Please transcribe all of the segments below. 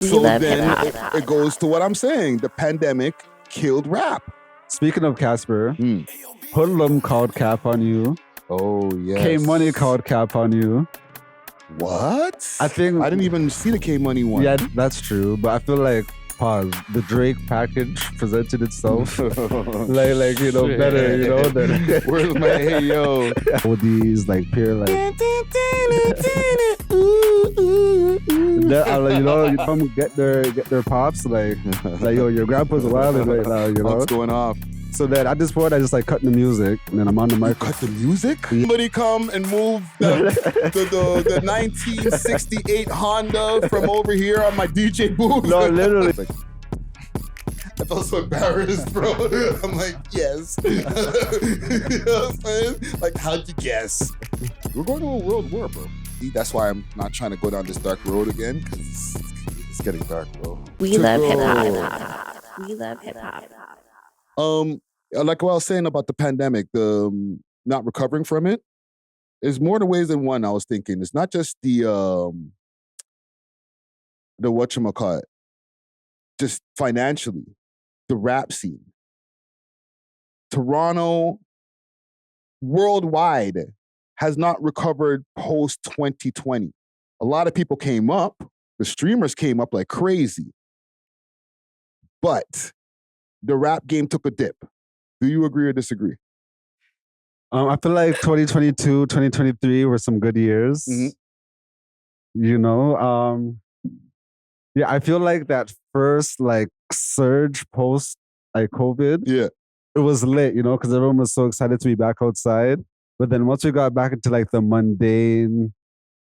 So then it goes to what I'm saying. The pandemic killed rap. Speaking of Casper, Hoodlum called cap on you. Oh, yes. K-Money called cap on you. What? I think... I didn't even see the K-Money one. Yeah, that's true. But I feel like, pause, the Drake package presented itself like you know, better, you know, than... Where's my hey, yo? All these, like, peer, like... you know, get their pops, like yo, your grandpa's wild right now, you know? What's going off? So then at this point, I just like cut the music, and then I'm on the mic. Cut the music? Somebody come and move the 1968 Honda from over here on my DJ booth. No, literally. I felt so embarrassed, bro. I'm like, yes. You know what I'm saying? Like, how'd you guess? We're going to a world war, bro. That's why I'm not trying to go down this dark road again, because it's getting dark, bro. We love hip hop. We love hip hop. Like what I was saying about the pandemic, the not recovering from it, is more ways than one. I was thinking it's not just the whatchamacallit, just financially, the rap scene. Toronto, worldwide, has not recovered post 2020. A lot of people came up, the streamers came up like crazy, but the rap game took a dip. Do you agree or disagree? I feel like 2022, 2023 were some good years. Mm-hmm. You know, yeah, I feel like that first like surge post like COVID, yeah, it was lit, you know, because everyone was so excited to be back outside. But then once we got back into like the mundane,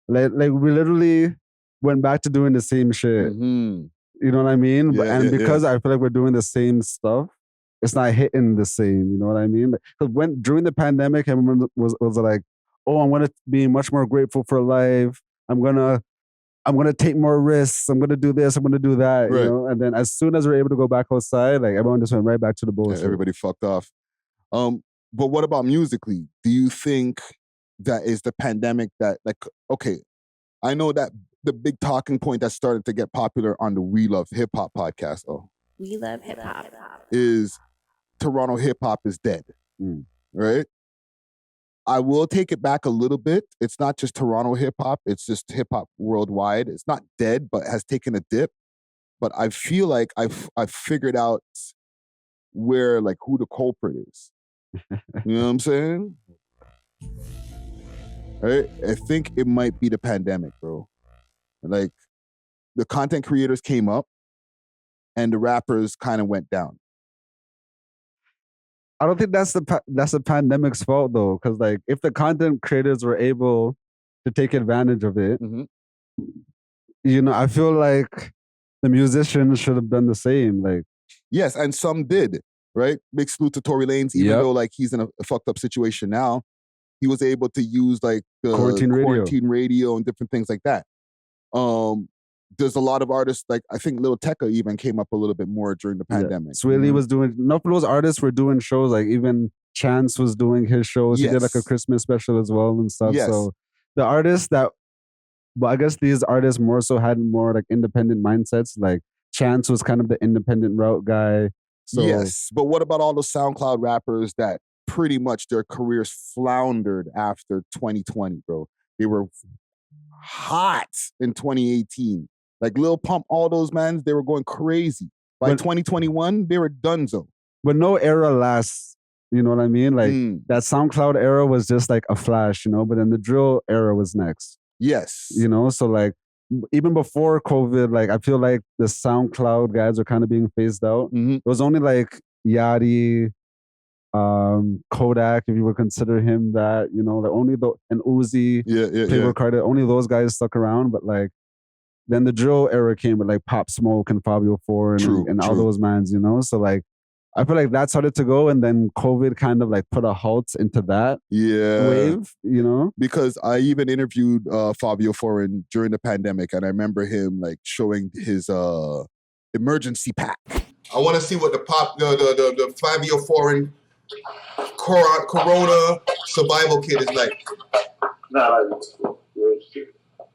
like we literally went back to doing the same shit. Mm-hmm. You know what I mean? Yeah, and because I feel like we're doing the same stuff, it's not hitting the same. You know what I mean? Because during the pandemic, everyone was like, "Oh, I'm gonna be much more grateful for life. I'm gonna take more risks. I'm gonna do this. I'm gonna do that." Right. You know. And then as soon as we're able to go back outside, like everyone just went right back to the bullshit. Yeah, everybody fucked off. But what about musically? Do you think that is the pandemic that, like, okay, I know that the big talking point that started to get popular on the We Love Hip Hop podcast, We love hip hop, is Toronto hip hop is dead, right? I will take it back a little bit. It's not just Toronto hip hop; it's just hip hop worldwide. It's not dead, but has taken a dip. But I feel like I've figured out where, like, who the culprit is. You know what I'm saying? Right? I think it might be the pandemic, bro. Like, the content creators came up and the rappers kind of went down. I don't think that's the pandemic's fault though, because like if the content creators were able to take advantage of it, you know, I feel like the musicians should have done the same. Like, yes, and some did, right? Big salute to Tory Lanez, even though like he's in a fucked up situation now, he was able to use like the quarantine radio and different things like that. There's a lot of artists, like I think Lil Tecca even came up a little bit more during the pandemic. Swilly was doing, enough of those artists were doing shows, like even Chance was doing his shows. He did like a Christmas special as well and stuff. So the artists that, well, I guess these artists more so had more like independent mindsets. Like Chance was kind of the independent route guy. So, yes, but what about all those SoundCloud rappers that pretty much their careers floundered after 2020, bro? They were hot in 2018. Like Lil Pump, all those mans, they were going crazy. By 2021, they were donezo. But no era lasts, you know what I mean? Like that SoundCloud era was just like a flash, you know, but then the drill era was next. Yes. You know, so like even before COVID, like I feel like the SoundCloud guys are kind of being phased out. It was only like Yachty, Kodak, if you would consider him that, you know, like only and Uzi, Playboy Carter, only those guys stuck around. But like then the drill era came with like Pop Smoke and Fabio 4 and all those mans, you know. So like I feel like that started to go, and then COVID kind of like put a halt into that wave, you know. Because I even interviewed Fabio 4 during the pandemic, and I remember him like showing his emergency pack. I want to see what the Fabio 4 Corona survival kit is like.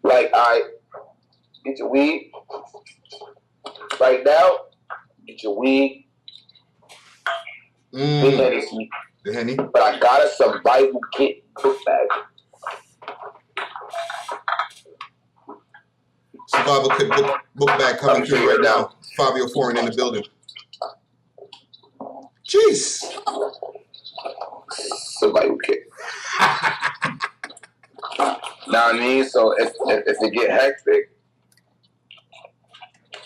Like Get your weed. Right now, get your weed. The Henny. But I got a survival kit book bag. Survival kit book bag coming through right now. Fabio Foreign in the building. Jeez. Survival kit. Now I mean, so if it get hectic,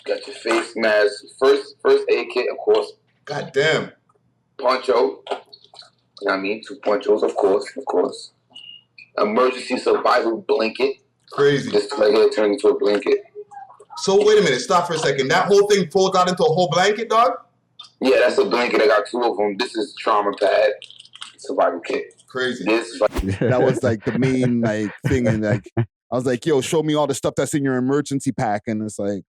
got your face mask, first aid kit, of course. God damn. Poncho. You know what I mean? 2 ponchos, of course. Emergency survival blanket. Crazy. Just right here turn into a blanket. So wait a minute, stop for a second. That whole thing folds out into a whole blanket, dog? Yeah, that's a blanket. I got 2 of them. This is trauma pad, survival kit. Crazy. This that was like the main like thing, and like I was like, yo, show me all the stuff that's in your emergency pack. And it's like,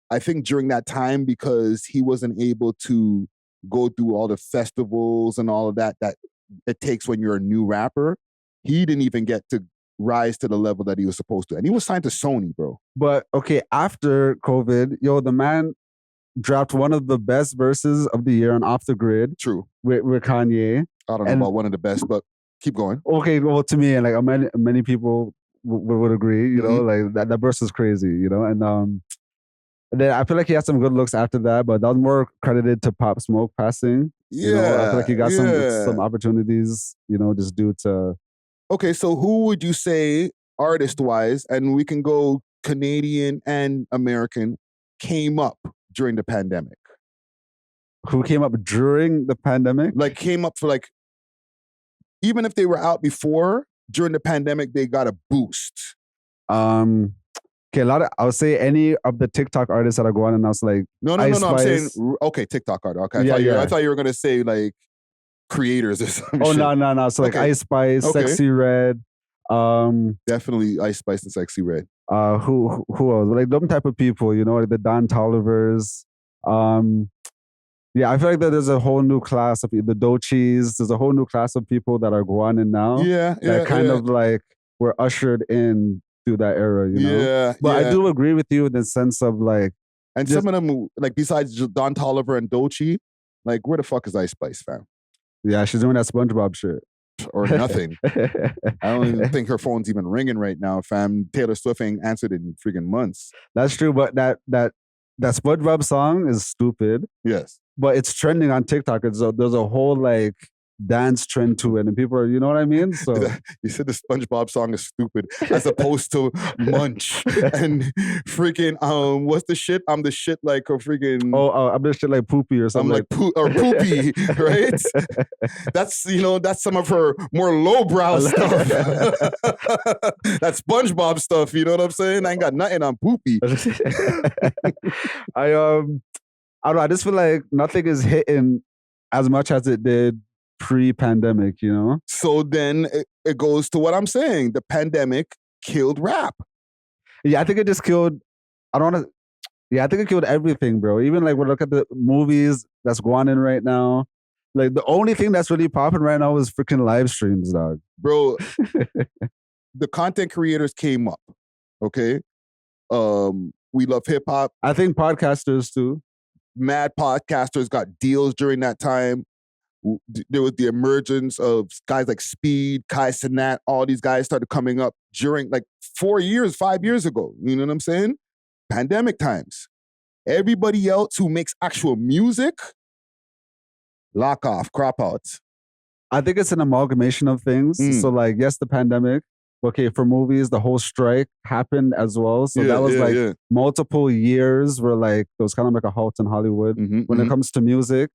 I think during that time, because he wasn't able to go through all the festivals and all of that it takes when you're a new rapper, he didn't even get to rise to the level that he was supposed to. And he was signed to Sony, bro. But okay, after COVID, yo, the man dropped one of the best verses of the year on Off the Grid. True. With Kanye. I don't know about one of the best, but keep going. Okay, well, to me, and like many people would agree, you know, like that verse was crazy, you know, and then I feel like he had some good looks after that, but that was more credited to Pop Smoke passing. Yeah, you know? I feel like he got some opportunities, you know, just due to. Okay, so who would you say, artist-wise, and we can go Canadian and American, came up during the pandemic? Who came up during the pandemic? Like came up for like, even if they were out before, during the pandemic, they got a boost. Okay, I would say any of the TikTok artists that are going, and I was like, no. I'm saying okay, TikTok artist. Okay, I thought you were gonna say like creators or something. Oh no. So like Ice Spice, Sexy Red, definitely Ice Spice and Sexy Red. Who else? Like them type of people, you know, like the Don Tollivers. Yeah, I feel like that there's a whole new class of the Doechis. There's a whole new class of people that are going in now. Yeah, that kind of like were ushered in through that era, you know? Yeah. But I do agree with you in the sense of like... And some of them, like besides Don Toliver and Doechii, like where the fuck is Ice Spice, fam? Yeah, she's doing that SpongeBob shit. Or nothing. I don't even think her phone's even ringing right now, fam. Taylor Swift ain't answered in freaking months. That's true, but that SpongeBob song is stupid. Yes. But it's trending on TikTok. There's a whole like dance trend to it, and people are, you know what I mean? So you said the SpongeBob song is stupid as opposed to Munch and freaking what's the shit? I'm the shit like a freaking I'm the shit like Poopy or something. I'm like or Poopy, right? That's that's some of her more lowbrow stuff. That's SpongeBob stuff, you know what I'm saying? I ain't got nothing on Poopy. I don't know, I just feel like nothing is hitting as much as it did pre-pandemic, you know? So then it goes to what I'm saying. The pandemic killed rap. Yeah, I think it just killed, I think it killed everything, bro. Even like when I look at the movies that's going in right now, like the only thing that's really popping right now is freaking live streams, dog. Bro, the content creators came up, okay? We Love Hip Hop. I think podcasters too. Mad podcasters got deals during that time. There was the emergence of guys like Speed, Kai Cenat, all these guys started coming up during like 5 years ago. You know what I'm saying? Pandemic times. Everybody else who makes actual music, lock off, crop out. I think it's an amalgamation of things. So like, yes, the pandemic. Okay, for movies, the whole strike happened as well. So that was multiple years where like, there was kind of like a halt in Hollywood. When it comes to music,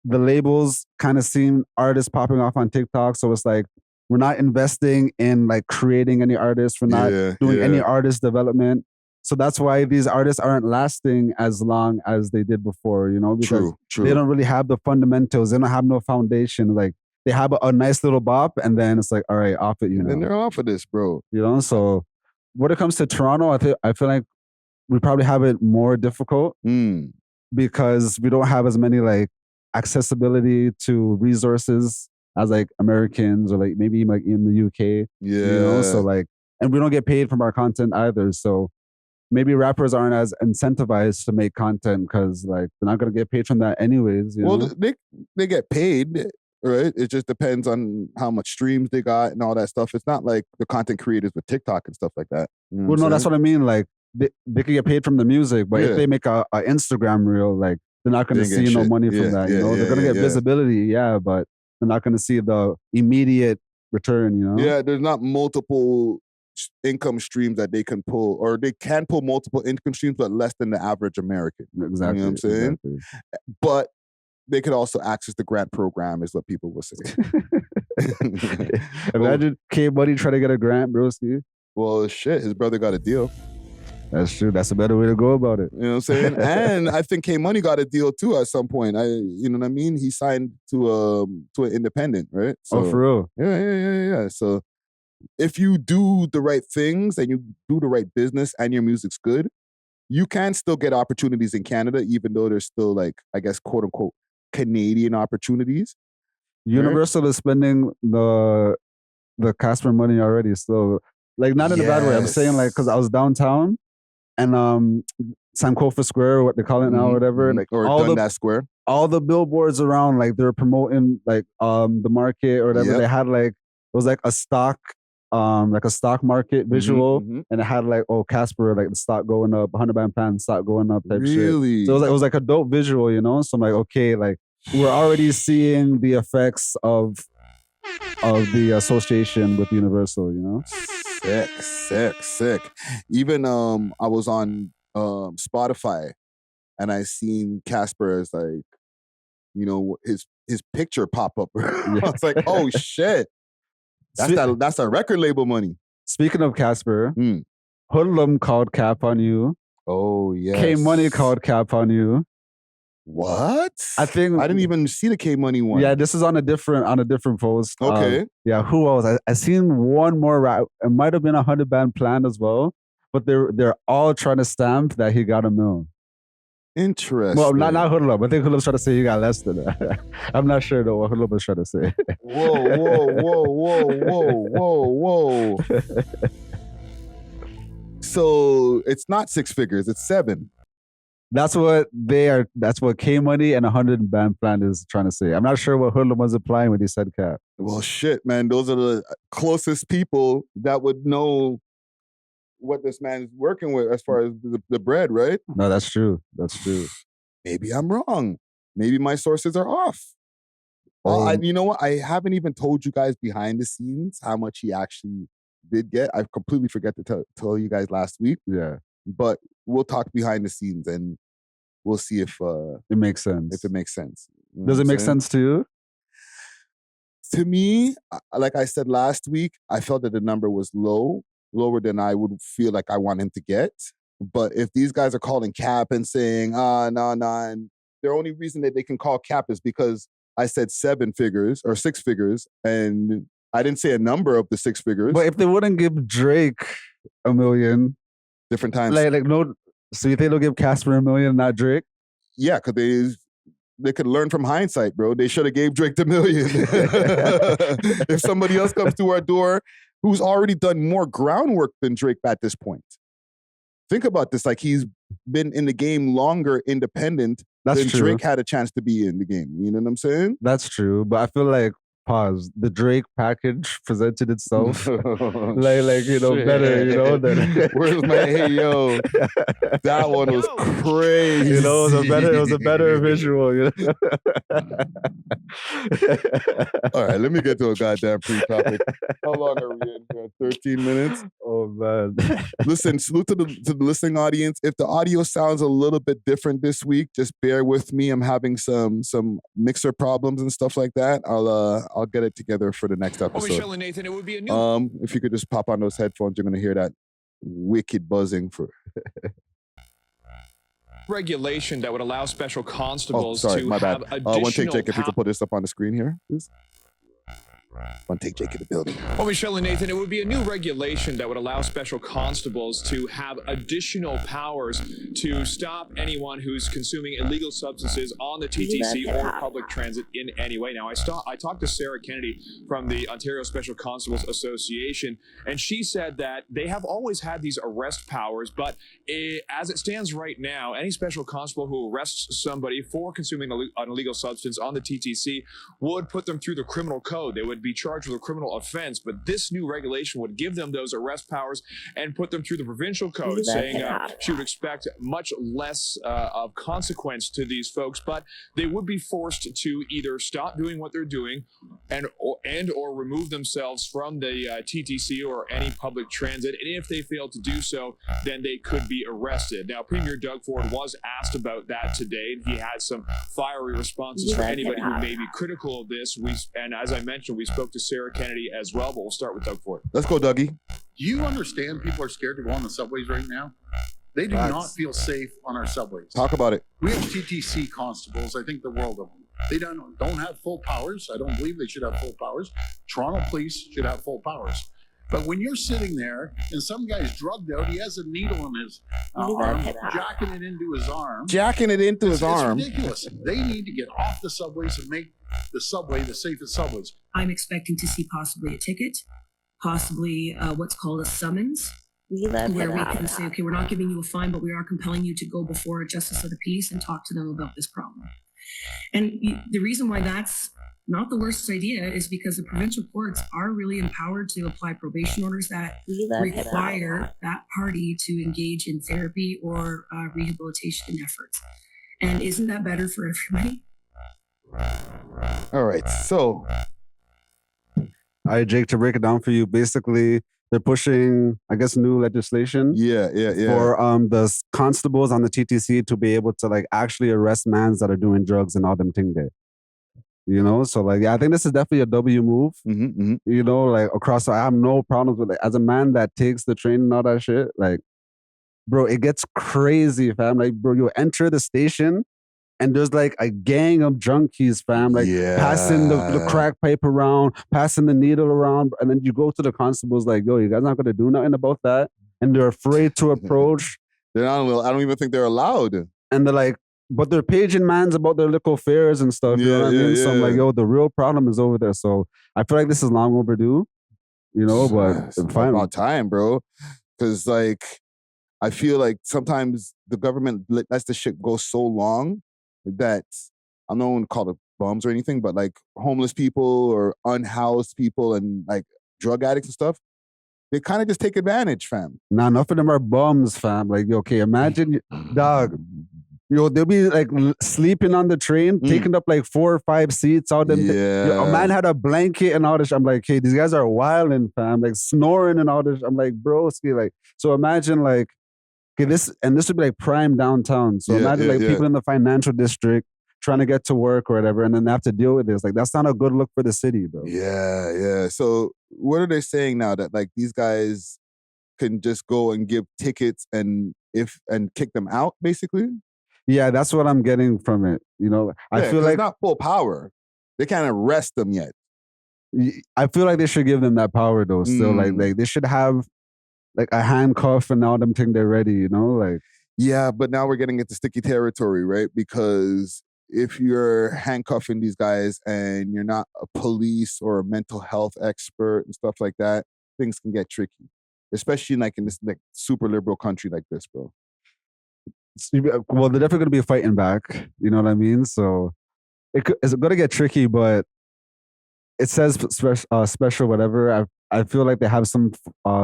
the labels kind of seen artists popping off on TikTok. So it's like, we're not investing in like creating any artists. We're not doing any artist development. So that's why these artists aren't lasting as long as they did before, you know? Because they don't really have the fundamentals. They don't have no foundation. Like they have a nice little bop and then it's like, all right, off it, you know? And they're off of this, bro. You know? So when it comes to Toronto, I feel like we probably have it more difficult because we don't have as many like accessibility to resources as like Americans or like maybe like in the UK. Yeah. You know, so like, and we don't get paid from our content either. So maybe rappers aren't as incentivized to make content because like they're not gonna get paid from that anyways. You know? They get paid, right? It just depends on how much streams they got and all that stuff. It's not like the content creators with TikTok and stuff like that. You know well, no, that's what I mean. Like they can get paid from the music, but if they make a Instagram reel, like they're not gonna see no money from that. You know, they're gonna get visibility, but they're not gonna see the immediate return. You know? Yeah, there's not multiple income streams that they can pull, or they can pull multiple income streams, but less than the average American. Exactly. You know what I'm saying? Exactly. But they could also access the grant program, is what people will say. Imagine K-Buddy trying to get a grant, bro. Steve. Well, shit, his brother got a deal. That's true. That's a better way to go about it. You know what I'm saying? And I think K-Money got a deal too at some point. You know what I mean? He signed to an independent, right? So, for real? Yeah. So if you do the right things and you do the right business and your music's good, you can still get opportunities in Canada, even though there's still like, I guess, quote unquote, Canadian opportunities. Universal is spending the Casper money already. So like not in a bad way. I'm saying like, cause I was downtown and Sankofa Square, what they call it now, or whatever. Like or Dundas Square. All the billboards around, like they're promoting like the market or whatever. They had like, it was like a stock market visual, and it had like Casper, like the stock going up, 100 band plan stock going up type shit. So it was like a dope visual, you know. So I'm like, okay, like we're already seeing the effects of the association with Universal, you know. Sick. Even I was on Spotify and I seen Casper as like, you know, his picture pop up. I was like, oh shit. That's a record label money. Speaking of Casper, Hoodlum called cap on you. Oh yeah. K-Money called cap on you. What? I think I didn't even see the K-Money one. Yeah, this is on a different post. Okay. Yeah, who else? I seen one more rap. It might have been 100 band plan as well, but they're all trying to stamp that he got $1 million. Interesting. Well, not Hoodlum. I think Hoodlum's trying to say he got less than that. I'm not sure though what Hoodlum was trying to say. Whoa. So it's not 6 figures, it's 7. That's what K-Money and 100 band plan is trying to say. I'm not sure what Hoodlum was implying when he said cap. Well, shit, man. Those are the closest people that would know what this man is working with as far as the bread, right? No, that's true. Maybe I'm wrong. Maybe my sources are off. You know what? I haven't even told you guys behind the scenes how much he actually did get. I completely forgot to tell you guys last week. Yeah. But we'll talk behind the scenes and we'll see if it makes sense. If it makes sense. You know Does it make sense to you? To me, like I said last week, I felt that the number was lower than I would feel like I want him to get. But if these guys are calling cap and saying, no, and the only reason that they can call cap is because I said 7 figures or 6 figures, and I didn't say a number of the 6 figures. But if they wouldn't give Drake $1 million, different times. Like no, so you think they'll give Casper $1 million, not Drake? Yeah, because they could learn from hindsight, bro. They should have gave Drake the $1 million. If somebody else comes to our door who's already done more groundwork than Drake at this point. Think about this. Like, he's been in the game longer independent than Drake had a chance to be in the game. You know what I'm saying? That's true. But I feel like, the Drake package presented itself like you know, better, you know, than where's my hey yo? That one was crazy. You know, it was a better visual, you know. All right, let me get to a goddamn pre-topic. How long are we in here? 13 minutes? Oh man. Listen, salute to the listening audience. If the audio sounds a little bit different this week, just bear with me. I'm having some mixer problems and stuff like that. I'll get it together for the next episode. Nathan, it would be a new if you could just pop on those headphones, you're gonna hear that wicked buzzing for regulation that would allow special constables my bad. have additional one take, Jake, if you could put this up on the screen here, please. Want to take Jake in the building. Well, Michelle and Nathan, it would be a new regulation that would allow special constables to have additional powers to stop anyone who's consuming illegal substances on the TTC or public transit in any way. Now, I talked to Sarah Kennedy from the Ontario Special Constables Association, and she said that they have always had these arrest powers, but as it stands right now, any special constable who arrests somebody for consuming an illegal substance on the TTC would put them through the criminal code. They would be charged with a criminal offense, but this new regulation would give them those arrest powers and put them through the provincial code, saying she would expect much less of consequence to these folks, but they would be forced to either stop doing what they're doing and or remove themselves from the TTC or any public transit, and if they fail to do so, then they could be arrested. Now, Premier Doug Ford was asked about that today, and he had some fiery responses for anybody who may be critical of this. And as I mentioned, we spoke to Sarah Kennedy as well, but we'll start with Doug Ford. Let's go, Dougie. Do you understand people are scared to go on the subways right now? They do not feel safe on our subways. Talk about it. We have TTC constables, I think the world of them. They don't have full powers. I don't believe they should have full powers. Toronto police should have full powers. But when you're sitting there and some guy's drugged out, he has a needle in his arm, jacking it into his arm. It's ridiculous. They need to get off the subways and make the subway the safest subways. I'm expecting to see possibly a ticket, possibly what's called a summons, where we can say, okay, we're not giving you a fine, but we are compelling you to go before a justice of the peace and talk to them about this problem. And the reason why that's not the worst idea is because the provincial courts are really empowered to apply probation orders that require that party to engage in therapy or rehabilitation efforts. And isn't that better for everybody? All right, so. All right, Jake, to break it down for you, basically, they're pushing, I guess, new legislation. Yeah. For the constables on the TTC to be able to, like, actually arrest mans that are doing drugs and all them thing there. You know, so like, yeah, I think this is definitely a W move. You know, like across, I have no problems with it. As a man that takes the train and all that shit, like, bro, it gets crazy, fam. Like, bro, you enter the station and there's like a gang of junkies, fam, like passing the crack pipe around, passing the needle around. And then you go to the constables like, yo, you guys not going to do nothing about that? And they're afraid to approach. I don't even think they're allowed. And they're like, but they're paging mans about their little affairs and stuff. You know what I mean? So I'm like, yo, the real problem is over there. So I feel like this is long overdue, you know, but it's about time, bro. Because like, I feel like sometimes the government lets the shit go so long that I'm not going to call it bums or anything, but like homeless people or unhoused people and like drug addicts and stuff, they kind of just take advantage, fam. Nah, enough of them are bums, fam. Like, okay, imagine, dog. Yo, they'll be like sleeping on the train, taking up like 4 or 5 seats. All them. Yo, a man had a blanket and all this. I'm like, hey, these guys are wilding, fam. Like snoring and all this. I'm like, bro, like, so imagine like, okay, this would be like prime downtown. So imagine like people in the financial district trying to get to work or whatever, and then they have to deal with this. Like, that's not a good look for the city, bro. Yeah. So what are they saying now that like these guys can just go and give tickets and kick them out, basically? Yeah, that's what I'm getting from it. You know, I feel like it's not full power. They can't arrest them yet. I feel like they should give them that power though. Still, like they should have like a handcuff and all them thing they're ready. You know, like yeah. But now we're getting into sticky territory, right? Because if you're handcuffing these guys and you're not a police or a mental health expert and stuff like that, things can get tricky, especially like in this like super liberal country like this, bro. Well, they're definitely going to be fighting back. You know what I mean? So it's going to get tricky, but it says special whatever. I feel like they have some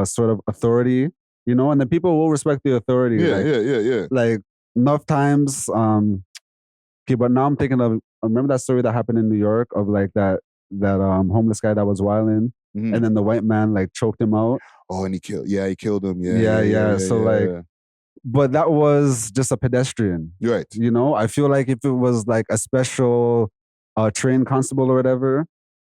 sort of authority, you know, and then people will respect the authority. Yeah. Like enough times. Okay, but now I'm thinking of, remember that story that happened in New York of like that homeless guy that was wilding, and then the white man like choked him out. Oh, and he killed him. Yeah. So but that was just a pedestrian. Right. You know, I feel like if it was like a special train constable or whatever,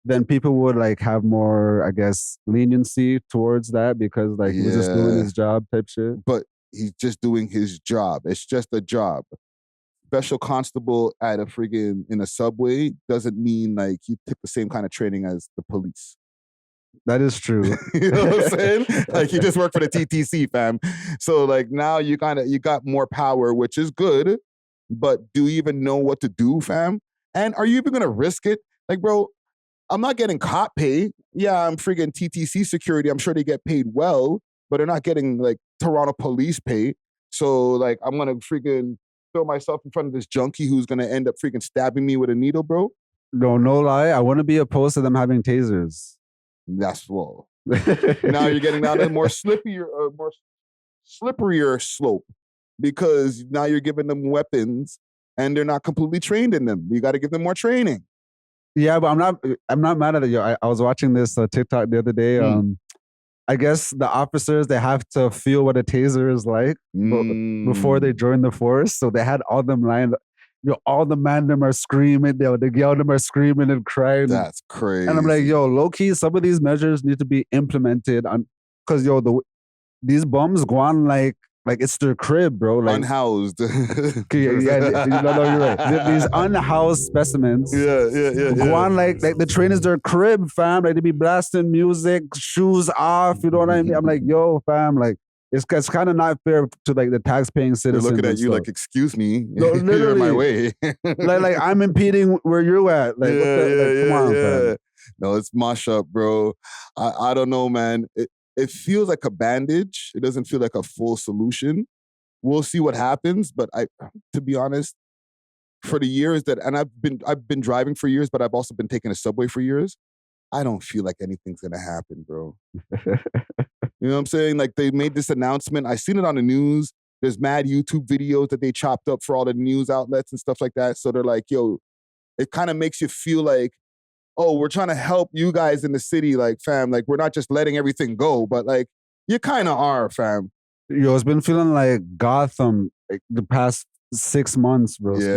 then people would like have more, I guess, leniency towards that because like he was just doing his job type shit. But he's just doing his job. It's just a job. special constable at a friggin' in a subway doesn't mean like you took the same kind of training as the police. That is true. You know what I'm saying? Like you just work for the TTC, fam. So like now you got more power, which is good, but do you even know what to do, fam? And are you even gonna risk it? Like, bro, I'm not getting cop pay. Yeah, I'm friggin' TTC security. I'm sure they get paid well, but they're not getting like Toronto police pay. So like I'm gonna friggin' throw myself in front of this junkie who's gonna end up freaking stabbing me with a needle, bro. No lie. I wouldn't be opposed to them having tasers. That's well. Now you're getting down to more slipperier slope because now you're giving them weapons and they're not completely trained in them. You got to give them more training. Yeah, but I'm not mad at it. I was watching this TikTok the other day. I guess the officers, they have to feel what a taser is like before they join the force. So they had all them lined. All the men them are screaming. The girl them are screaming and crying. That's crazy. And I'm like, low key, some of these measures need to be implemented on, because these bums go on like it's their crib, bro. Like, unhoused. You're right. These unhoused specimens. Yeah. Go on like the train is their crib, fam. Like they be blasting music, shoes off. You know what I mean? I'm like, yo, fam, like it's kind of not fair to like the tax-paying citizens. They're looking at you like, excuse me, you're in my way. like I'm impeding where you're at. Like, come on, fam. No, it's mash up, bro. I don't know, man. It feels like a bandage. It doesn't feel like a full solution. We'll see what happens. But to be honest, for the years that, and I've been driving for years, but I've also been taking a subway for years. I don't feel like anything's gonna happen, bro. You know what I'm saying? Like they made this announcement. I seen it on the news. There's mad YouTube videos that they chopped up for all the news outlets and stuff like that. So they're like, yo, it kind of makes you feel like, oh, we're trying to help you guys in the city, like, fam, like, we're not just letting everything go, but, like, you kind of are, fam. Yo, it's been feeling like Gotham like, the past 6 months, bro. Yeah.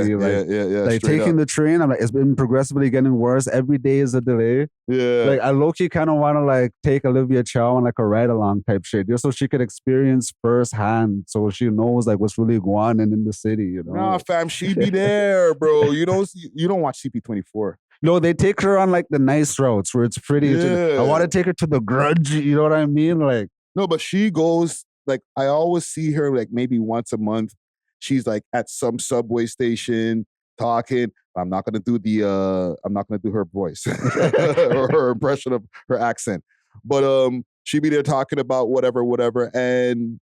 Like, taking the train, I'm like, it's been progressively getting worse. Every day is a delay. Yeah. Like, I low-key kind of want to, like, take Olivia Chow on, like, a ride-along type shit, just so she could experience firsthand, so she knows, like, what's really going on in the city, you know? Nah, fam, she be there, bro. You don't watch CP24. No, they take her on like the nice routes where it's pretty. Yeah. I want to take her to the Grudge. You know what I mean? Like, no, but she goes like I always see her like maybe once a month. She's like at some subway station talking. I'm not gonna do her voice or her impression of her accent, but she be there talking about whatever, and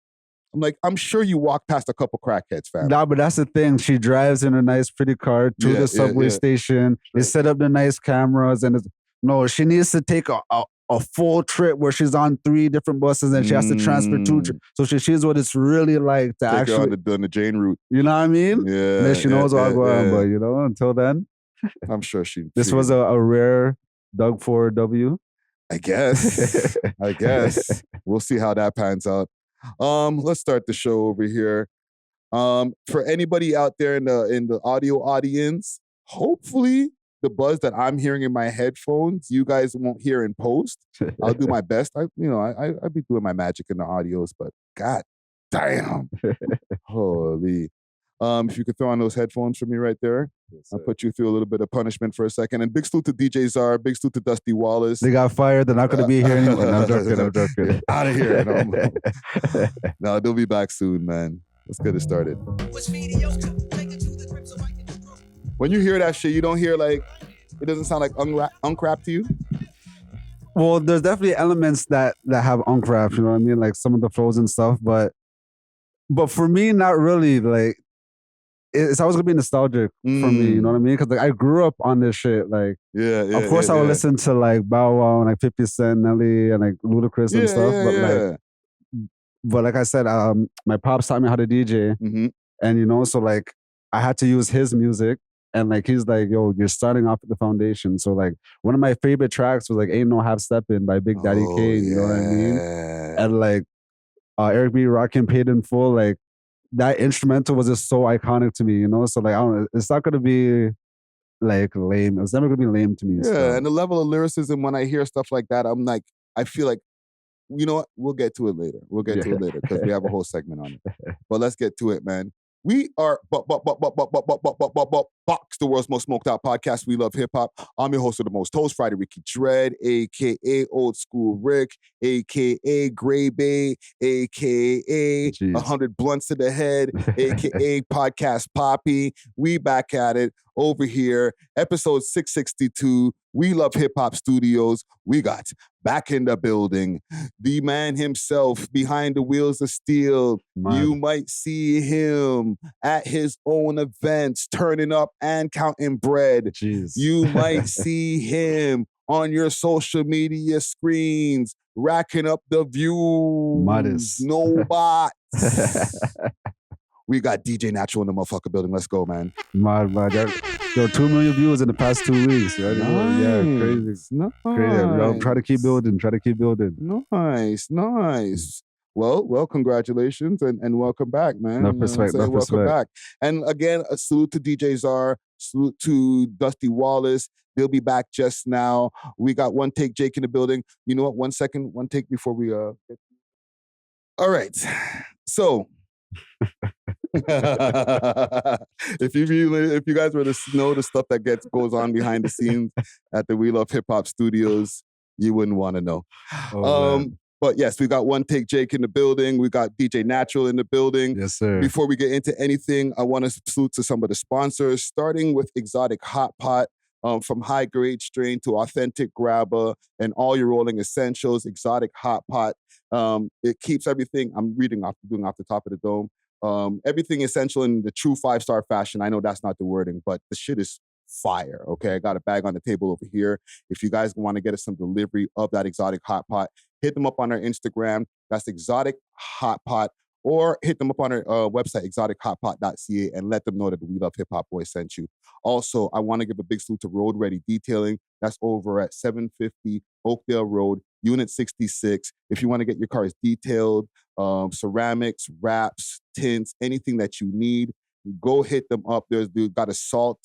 I'm like, I'm sure you walk past a couple crackheads, fam. Nah, but that's the thing. She drives in a nice, pretty car to the subway station. They set up the nice cameras, and she needs to take a full trip where she's on 3 different buses and she has to transfer 2. So she sees what it's really like to take her on the Jane route. You know what I mean? Yeah. And then she knows what's going on, but you know, until then, I'm sure This was a rare Doug 4W. I guess. We'll see how that pans out. Let's start the show over here. For anybody out there in the audio audience, hopefully the buzz that I'm hearing in my headphones, you guys won't hear in post. I'll do my best. I be doing my magic in the audios, but god damn. Holy. If you could throw on those headphones for me right there. Yes, I'll put you through a little bit of punishment for a second. And big salute to DJ Czar, big salute to Dusty Wallace. They got fired. They're not going to be here anymore. No, I'm joking. Out of here. No, they'll be back soon, man. Let's get it started. When you hear that shit, you don't hear like, it doesn't sound like uncrap to you? Well, there's definitely elements that have uncrap, you know what I mean? Like some of the flows and stuff, but for me, not really. Like, it's always gonna be nostalgic for me, you know what I mean? Because like I grew up on this shit. Like, of course I would listen to like A.W.O.L and like 50 Cent, Nelly, and like Ludacris and stuff. But like I said, my pops taught me how to DJ, and you know, so like I had to use his music, and like he's like, "Yo, you're starting off at the foundation." So like one of my favorite tracks was like "Ain't No Half Steppin'" by Big Daddy Kane. You know what I mean? And like Eric B. Rockin' Paid in Full, like. That instrumental was just so iconic to me, you know? So, like, I don't know, it's not going to be, like, lame. It's never going to be lame to me. Yeah, and the level of lyricism, when I hear stuff like that, I'm like, I feel like, you know what? We'll get to it later. Because we have a whole segment on it. But let's get to it, man. We are Box, the world's most smoked out podcast. We love hip hop. I'm your host of the most toast, Friday Ricky Dread, aka Old School Rick, aka Gray Bay, aka 100 Blunts to the Head, aka Podcast Poppy. We back at it over here, episode 662. We Love Hip Hop Studios. We got back in the building, the man himself behind the wheels of steel. You might see him at his own events, turning up and counting bread. Jeez. You might see him on your social media screens, racking up the views. Modest. No bots. We got DJ Natural in the motherfucker building. Let's go, man. Mad. There are 2 million views in the past 2 weeks. Right? Nice. Yeah, crazy. Nice. Crazy. Try to keep building. Nice. Well, congratulations and welcome back, man. Welcome back. And again, a salute to DJ Czar, salute to Dusty Wallace. They'll be back just now. We got One Take Jake in the building. You know what? One take before we All right. So if you guys were to know the stuff that goes on behind the scenes at the We Love Hip Hop Studios, you wouldn't want to know. But yes, we got One Take Jake in the building. We got DJ Natural in the building. Yes, sir. Before we get into anything, I want to salute to some of the sponsors, starting with Exotic Hot Pot. From high grade strain to authentic grabber and all your rolling essentials, Exotic Hot Pot. It keeps everything, I'm doing off the top of the dome. Everything essential in the true 5-star fashion. I know that's not the wording, but the shit is fire. Okay, I got a bag on the table over here. If you guys want to get us some delivery of that Exotic Hot Pot, hit them up on our Instagram. That's Exotic Hot Pot. Or hit them up on our website, exotichotpot.ca, and let them know that the We Love Hip Hop Boys sent you. Also, I want to give a big salute to Road Ready Detailing. That's over at 750 Oakdale Road, Unit 66. If you want to get your cars detailed, ceramics, wraps, tints, anything that you need, go hit them up. They've got a salt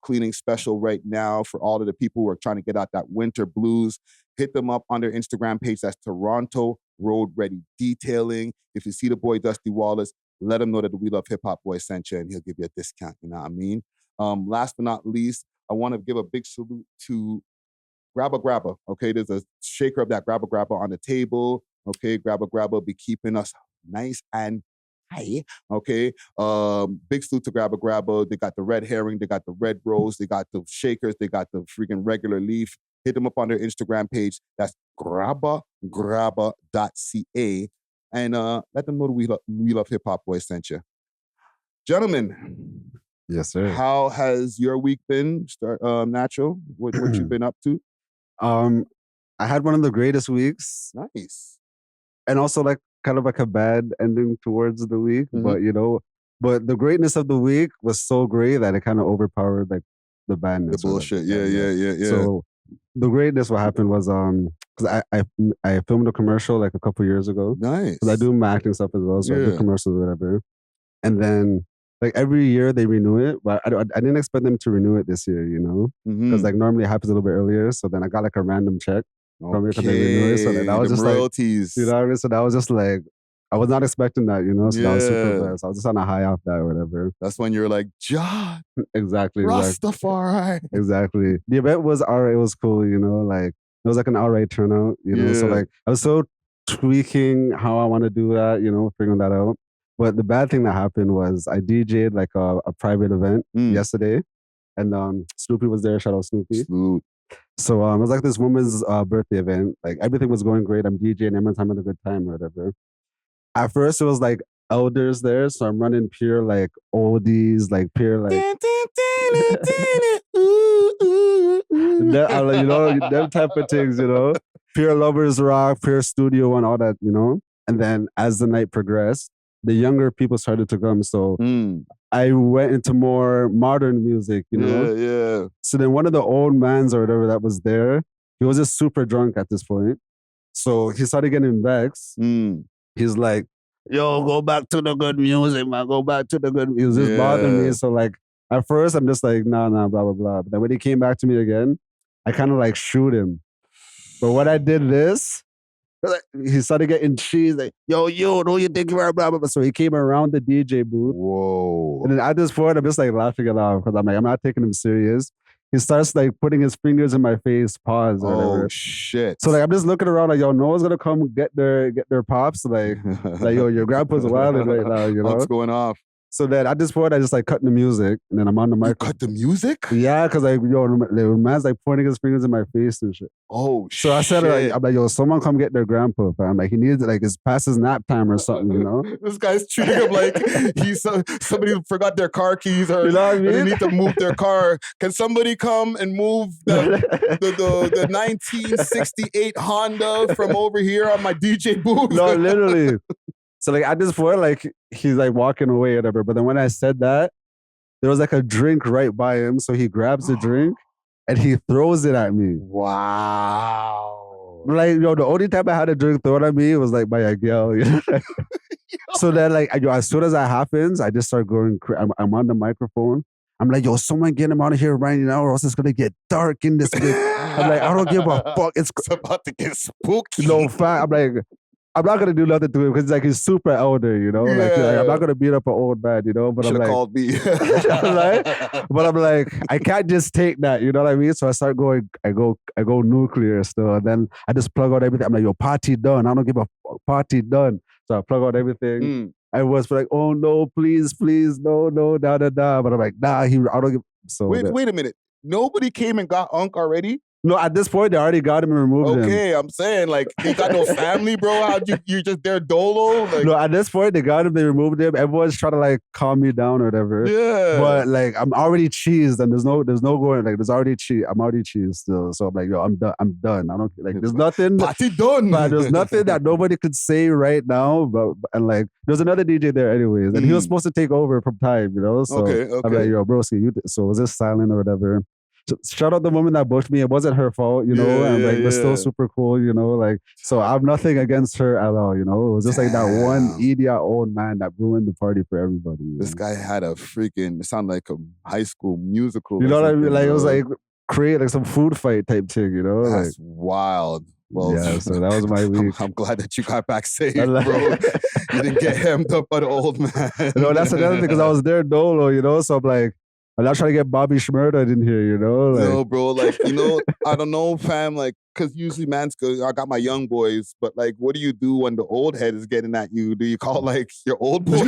cleaning special right now for all of the people who are trying to get out that winter blues. Hit them up on their Instagram page. That's Toronto Road Ready Detailing. If you see the boy Dusty Wallace, let him know that the We Love Hip Hop Boy sent you and he'll give you a discount. You know what I mean? Last but not least, I want to give a big salute to Grabba. Okay, there's a shaker of that Grabba on the table. Okay, Grabba be keeping us nice and high. Okay, big salute to Grabba. They got the red herring, they got the red rose, they got the shakers, they got the freaking regular leaf. Hit them up on their Instagram page. That's grabba.ca. And let them know that we love Hip Hop Boys sent you. Gentlemen. Yes, sir. How has your week been, Natural? What you been up to? I had one of the greatest weeks. Nice. And also like kind of like a bad ending towards the week. Mm-hmm. But the greatness of the week was so great that it kind of overpowered like the badness. The bullshit. Yeah. So the greatness, what happened was because I filmed a commercial like a couple years ago. Nice. Because I do my acting stuff as well, so I do commercials or whatever. And then like every year they renew it, but I didn't expect them to renew it this year, you know, because like normally it happens a little bit earlier. So then I got like a random check from it because they renew it. So that was just royalties. Like, you know what I mean? So that was just like, I was not expecting that, you know. So that was super blessed. I was just on a high off that or whatever. That's when you're like, John. Exactly. Rastafari. Exactly. The event was alright. It was cool, you know. Like it was like an alright turnout, you know. So like I was so tweaking how I want to do that, you know, figuring that out. But the bad thing that happened was I DJ'd like a private event yesterday, and Snoopy was there. Shout out Snoopy. So it was like this woman's birthday event. Like everything was going great. I'm DJing, everyone's having a good time or whatever. At first, it was like elders there, so I'm running pure like oldies, like pure like you know, them type of things, you know, pure lovers rock, pure studio one, all that, you know. And then as the night progressed, the younger people started to come, so I went into more modern music, you know. Yeah. So then one of the old mans or whatever that was there, he was just super drunk at this point, so he started getting vexed. He's like, yo, go back to the good music, man. Go back to the good music. It's bothering me. So like, at first, I'm just like, nah, blah, blah, blah. But then when he came back to me again, I kind of like shoot him. But when I did this, He started getting cheese, like, yo, no, you think you are blah, blah, blah. So he came around the DJ booth. Whoa. And then at this point, I'm just like laughing it off because I'm like, I'm not taking him serious. He starts like putting his fingers in my face, pause. Or whatever. Shit. So like I'm just looking around like, yo, no one's gonna come get their pops. Like yo, your grandpa's wilding right now, you know? What's going off? So then at this point, I just like cut the music, and then I'm on the mic. Cut the music? Yeah, because like yo, the man's like pointing his fingers in my face and shit. Oh shit! So I said, I'm like, yo, someone come get their grandpa, fam. Like he needs like it's past his nap time or something, you know? This guy's treating him like he's somebody who forgot their car keys or you know what I mean? They need to move their car. Can somebody come and move the 1968 Honda from over here on my DJ booth? No, literally. So like at this point, like he's like walking away or whatever. But then when I said that, there was like a drink right by him. So he grabs the drink and he throws it at me. Wow. Like, yo, the only time I had a drink thrown at me was like by a girl. You know? So then like, yo, as soon as that happens, I just start going, I'm on the microphone. I'm like, yo, someone get him out of here right now or else it's going to get dark in this bitch. I'm like, I don't give a fuck. It's about to get spooky. No, fact. I'm like, I'm not gonna do nothing to him because like he's super elder, you know. Like I'm not gonna beat up an old man, you know. But I'm like, called me. but I'm like, I can't just take that, you know what I mean? So I start going, I go nuclear still, and then I just plug out everything. I'm like, yo, party done. I don't give a fuck, party done. So I plug out everything. I was like, oh no, please, no, da. But I'm like, nah, I don't give. So wait a minute. Nobody came and got Unc already? No, at this point, they already got him and removed him. Okay, I'm saying, like, you got no family, bro? How'd you're just there dolo? Like, no, at this point, they got him, they removed him. Everyone's trying to, like, calm me down or whatever. Yeah. But, like, I'm already cheesed, and there's no going, like, there's already cheese. I'm already cheesed still. So I'm like, yo, I'm done. I don't, like, there's nothing. Party done. But there's nothing that nobody could say right now. And, like, there's another DJ there anyways. And he was supposed to take over from time, you know? So okay. I'm like, yo, broski, so was this silent or whatever? Shout out the woman that booked me. It wasn't her fault, you know, and like we're still super cool, you know, like, so I have nothing against her at all, you know. It was just like that one idiot old man that ruined the party for everybody. This guy had a freaking, it sounded like a high school musical. You know what I mean? Like it was like create like some food fight type thing, you know? That's like, wild. Well, yeah, so that was my week. I'm glad that you got back safe, bro. You didn't get hemmed up by the old man. No, that's another thing because I was there dolo, you know, so I'm like, I'm not trying to get Bobby Schmurda in here, you know? Like, no, bro, like, you know, I don't know, fam, like, because usually man's good. I got my young boys, but like, what do you do when the old head is getting at you? Do you call like your old boys?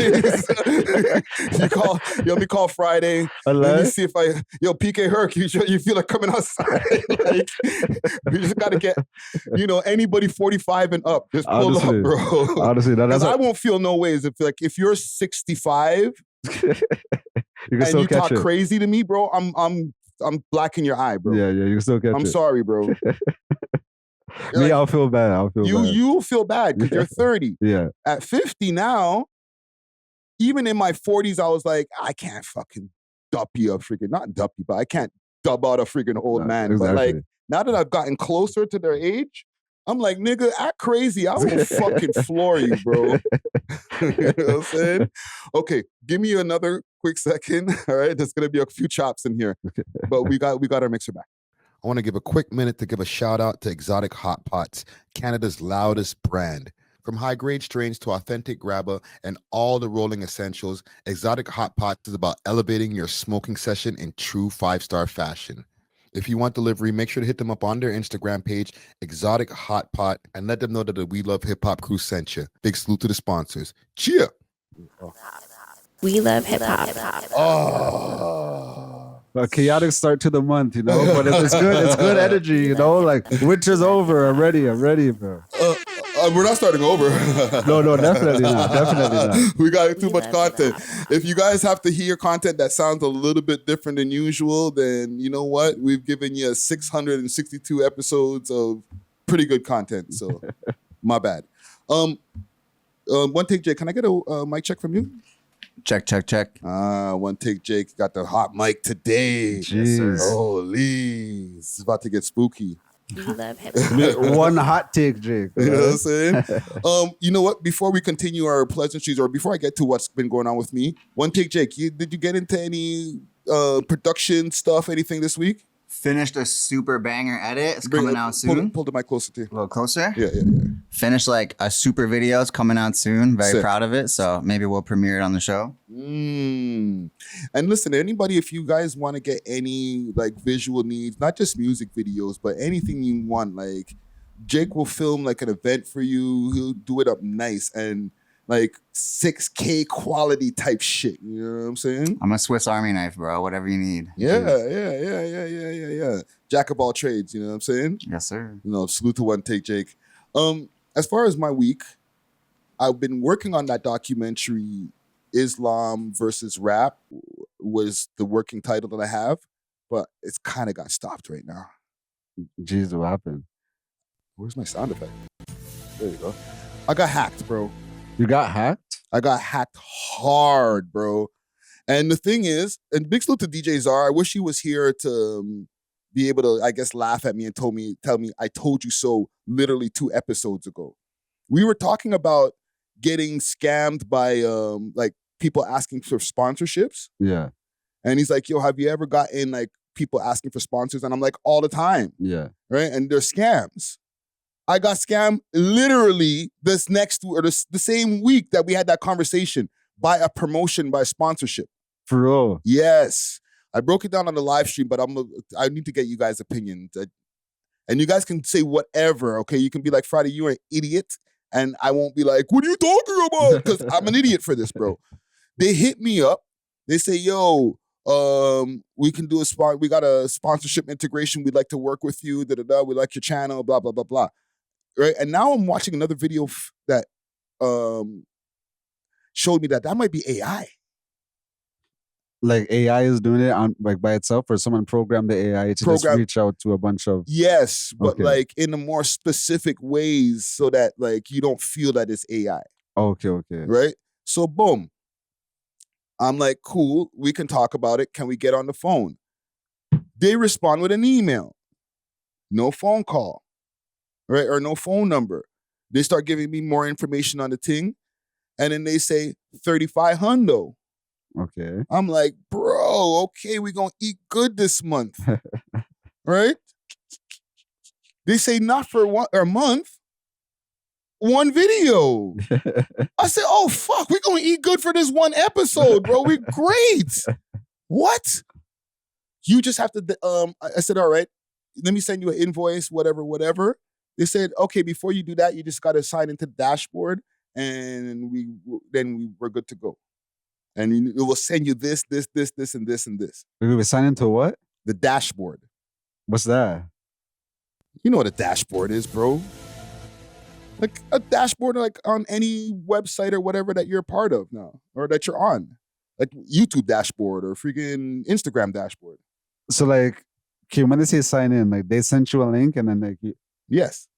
Let me call Friday. Let me see if PK Herc, you feel like coming outside. Like, we just got to get, you know, anybody 45 and up, just pull up, bro. Honestly, because I won't feel no ways if you're 65 you and you talk crazy to me, bro, I'm black in your eye, bro. Yeah, you can still catch it. I'm sorry, bro. Me, I'll feel bad. You feel bad because you're 30. Yeah. At 50 now, even in my 40s, I was like, I can't fucking duppy a freaking, not duppy, but I can't dub out a freaking old man. Exactly. But like, now that I've gotten closer to their age, I'm like, nigga, act crazy. I will fucking floor you, bro. You know what I'm saying? Okay, give me another quick second. All right, there's gonna be a few chops in here, but we got our mixer back. I want to give a quick minute to give a shout out to Exotic Hot Pots, Canada's loudest brand. From high-grade strains to authentic grabber and all the rolling essentials, Exotic Hot Pots is about elevating your smoking session in true 5-star fashion. If you want delivery, make sure to hit them up on their Instagram page, Exotic Hot Pot, and let them know that the We Love Hip Hop crew sent you. Big salute to the sponsors. Cheer! We love hip hop. Oh. A chaotic start to the month, you know, but it's good. It's good energy, you know. Like winter's over. I'm ready, bro. We're not starting over. No, definitely not. We got too much content. If you guys have to hear content that sounds a little bit different than usual, then you know what? We've given you 662 episodes of pretty good content. So, my bad. One take, Jake. Can I get a mic check from you? Check. One take, Jake. Got the hot mic today. Jeez. Holy. It's about to get spooky. We love hip hop. One hot take, Jake. You know what I'm saying? You know what? Before we continue our pleasantries, or before I get to what's been going on with me, one take, Jake. Did you get into any production stuff, anything this week? finished a super banger edit. It's coming out soon. Pull the mic closer to you. A little closer? Yeah. Finished like a super video. It's coming out soon. Very Sick. proud of it. So maybe we'll premiere it on the show. And listen, anybody, if you guys want to get any like visual needs, not just music videos, but anything you want, like Jake will film like an event for you. He'll do it up nice and like 6K quality type shit. You know what I'm saying? I'm a Swiss Army knife, bro. Whatever you need. Yeah. Jack of all trades. You know what I'm saying? Yes, sir. You know, salute to one take, Jake. As far as my week, I've been working on that documentary. Islam versus rap was the working title that I have, but it's kind of got stopped right now. Jeez, what happened? Where's my sound effect? There you go. I got hacked, bro. You got hacked? I got hacked hard, bro. And the thing is, and big salute to DJ Czar. I wish he was here to be able to, I guess, laugh at me and tell me, I told you so literally 2 episodes ago. We were talking about getting scammed by like people asking for sponsorships. Yeah. And he's like, yo, have you ever gotten like people asking for sponsors? And I'm like, all the time. Yeah. Right? And they're scams. I got scammed literally the same week that we had that conversation by a promotion, by a sponsorship. For real? Yes. I broke it down on the live stream, but I need to get you guys' opinions. And you guys can say whatever, okay? You can be like, Friday, you're an idiot. And I won't be like, what are you talking about? Because I'm an idiot for this, bro. They hit me up. They say, yo, we can do we got a sponsorship integration. We'd like to work with you. We like your channel, blah, blah, blah, blah. Right? And now I'm watching another video that showed me that might be AI. Like AI is doing it on like by itself, or someone programmed the AI to just reach out to a bunch of... Yes, but like in a more specific ways so that like you don't feel that it's AI. Okay. Right? So boom. I'm like, cool, we can talk about it. Can we get on the phone? They respond with an email. No phone call. Right? Or no phone number. They start giving me more information on the thing. And then they say 35 hundo. Okay. I'm like, bro, okay, we're going to eat good this month. Right? They say not for a month. 1 video. I said, oh, fuck, we're going to eat good for this 1 episode, bro. We're great. What? You just have to, I said, all right, let me send you an invoice, whatever. They said, okay, before you do that, you just got to sign into the dashboard and we're good to go. And it will send you this, and this, and this. We were signing to what? The dashboard. What's that? You know what a dashboard is, bro. Like a dashboard like on any website or whatever that you're a part of now or that you're on. Like YouTube dashboard or freaking Instagram dashboard. So like, okay, when they say sign in, like they sent you a link and then like... Yes.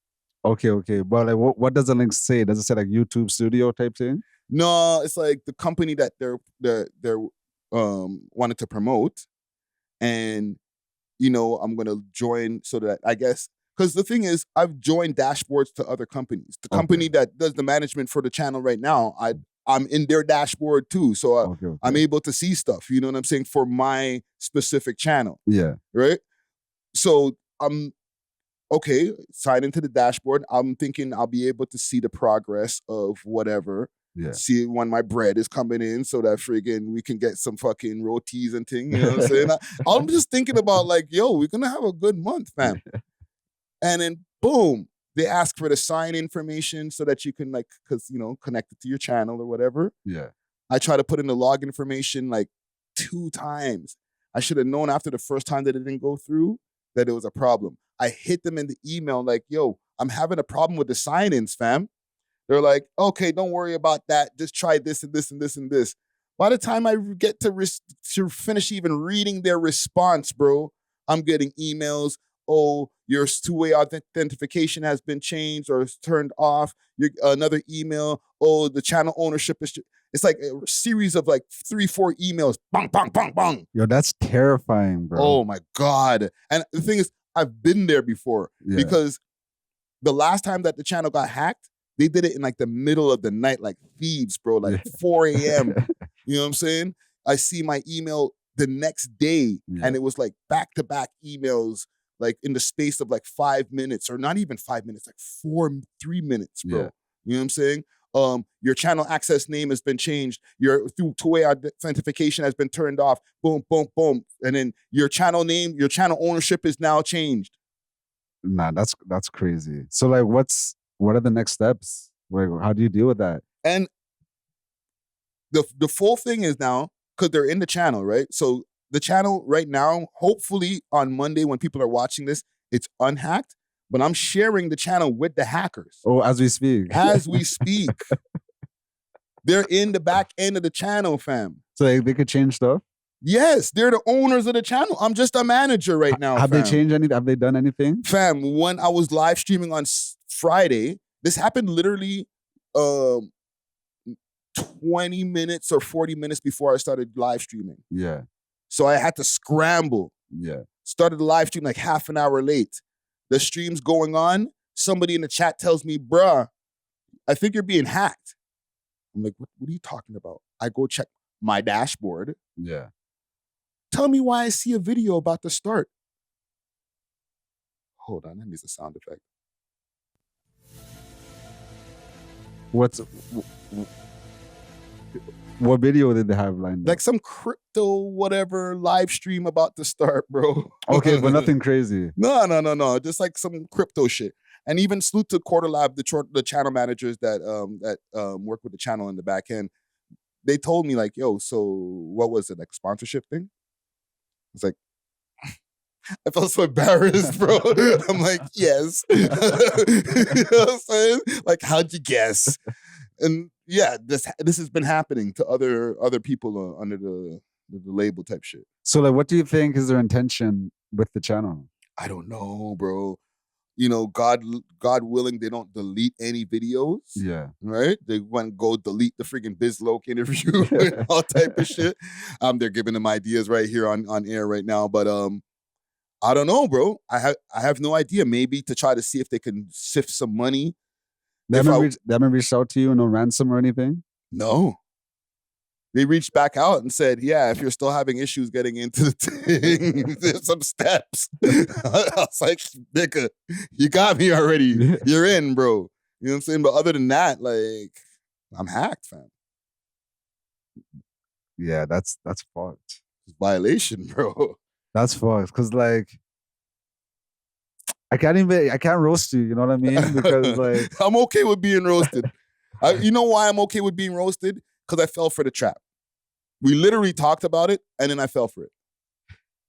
Okay. But like what does the link say? Does it say like YouTube Studio type thing? No, it's like the company that they're wanted to promote. And, you know, I'm going to join so that I guess... Because the thing is, I've joined dashboards to other companies. The company that does the management for the channel right now, I'm in their dashboard too. So I'm able to see stuff, you know what I'm saying, for my specific channel. Yeah. Right? So I'm, okay, sign into the dashboard. I'm thinking I'll be able to see the progress of whatever. Yeah. See when my bread is coming in so that friggin' we can get some fucking rotis and things, you know what I'm saying? I'm just thinking about like, yo, we're going to have a good month, fam. And then boom, they ask for the sign information so that you can like, cause you know, connect it to your channel or whatever. Yeah. I try to put in the log information like 2 times. I should have known after the first time that it didn't go through that it was a problem. I hit them in the email like, yo, I'm having a problem with the sign-ins, fam. They're like, okay, don't worry about that. Just try this and this and this and this. By the time I get to finish even reading their response, bro, I'm getting emails. Oh, your 2-way authentication has been changed or turned off. Another email. Oh, the channel ownership is... It's like a series of like 3-4 emails. Bang, bang, bang, bang. Yo, that's terrifying, bro. Oh my God. And the thing is, I've been there before because the last time that the channel got hacked, they did it in like the middle of the night, like thieves, bro, like 4 a.m. You know what I'm saying? I see my email the next day. And it was like back-to-back emails, like in the space of like 5 minutes, or not even 5 minutes, like 3 minutes, bro. Yeah. You know what I'm saying? Your channel access name has been changed. Your through two-way authentication has been turned off. Boom, boom, boom. And then your channel name, your channel ownership is now changed. Nah, that's crazy. So like, what are the next steps? Like, how do you deal with that? And the full thing is now, because they're in the channel, right? So the channel right now, hopefully on Monday when people are watching this, it's unhacked. But I'm sharing the channel with the hackers. Oh, as we speak. As we speak. They're in the back end of the channel, fam. So they could change stuff? Yes, they're the owners of the channel. I'm just a manager right now, Have fam. they changed anything? Have they done anything? Fam, when I was live streaming on Friday, this happened literally 20 minutes or 40 minutes before I started live streaming. Yeah. So I had to scramble. Yeah. Started the live stream like half an hour late. The stream's going on. Somebody in the chat tells me, bruh, I think you're being hacked. I'm like, what are you talking about? I go check my dashboard. Yeah. Tell me why I see a video about to start. Hold on, that needs a sound effect. What video did they have lined up? Like some crypto whatever live stream about to start, bro. Okay, but nothing crazy. No. Just like some crypto shit. And even salute to Quarterlab, the channel managers that work with the channel in the back end. They told me like, yo, so what was it, like a sponsorship thing? It's like, I felt so embarrassed, bro. I'm like, yes. You know what I'm saying? Like, how'd you guess? And yeah, this has been happening to other people under the label type shit. So like, what do you think is their intention with the channel? I don't know, bro. You know, God willing, they don't delete any videos. Yeah. Right? They want to go delete the freaking BizLoke interview and all type of shit. They're giving them ideas right here on air right now. But I don't know, bro. I have no idea. Maybe to try to see if they can sift some money. They haven't reached out to you, no ransom or anything? No. They reached back out and said, yeah, if you're still having issues getting into the thing, there's some steps. I was like, nigga, you got me already. You're in, bro. You know what I'm saying? But other than that, like, I'm hacked, fam. Yeah, that's fucked. It's violation, bro. That's fucked. Because, like, I can't roast you, you know what I mean? Because, like, I'm okay with being roasted. You know why I'm okay with being roasted? Because I fell for the trap. We literally talked about it, and then I fell for it.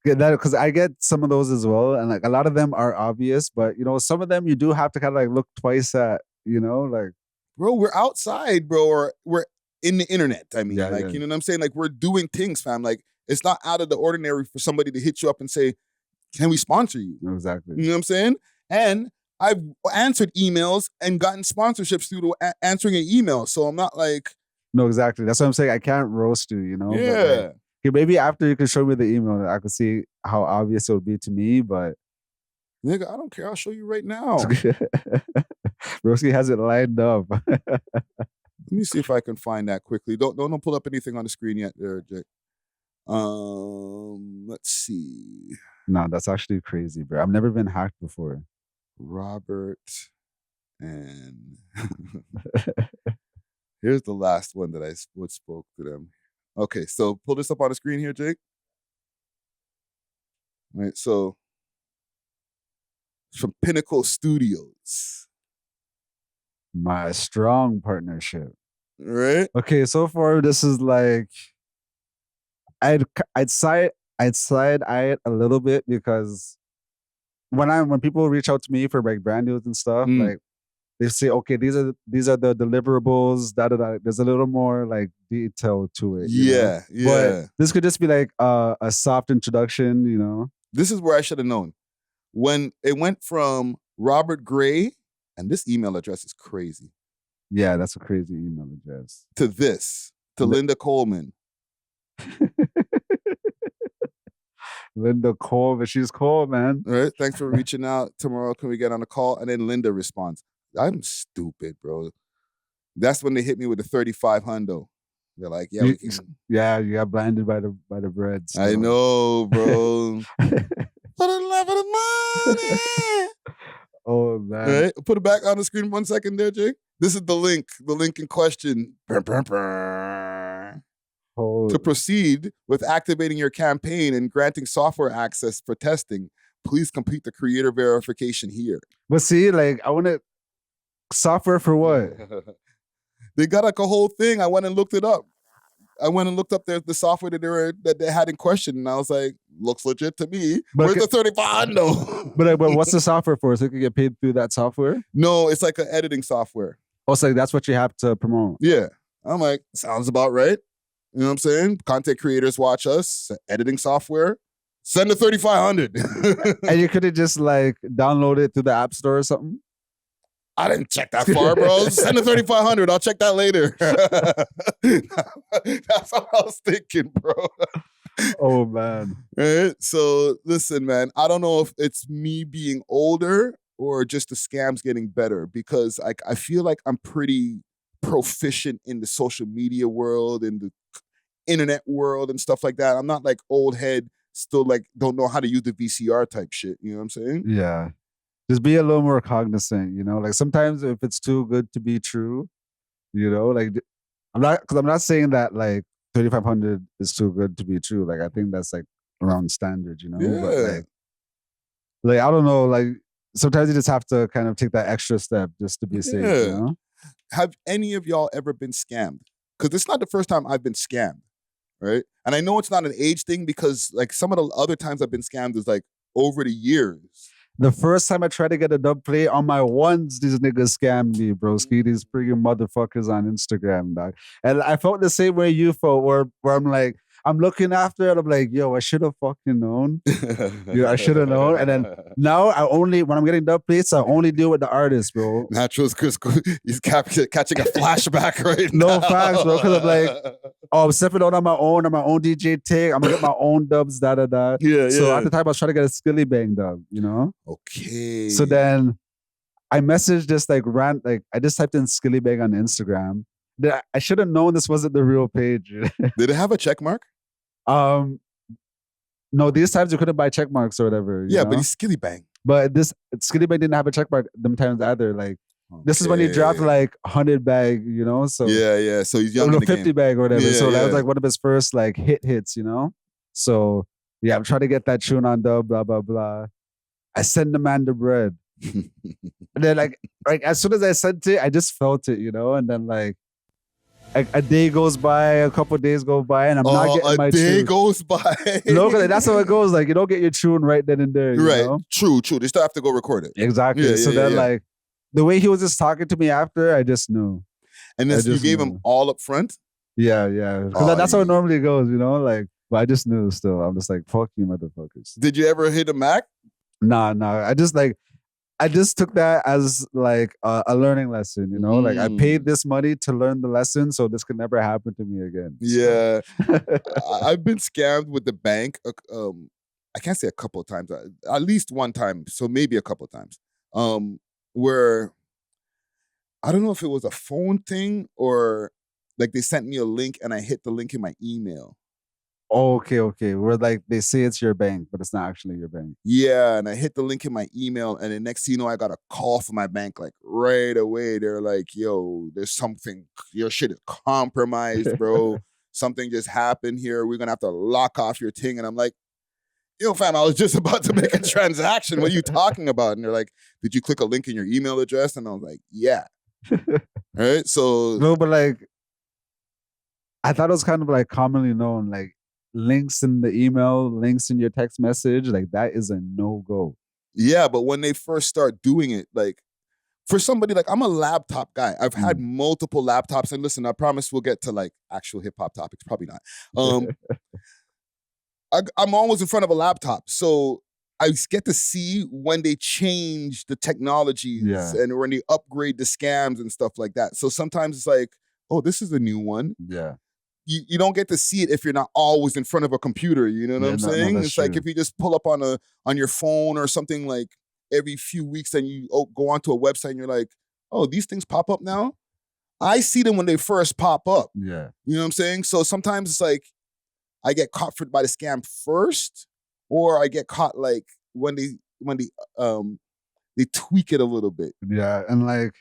Yeah, because I get some of those as well, and like a lot of them are obvious, but you know, some of them you do have to kind of like look twice at, you know, like, bro, we're outside, bro, or we're in the internet. I mean, Yeah. you know what I'm saying? Like, we're doing things, fam. Like, it's not out of the ordinary for somebody to hit you up and say, "Can we sponsor you?" Exactly. You know what I'm saying? And I've answered emails and gotten sponsorships through answering an email, so I'm not like. No, exactly. That's what I'm saying. I can't roast you, you know? Yeah. But like, okay, maybe after you can show me the email, I could see how obvious it would be to me, but... Nigga, I don't care. I'll show you right now. Roski has it lined up. Let me see if I can find that quickly. Don't pull up anything on the screen yet there, Jake. Let's see. No, that's actually crazy, bro. I've never been hacked before. Robert and... Here's the last one that I spoke to them. Okay, so pull this up on the screen here, Jake. All right, so it's from Pinnacle Studios. My strong partnership. Right? Okay, so far this is like I'd side eye it a little bit because when people reach out to me for like brand deals and stuff, like they say, okay, these are the deliverables, There's a little more like detail to it. Yeah. But this could just be like a soft introduction, you know? This is where I should have known. When it went from Robert Gray, and this email address is crazy. Yeah, that's a crazy email address. To this, to Linda Coleman. Linda Coleman, she's cool, man. All right, thanks for reaching out. Tomorrow, can we get on a call? And then Linda responds, I'm stupid, bro. That's when they hit me with the 35 hundo. They're like, yeah, we can. Yeah, you got blinded by the bread. So. I know, bro. For the love of the money. Oh, man. All right, put it back on the screen 1 second there, Jake. This is the link in question. To proceed with activating your campaign and granting software access for testing, please complete the creator verification here. But see, like, I want to software for what? They got like a whole thing. I went and looked it up. I went and looked up the software that they had in question, and I was like, looks legit to me. But where's the 35? No. But what's the software for? So you can get paid through that software? No, it's like an editing software. Oh, so that's what you have to promote. Yeah. I'm like, sounds about right. You know what I'm saying? Content creators watch us, editing software. Send the 3,500. And you could have just like download it through the App Store or something? I didn't check that far, bro. Send the 3,500. I'll check that later. That's what I was thinking, bro. Oh, man. Right? So listen, man, I don't know if it's me being older or just the scams getting better, because I feel like I'm pretty proficient in the social media world and the internet world and stuff like that. I'm not like old head, still like don't know how to use the VCR type shit. You know what I'm saying? Yeah. Just be a little more cognizant, you know? Like sometimes if it's too good to be true, you know, like I'm not saying that like 3,500 is too good to be true. Like I think that's like around standard, you know? Yeah. But like I don't know, like sometimes you just have to kind of take that extra step just to be safe, you know? Have any of y'all ever been scammed? Because it's not the first time I've been scammed, right? And I know it's not an age thing, because like some of the other times I've been scammed is like over the years. The first time I tried to get a dub play on my ones, these niggas scammed me, broski. These freaking motherfuckers on Instagram, dog. And I felt the same way you felt, where I'm like, I'm looking after it. I'm like, yo, I should have fucking known. I should have known. And then now when I'm getting dub plates, I only deal with the artist, bro. Natural's Chris, he's catching a flashback right now. No facts, bro. Because I'm like, I'm stepping out on my own DJ take. I'm gonna get my own dubs, da. Yeah. So at the time, I was trying to get a Skilly Bang dub, you know? Okay. So then I messaged this I just typed in Skilly Bang on Instagram. I should have known this wasn't the real page. Did it have a check mark? No, these times you couldn't buy check marks or whatever. Yeah, know? But he's Skilly Bang. But this Skilly Bang didn't have a check mark them times either. Like this is when he dropped like 100 bag, you know? So yeah. So he's young in the 50 game. bag or whatever. Yeah, so that was like one of his first like hits, you know? So yeah, I'm trying to get that tune on dub, blah, blah, blah. I send the man the bread. And then like as soon as I sent it, I just felt it, you know? And then like a day goes by, a couple of days go by, and I'm not getting my tune. A day goes by. No, that's how it goes. Like you don't get your tune right then and there. You know? True. They still have to go record it. Exactly. So then like the way he was just talking to me after, I just knew. And then you gave him all up front? Yeah. Because that's how it normally goes, you know? Like, but I just knew still. I'm just like, fuck you, motherfuckers. Did you ever hit a Mac? Nah. I just took that as like a learning lesson, you know? Like I paid this money to learn the lesson, so this could never happen to me again. Yeah. I've been scammed with the bank. I can't say a couple of times, at least one time, so maybe a couple of times, where I don't know if it was a phone thing or like they sent me a link and I hit the link in my email. Okay. Where like they say it's your bank, but it's not actually your bank. Yeah, and I hit the link in my email, and the next thing you know, I got a call from my bank like right away. They're like, yo, there's something, your shit is compromised, bro. Something just happened here. We're gonna have to lock off your thing. And I'm like, yo, fam, I was just about to make a transaction. What are you talking about? And they're like, did you click a link in your email address? And I was like, yeah. Right? So no, but like I thought it was kind of like commonly known, like links in the email, links in your text message, like that is a no-go. Yeah, but when they first start doing it, like for somebody, like I'm a laptop guy. I've had multiple laptops, and listen, I promise we'll get to like actual hip hop topics. Probably not. I'm always in front of a laptop, so I get to see when they change the technologies and when they upgrade the scams and stuff like that. So sometimes it's like, oh, this is a new one. Yeah. You don't get to see it if you're not always in front of a computer. You know what I'm saying? It's true. Like if you just pull up on your phone or something like every few weeks and you go onto a website and you're like, oh, these things pop up now? I see them when they first pop up. Yeah. You know what I'm saying? So sometimes it's like I get caught by the scam first, or I get caught like when they tweak it a little bit. Yeah, and like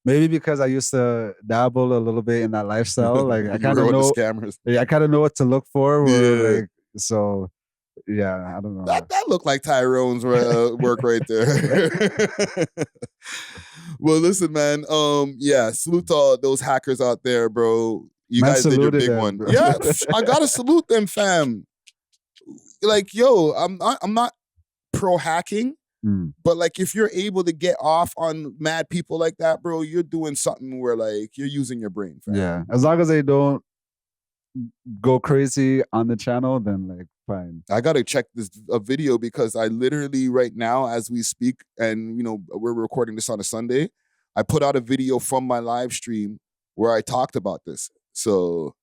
maybe because I used to dabble a little bit in that lifestyle, like I kind of know scammers. Yeah, I kind of know what to look for. Yeah. Like, so yeah, I don't know. That looked like Tyrone's work right there. Well, listen, man. Yeah, salute to all those hackers out there, bro. You guys did your big one. Bro. Yeah, I gotta salute them, fam. Like, yo, I'm not pro hacking, but like if you're able to get off on mad people like that, bro, you're doing something where like you're using your brain, fam. Yeah, as long as they don't go crazy on the channel, then like fine. I gotta check a video because I literally right now, as we speak, and you know we're recording this on a Sunday, I put out a video from my live stream where I talked about this. So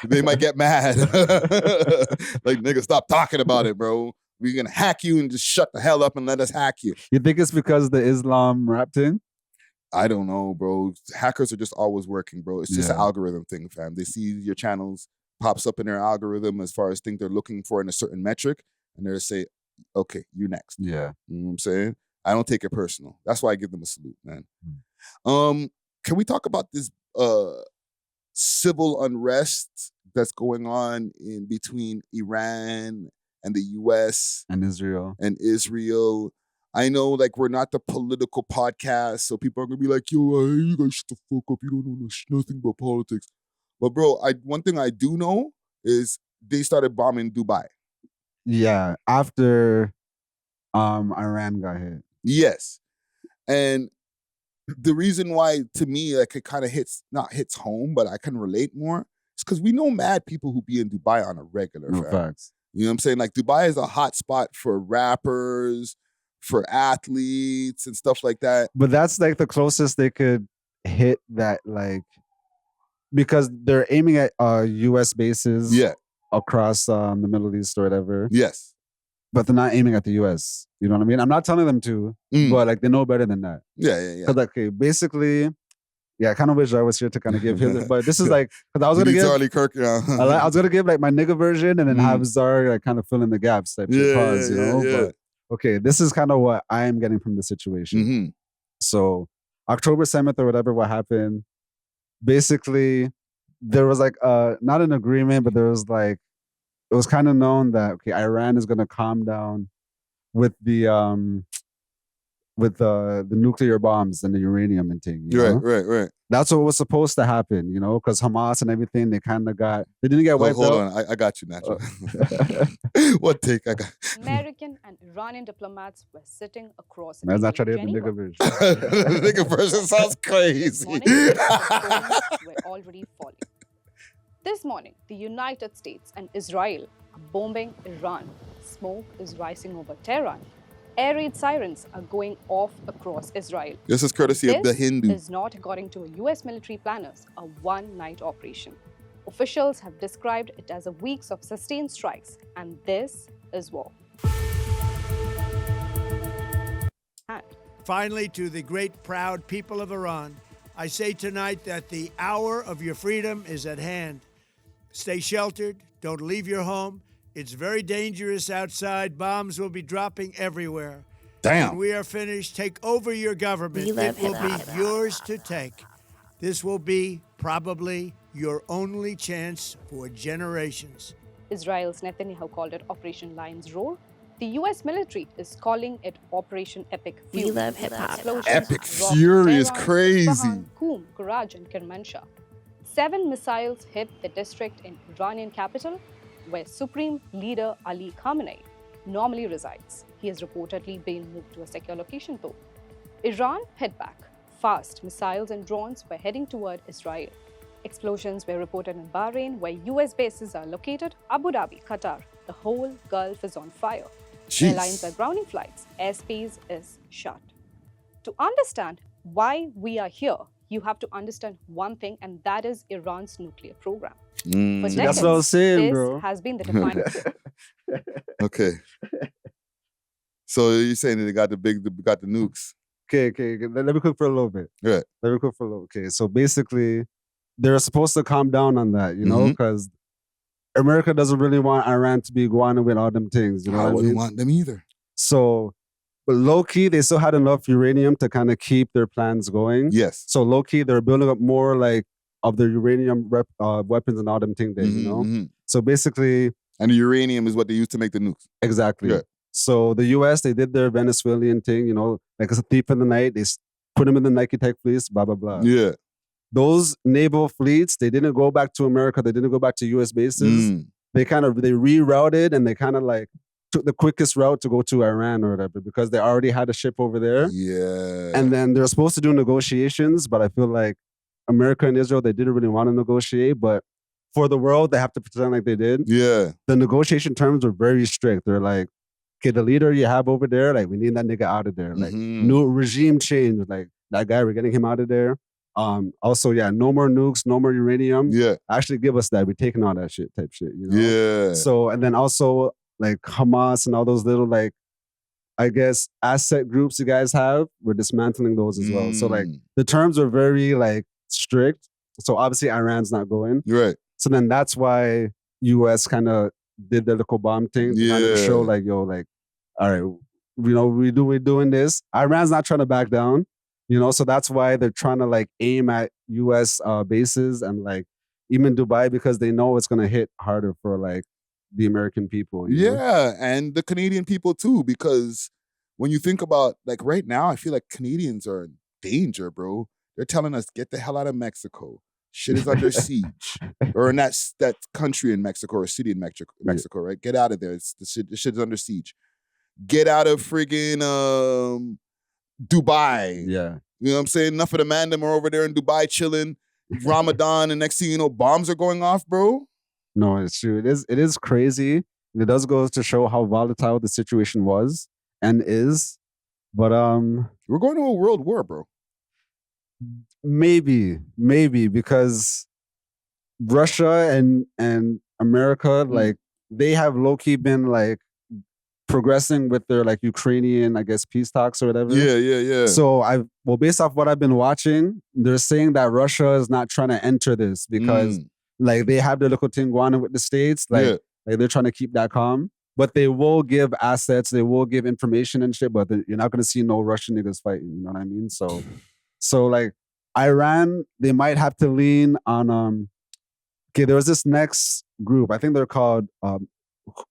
they might get mad. Like, nigga, stop talking about it, bro. We're gonna hack you and just shut the hell up and let us hack you. You think it's because of the Islam rap thing? I don't know, bro. Hackers are just always working, bro. It's just an algorithm thing, fam. They see your channels, pops up in their algorithm as far as things they're looking for in a certain metric, and they'll say, okay, you next. Yeah. You know what I'm saying? I don't take it personal. That's why I give them a salute, man. Can we talk about this civil unrest that's going on in between Iran and the US and Israel? I know, like, we're not the political podcast, so people are gonna be like, yo, you guys shut the fuck up. You don't know nothing about politics. But bro, one thing I do know is they started bombing Dubai. Yeah, after Iran got hit. Yes. And the reason why, to me, like, it kind of not hits home, but I can relate more, is because we know mad people who be in Dubai on a regular. No facts. You know what I'm saying? Like, Dubai is a hot spot for rappers, for athletes, and stuff like that. But that's like the closest they could hit that, like, because they're aiming at US bases across the Middle East or whatever. Yes. But they're not aiming at the US. You know what I mean? I'm not telling them to, but like they know better than that. Yeah. Because like, okay, basically, I kind of wish I was here to kind of give his, but this is like, because I was gonna give Charlie Kirk, I was gonna give like my nigga version and then have Zar like kind of fill in the gaps type shit, pause, you know? But okay, this is kind of what I am getting from the situation. So October 7th or whatever, what happened, basically there was like not an agreement, but there was like, it was kind of known that, okay, Iran is gonna calm down with the nuclear bombs and the uranium and thing. You know? Right. That's what was supposed to happen, you know, because Hamas and everything, they didn't get wiped out. Hold on, I got you, Natural. What take? I got American and Iranian diplomats were sitting across the Man's not trying to hit the nigga version. The nigga version sounds crazy. Were already falling. This morning, the United States and Israel are bombing Iran. Smoke is rising over Tehran. Air raid sirens are going off across Israel. This is courtesy of The Hindu. This is not, according to US military planners, a one-night operation. Officials have described it as a weeks of sustained strikes, and this is war. Finally, to the great, proud people of Iran, I say tonight that the hour of your freedom is at hand. Stay sheltered. Don't leave your home. It's very dangerous outside. Bombs will be dropping everywhere. Damn. When we are finished, take over your government. It will be yours to take. This will be probably your only chance for generations. Israel's Netanyahu called it Operation Lion's Roar. The US military is calling it Operation Epic Fury. We love hip-hop. Epic Fury is crazy. Isfahan, Qom, Karaj, and Kermanshah. 7 missiles hit the district in Iranian capital, where Supreme Leader Ali Khamenei normally resides. He has reportedly been moved to a secure location though. Iran hit back. Fast missiles and drones were heading toward Israel. Explosions were reported in Bahrain, where US bases are located, Abu Dhabi, Qatar. The whole Gulf is on fire. Jeez. Airlines are grounding flights. Airspace is shut. To understand why we are here, you have to understand one thing, and that is Iran's nuclear program. For decades, that's what I was saying, this bro. has been the defining force. Okay. So you're saying that they got the nukes? Okay. Let me cook for a little bit. Right. Let me cook for a little. Okay, so basically, they're supposed to calm down on that, you know, because America doesn't really want Iran to be going with all them things. You know, I what wouldn't mean? want them either. So, but low key, they still had enough uranium to kind of keep their plans going. Yes. So low key, they're building up more like of their uranium weapons and all them things. You know. So basically, and the uranium is what they use to make the nukes. Exactly. Yeah. So the U.S. they did their Venezuelan thing. You know, like a thief in the night. They put them in the Nike Tech fleets. Blah blah blah. Yeah. Those naval fleets, they didn't go back to America. They didn't go back to U.S. bases. They rerouted and they kind of like took the quickest route to go to Iran or whatever because they already had a ship over there. Yeah. And then they're supposed to do negotiations, but I feel like America and Israel, they didn't really want to negotiate, but for the world, they have to pretend like they did. Yeah. The negotiation terms were very strict. They're like, okay, the leader you have over there, like we need that nigga out of there. Like new regime change, like that guy, we're getting him out of there. Also, yeah, no more nukes, no more uranium. Yeah. Actually give us that. We're taking all that shit type shit, you know? Yeah. So, and then also like Hamas and all those little like, I guess, asset groups you guys have, we're dismantling those as well. So like the terms are very like strict. So obviously Iran's not going. Right. So then that's why US kind of did the little bomb thing to kind of show like, yo, like, all right, you know, we're doing this. Iran's not trying to back down. You know, so that's why they're trying to like aim at U.S. Bases and like even Dubai because they know it's gonna hit harder for like the American people. You know? And the Canadian people too, because when you think about like right now, I feel like Canadians are in danger, bro. They're telling us get the hell out of Mexico. Shit is under siege, or in that country in Mexico or city in Mexico, right? Get out of there. The shit is under siege. Get out of friggin' Dubai. Yeah. You know what I'm saying? Enough of the man them are over there in Dubai chilling, Ramadan, and next thing you know, bombs are going off, bro. No, it's true. It is crazy. It does go to show how volatile the situation was and is. But we're going to a world war, bro. Maybe because Russia and America, like they have low-key been like progressing with their like Ukrainian, I guess, peace talks or whatever. Yeah. So based off what I've been watching, they're saying that Russia is not trying to enter this because like they have their little thing going on with the States. Like they're trying to keep that calm. But they will give assets, they will give information and shit, but you're not gonna see no Russian niggas fighting, you know what I mean? So like Iran, they might have to lean on there was this next group, I think they're called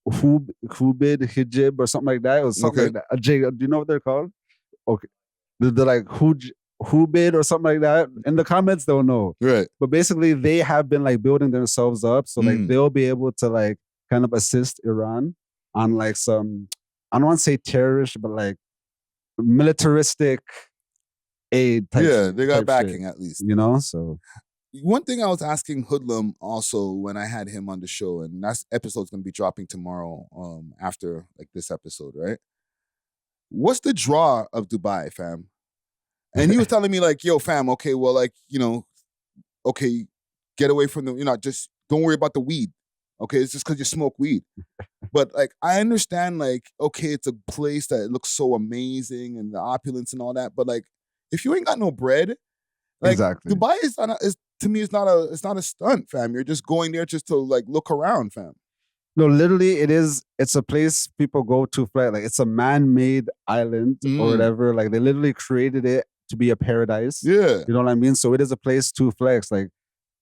Hubid Hijib or something like that. It was something like that. Do you know what they're called? Okay. They're like Hubid or something like that. In the comments, they'll know. Right. But basically, they have been like building themselves up. So like they'll be able to like kind of assist Iran on like some, I don't want to say terrorist, but like militaristic aid type. Yeah, they got type backing shit, at least. you know? So one thing I was asking Hoodlum also when I had him on the show, and that episode's gonna be dropping tomorrow after like this episode, right? What's the draw of Dubai, fam? And he was telling me like, yo, fam, okay, well, like, you know, okay, get away from the, you know, just don't worry about the weed. Okay, it's just because you smoke weed. But like, I understand like, okay, it's a place that looks so amazing and the opulence and all that. But like, if you ain't got no bread, like exactly. Dubai is to me, it's not a stunt, fam. You're just going there just to like look around, fam. No, literally, it's a place people go to fly. Like it's a man-made island or whatever. Like they literally created it to be a paradise. Yeah. You know what I mean? So it is a place to flex. Like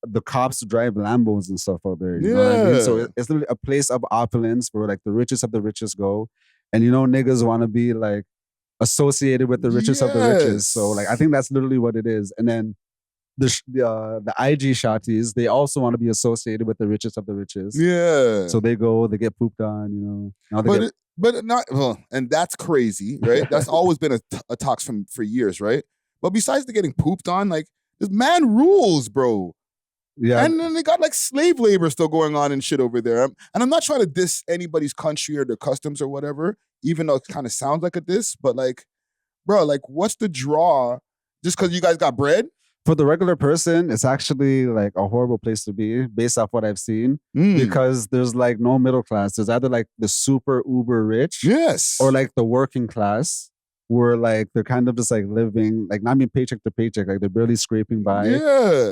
the cops drive Lambos and stuff out there. You know what I mean? So it's literally a place of opulence where like the richest of the richest go. And you know, niggas want to be like associated with the richest of the richest. So like I think that's literally what it is. And then the IG shotties, they also want to be associated with the richest of the richest. Yeah. So they get pooped on, you know. But not well, and that's crazy, right? That's always been a talk for years, right? But besides the getting pooped on, like this man rules, bro. Yeah. And then they got like slave labor still going on and shit over there. And I'm not trying to diss anybody's country or their customs or whatever, even though it kind of sounds like a diss, but like, bro, like what's the draw just because you guys got bread? For the regular person, it's actually like a horrible place to be based off what I've seen because there's like no middle class. There's either like the super uber rich yes, or like the working class. where like they're kind of just like living, like not even paycheck to paycheck, like they're barely scraping by,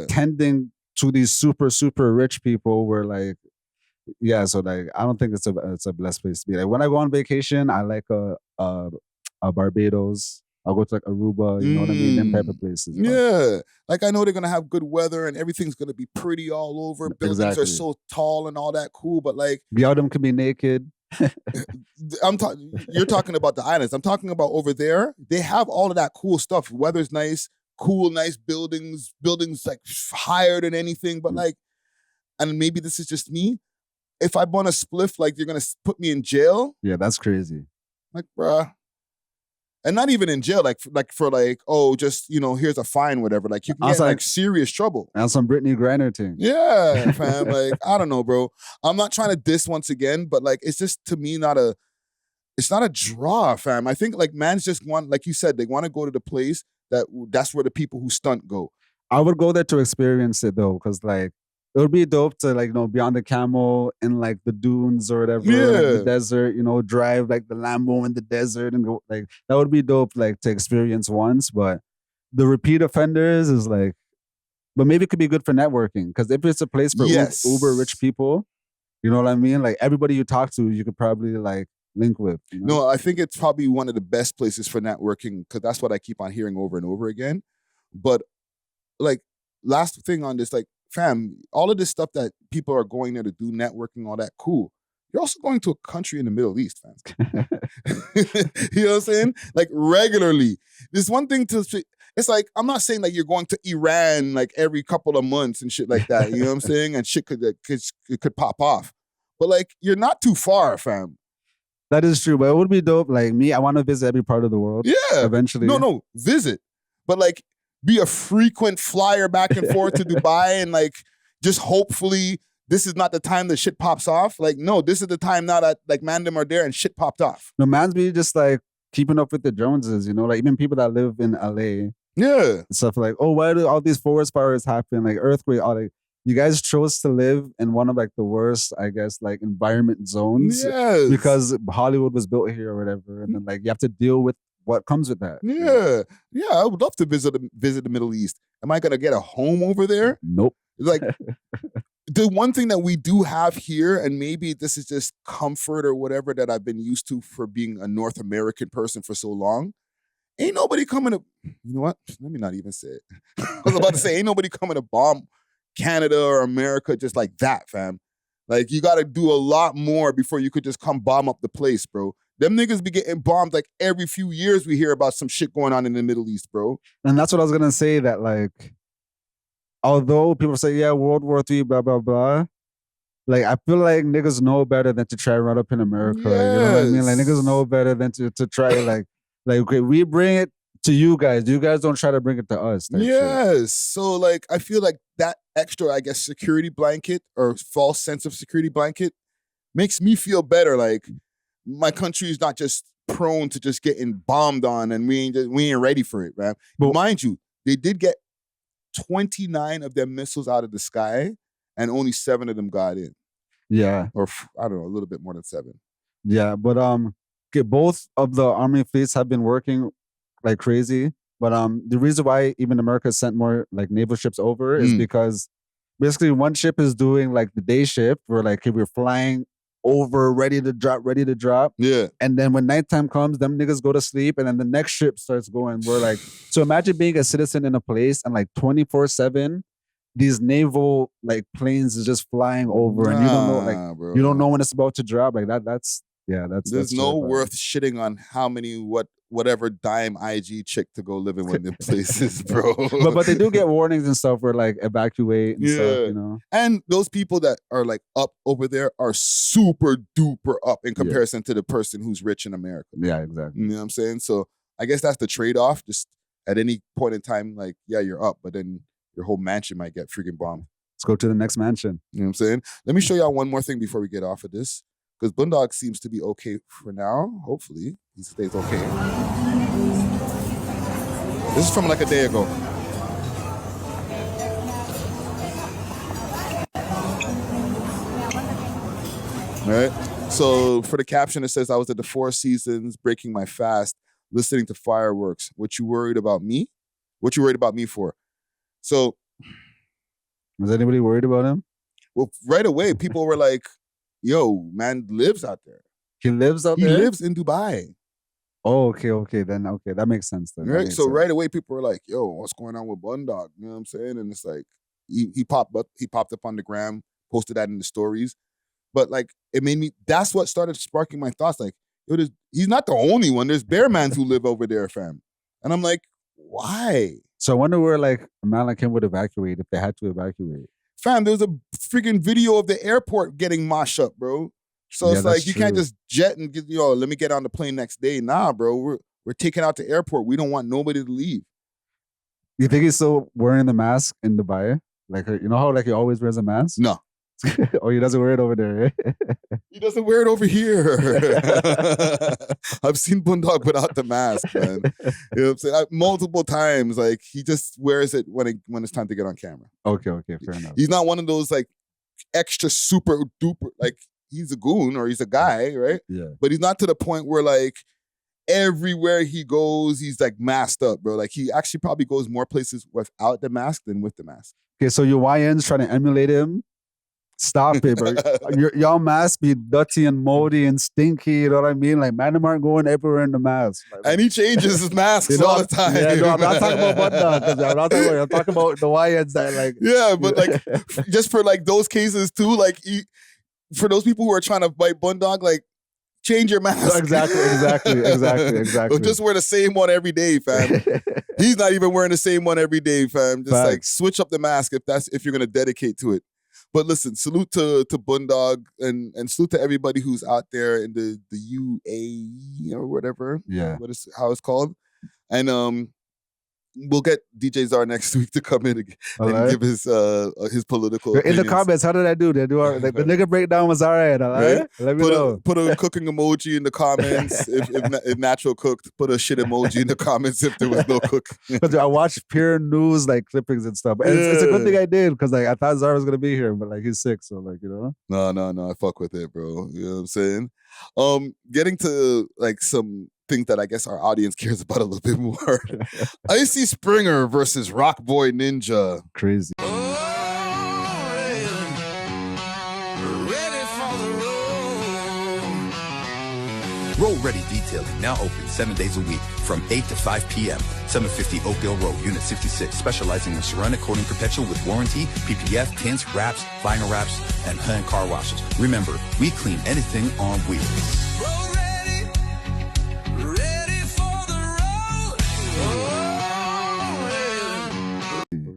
tending to these super, super rich people where like, yeah, so like I don't think it's a blessed place to be. Like when I go on vacation, I like a Barbados. I'll go to like Aruba, you know what I mean? Them type of places. Yeah. Like I know they're gonna have good weather and everything's gonna be pretty all over. Buildings are so tall and all that cool, but like y'all them can be naked. You're talking about the islands. I'm talking about over there. They have all of that cool stuff. Weather's nice, cool, nice buildings like higher than anything. But like, and maybe this is just me. If I burn a spliff, like you're gonna put me in jail. Yeah, that's crazy. Like, bruh. And not even in jail, like for oh, just, you know, here's a fine, whatever. Like you can get in like serious trouble. And some Brittany Griner thing. Yeah, fam. Like, I don't know, bro. I'm not trying to diss once again, but like it's just to me it's not a draw, fam. I think like man's just want, like you said, they want to go to the place that's where the people who stunt go. I would go there to experience it though, because like it would be dope to like, you know, be on the camel in like the dunes or whatever, like the desert, you know, drive like the Lambo in the desert and go, like that would be dope, like to experience once. But the repeat offenders is like, but maybe it could be good for networking, because if it's a place for uber rich people, you know what I mean? Like everybody you talk to, you could probably like link with. You know? No, I think it's probably one of the best places for networking, because that's what I keep on hearing over and over again. But like last thing on this, like, fam, all of this stuff that people are going there to do, networking, all that, cool. You're also going to a country in the Middle East, fam. You know what I'm saying? Like regularly. There's one thing it's like, I'm not saying like you're going to Iran like every couple of months and shit like that. You know what I'm saying? And shit could pop off. But like, you're not too far, fam. That is true, but it would be dope. Like me, I want to visit every part of the world. Yeah. Eventually. No, visit. But like, be a frequent flyer back and forth to Dubai and like just hopefully this is not the time that shit pops off. Like, no, this is the time now that like man them are there and shit popped off. No, man's be just like keeping up with the Joneses, you know, like even people that live in LA. Yeah. Stuff like, oh, why do all these forest fires happen? Like earthquake, all like you guys chose to live in one of like the worst, I guess, like environment zones. Yes. Because Hollywood was built here or whatever. And then like you have to deal with what comes with that. Yeah. Yeah, I would love to visit the Middle East. Am I going to get a home over there? Nope. Like, the one thing that we do have here, and maybe this is just comfort or whatever that I've been used to for being a North American person for so long, ain't nobody coming to, you know what? Let me not even say it. I was about to say, ain't nobody coming to bomb Canada or America just like that, fam. Like, you got to do a lot more before you could just come bomb up the place, bro. Them niggas be getting bombed like every few years. We hear about some shit going on in the Middle East, bro. And that's what I was gonna say, that like, although people say, yeah, World War III, blah, blah, blah. Like, I feel like niggas know better than to try to run up in America. Yes. You know what I mean? Like, niggas know better than to try like, okay, we bring it to you guys. You guys don't try to bring it to us. Yes. Shit. So, like, I feel like that extra, I guess, security blanket or false sense of security blanket makes me feel better. Like, my country is not just prone to just getting bombed on and we ain't ready for it, man. But mind you, they did get 29 of them missiles out of the sky and only 7 of them got in. Yeah. Or I don't know, a little bit more than 7. Yeah, but both of the army fleets have been working like crazy. But the reason why even America sent more like naval ships over is because basically one ship is doing like the day shift where like we're flying over, ready to drop. Yeah. And then when nighttime comes, them niggas go to sleep and then the next ship starts going. We're like, so imagine being a citizen in a place and like 24/7, these naval like planes is just flying over and you don't know, like, bro, you don't know when it's about to drop. Like that's there's no worth shitting on how many whatever dime IG chick to go live in one of them places, bro. but they do get warnings and stuff where like evacuate and stuff, you know. And those people that are like up over there are super duper up in comparison to the person who's rich in America. Yeah, exactly. You know what I'm saying? So I guess that's the trade-off. Just at any point in time, like, yeah, you're up, but then your whole mansion might get freaking bombed. Let's go to the next mansion. You know what I'm saying? Let me show y'all one more thing before we get off of this. Because Bundog seems to be okay for now. Hopefully, he stays okay. This is from like a day ago. All right. So for the caption, it says, I was at the Four Seasons breaking my fast. listening to fireworks. What you worried about me? What you worried about me for? So, was anybody worried about him? Well, right away, people were like, yo, man lives out there. He lives out there? He lives in Dubai. Oh, okay. Then, okay, that makes sense then. Right? So right away, people were like, yo, what's going on with Bundog? You know what I'm saying? And it's like, he popped up on the gram, posted that in the stories. But like, it made me, that's what started sparking my thoughts. Like, yo, he's not the only one. There's bearmans who live over there, fam. And I'm like, why? So I wonder where like a man like him would evacuate if they had to evacuate. Fam, there was a freaking video of the airport getting moshed up, bro. So it's like, you can't just jet and get, let me get on the plane next day. Nah, bro, we're taking out the airport. We don't want nobody to leave. You think he's still wearing the mask in Dubai? Like, you know how like he always wears a mask? No. Oh, he doesn't wear it over there, eh? He doesn't wear it over here. I've seen Bundog without the mask, man. You know what I'm saying? Multiple times, like, he just wears it when it's time to get on camera. Okay, fair enough. He's not one of those, like, extra super duper, like, he's a goon or he's a guy, right? Yeah. But he's not to the point where, like, everywhere he goes, he's, like, masked up, bro. Like, he actually probably goes more places without the mask than with the mask. Okay, so your YN's trying to emulate him. Stop it, bro. Y'all masks be dirty and moldy and stinky, you know what I mean? Like, man, them aren't going everywhere in the mask. Like, and he changes his masks all the time. Yeah, no, I'm not talking about Bundog. I'm talking about the YNs that, like... Yeah, but, like, just for, like, those cases, too, like, for those people who are trying to bite Bundog, like, change your mask. Exactly. Just wear the same one every day, fam. He's not even wearing the same one every day, fam. Just, like, switch up the mask if you're going to dedicate to it. But listen, salute to Bundog and salute to everybody who's out there in the UAE or whatever. Yeah. How it's called. And we'll get DJ Czar next week to come in and give his political opinions. In the comments, how did I do? The nigga breakdown was all right. Right? Let me know. Put a cooking emoji in the comments if natural cooked. Put a shit emoji in the comments if there was no cook. Because I watched pure news like clippings and stuff. And it's a good thing I did because like I thought Zara was gonna be here, but like he's sick, so like No, I fuck with it, bro. You know what I'm saying? Getting to like some things that I guess our audience cares about a little bit more. Icy Springer versus Rocboyninja. Crazy. Roll Ready Detailing, now open 7 days a week from 8 to 5 p.m. 750 Oakdale Road, Unit 66, specializing in ceramic coating perpetual with warranty, PPF, tints, wraps, vinyl wraps, and hand car washes. Remember, we clean anything on wheels.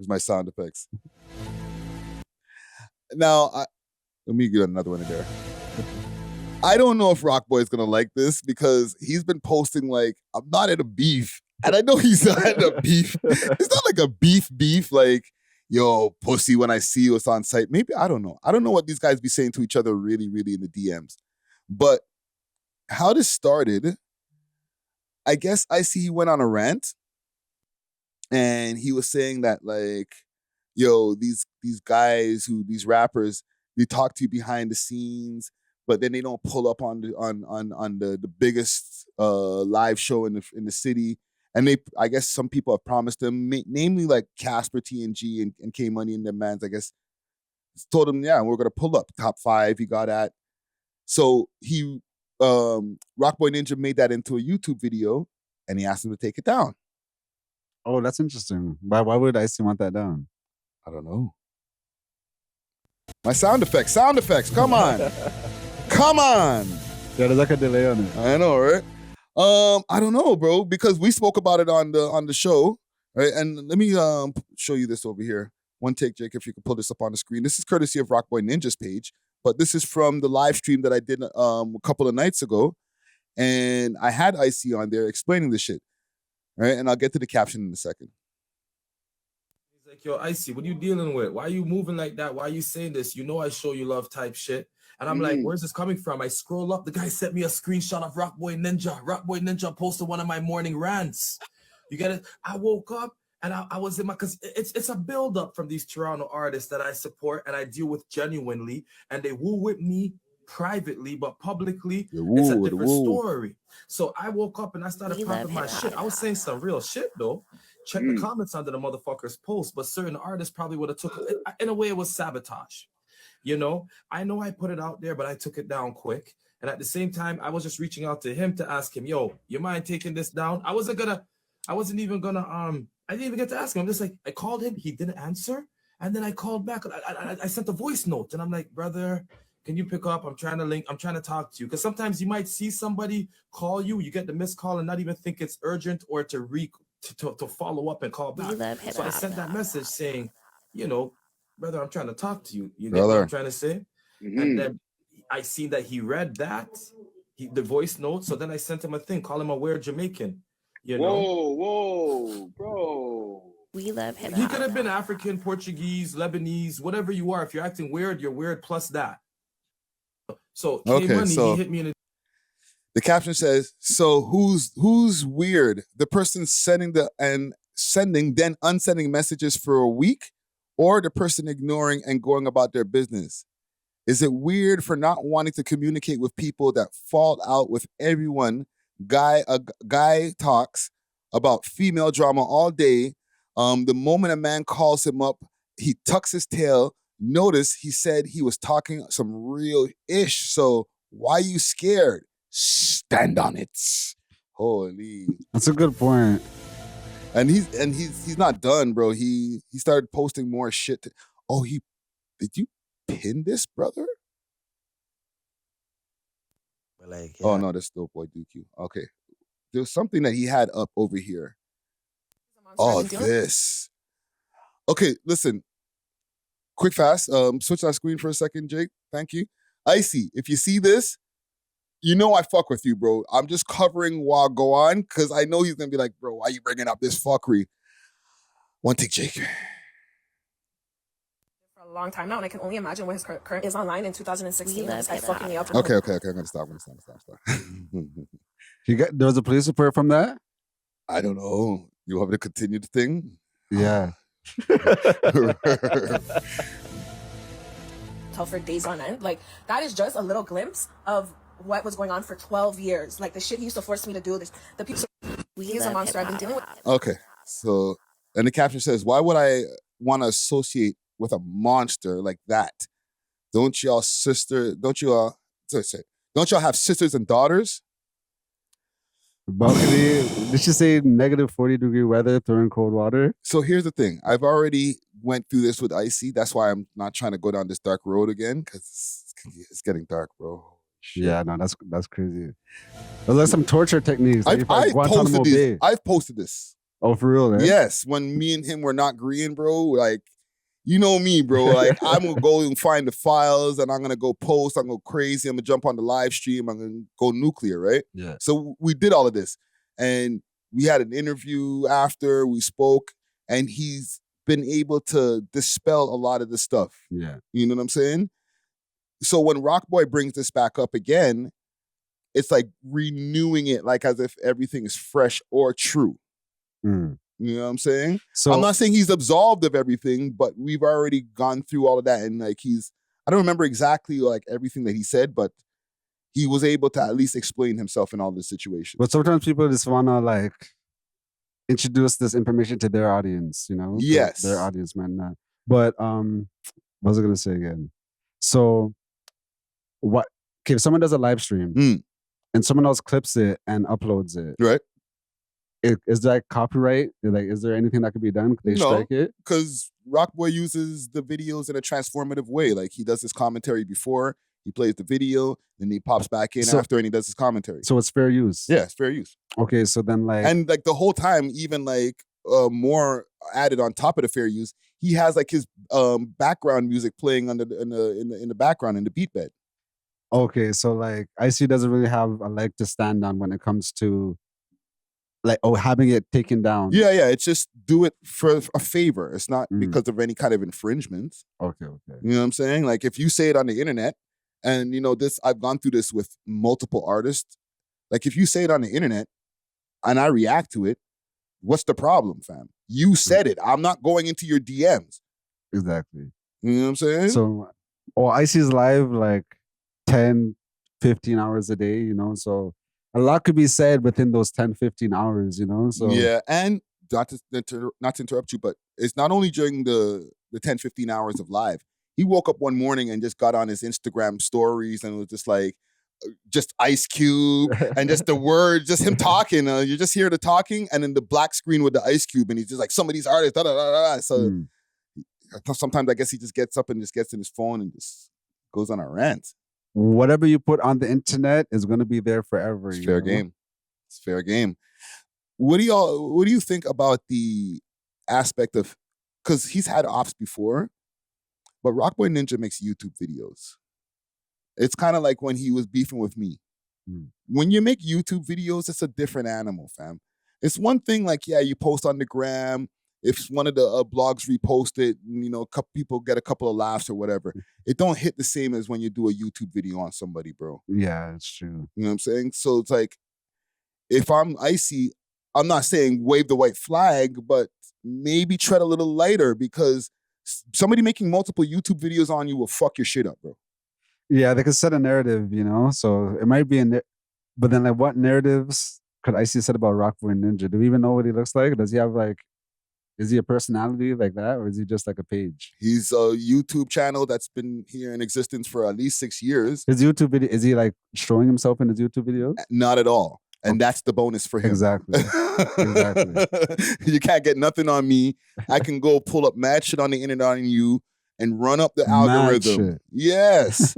My sound effects. Now, let me get another one in there. I don't know if Rockboy is gonna like this because he's been posting like, I'm not in a beef. And I know he's not in a beef. It's not like a beef, like, yo, pussy, when I see you, it's on site. Maybe, I don't know. I don't know what these guys be saying to each other really, really in the DMs. But how this started, I guess he went on a rant. And he was saying that, like, yo, these guys these rappers, they talk to you behind the scenes, but then they don't pull up on the biggest live show in the city. And I guess some people have promised him, namely like Casper, TNG, and K Money and them mans, I guess, told him, yeah, we're gonna pull up top 5. He got at. So he Rocboyninja made that into a YouTube video, and he asked him to take it down. Oh, that's interesting. Why would Icy want that down? I don't know. My sound effects, come on. Come on. Yeah, there's like a delay on it. I know, right? I don't know, bro, because we spoke about it on the show, right? And let me show you this over here. One take, Jake, if you could pull this up on the screen. This is courtesy of Rocboyninja's page, but this is from the live stream that I did a couple of nights ago, and I had Icy on there explaining this shit. Right, and I'll get to the caption in a second. He's like, yo, Icy, what are you dealing with? Why are you moving like that? Why are you saying this? You know I show you love type shit. And I'm like, where's this coming from? I scroll up. The guy sent me a screenshot of Rocboyninja. Rocboyninja posted one of my morning rants. You get it? I woke up and I was in because it's a build-up from these Toronto artists that I support and I deal with genuinely. And they woo with me privately, but publicly, it's a different story. So I woke up and I started popping my shit. I was saying some real shit though. Check the comments under the motherfucker's post, but certain artists probably would have took it. In a way, it was sabotage. You know I put it out there, but I took it down quick. And at the same time, I was just reaching out to him to ask him, yo, you mind taking this down? I didn't even get to ask him. I'm just like, I called him, he didn't answer. And then I called back. I sent a voice note and I'm like, brother, can you pick up? I'm trying to talk to you. Because sometimes you might see somebody call you, you get the missed call and not even think it's urgent or to follow up and call back. So I sent that message saying, brother, I'm trying to talk to you. You get what I'm trying to say? Mm-hmm. And then I seen that he read that, the voice note. So then I sent him a thing, call him a weird Jamaican. Whoa, bro. We love hip hop. He could have been African, Portuguese, Lebanese, whatever you are. If you're acting weird, you're weird plus that. So he hit me in the caption says, so who's weird? The person sending then unsending messages for a week, or the person ignoring and going about their business? Is it weird for not wanting to communicate with people that fall out with everyone? A guy talks about female drama all day. The moment a man calls him up, he tucks his tail. Notice he said he was talking some real ish. So why you scared? Stand on it. Holy. That's a good point. And he's not done, bro. He started posting more shit. Did you pin this, brother? Like, yeah. Oh no, that's Lil Boat DQ. Okay. There's something that he had up over here. This. Okay, listen. Quick fast. Switch that screen for a second, Jake. Thank you. Icy, if you see this, I fuck with you, bro. I'm just covering while I go on because I know he's gonna be like, bro, why you bringing up this fuckery? One take, Jake. For a long time now, and I can only imagine what his current is online in 2016. This guy's fucking me up. Okay. I'm gonna stop. There was a police report from that? I don't know. You want me to continue the thing? Yeah. Tell for days on end. Like, that is just a little glimpse of what was going on for 12 years. Like, the shit he used to force me to do. The people. He's a monster I've been dealing with. Okay. So, and the caption says, why would I want to associate with a monster like that? Don't y'all have sisters and daughters? Balcony, did she say negative 40-degree weather, throwing cold water? So here's the thing. I've already went through this with Icy. That's why I'm not trying to go down this dark road again, because it's getting dark, bro. Shit. Yeah, no, that's crazy. There's like some torture techniques. I've posted this. Oh, for real, man? Yes, when me and him were not agreeing, bro, like, you know me, bro. Like, I'm going to go and find the files, and I'm going to go post. I'm going to go crazy. I'm going to jump on the live stream. I'm going to go nuclear, right? Yeah. So we did all of this. And we had an interview after. We spoke. And he's been able to dispel a lot of the stuff. Yeah. You know what I'm saying? So when Rockboy brings this back up again, it's like renewing it, like as if everything is fresh or true. Mm. You know what I'm saying? So I'm not saying he's absolved of everything, but we've already gone through all of that. And like I don't remember exactly like everything that he said, but he was able to at least explain himself in all this situation. But sometimes people just want to like introduce this information to their audience, Yes. Their audience, man. But what was I going to say again? So if someone does a live stream and someone else clips it and uploads it, right? Is that copyright? Like, is there anything that could be done? Could they strike it? Because Rockboy uses the videos in a transformative way. Like, he does his commentary before, he plays the video, then he pops back in after and he does his commentary. So it's fair use? Yeah, it's fair use. Okay, so then like... And like the whole time, even like more added on top of the fair use, he has like his background music playing in the background in the beat bed. Okay, so like Icy doesn't really have a leg to stand on when it comes to like having it taken down. Yeah, it's just do it for a favor. It's not because of any kind of infringement. Okay. You know what I'm saying? Like if you say it on the internet, and this, I've gone through this with multiple artists. Like if you say it on the internet and I react to it, what's the problem, fam? You said it. I'm not going into your DMs. Exactly. You know what I'm saying? So, Icy's live like 10, 15 hours a day, you know? So a lot could be said within those 10, 15 hours, you know? So yeah, and not to interrupt you, but it's not only during the 10, 15 hours of live. He woke up one morning and just got on his Instagram stories and was just like, just Ice Cube and just the words, just him talking. You just hear the talking and then the black screen with the Ice Cube and he's just like, some of these artists, da da da da. So sometimes I guess he just gets up and just gets in his phone and just goes on a rant. Whatever you put on the internet is going to be there forever. It's fair game. It's fair game. What do you think about the aspect of, because he's had ops before, but Rocboyninja makes YouTube videos. It's kind of like when he was beefing with me. When you make YouTube videos, it's a different animal, fam. It's one thing like, yeah, you post on the gram. If one of the blogs repost it, you know, a couple people get a couple of laughs or whatever. It don't hit the same as when you do a YouTube video on somebody, bro. Yeah, it's true. You know what I'm saying? So it's like, if I'm Icy, I'm not saying wave the white flag, but maybe tread a little lighter because somebody making multiple YouTube videos on you will fuck your shit up, bro. Yeah, they could set a narrative, you know? So it might be but then like what narratives could Icy said about Rocboyninja? Do we even know what he looks like? Does he have like, is he a personality like that? Or is he just like a page? He's a YouTube channel that's been here in existence for at least 6 years. His YouTube video, is he like showing himself in his YouTube videos? Not at all. And that's the bonus for him. Exactly. Exactly. You can't get nothing on me. I can go pull up mad shit on the internet on you and run up the algorithm. Yes.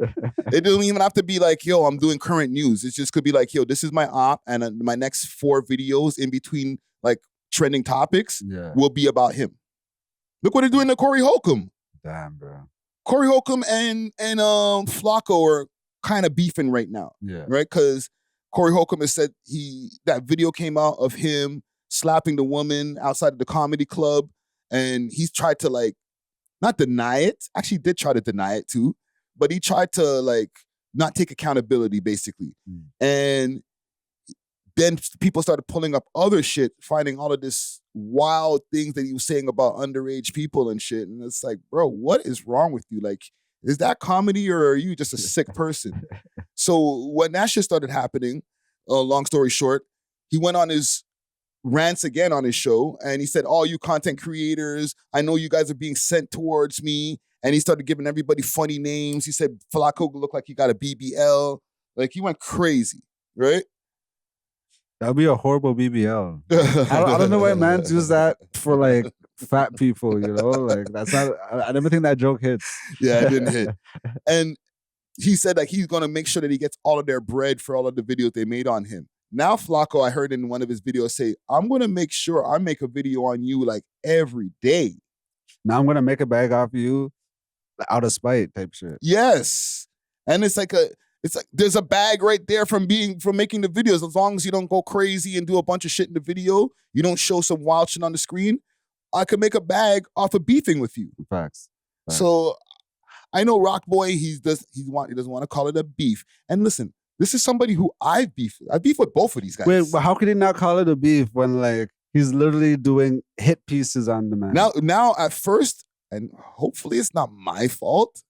It doesn't even have to be like, yo, I'm doing current news. It just could be like, yo, this is my op, and my next 4 videos in between like trending topics will be about him. Look what they're doing to Corey Holcomb. Damn, bro. Corey Holcomb and Flacco are kind of beefing right now. Yeah. Right? Because Corey Holcomb has said that video came out of him slapping the woman outside of the comedy club, and he's tried to like not deny it. Actually, did try to deny it too, but he tried to like not take accountability basically. And then people started pulling up other shit, finding all of this wild things that he was saying about underage people and shit. And it's like, bro, what is wrong with you? Like, is that comedy or are you just a sick person? So when that shit started happening, long story short, he went on his rants again on his show and he said, all you content creators, I know you guys are being sent towards me. And he started giving everybody funny names. He said Flacco looked like he got a BBL. Like he went crazy, right? That would be a horrible BBL. I don't know why man use that for like fat people, you know? Like that's not, I never think that joke hits. Yeah, it didn't hit. And he said that he's gonna make sure that he gets all of their bread for all of the videos they made on him. Now Flacco, I heard in one of his videos say, I'm gonna make sure I make a video on you like every day. Now I'm gonna make a bag off you out of spite type shit. Yes. And it's like there's a bag right there from making the videos. As long as you don't go crazy and do a bunch of shit in the video, you don't show some wild shit on the screen, I could make a bag off of beefing with you. Facts. So I know Rockboy, he doesn't want to call it a beef. And listen, this is somebody who I beef with both of these guys. Wait, but how could he not call it a beef when like he's literally doing hit pieces on the man? Now at first, and hopefully it's not my fault.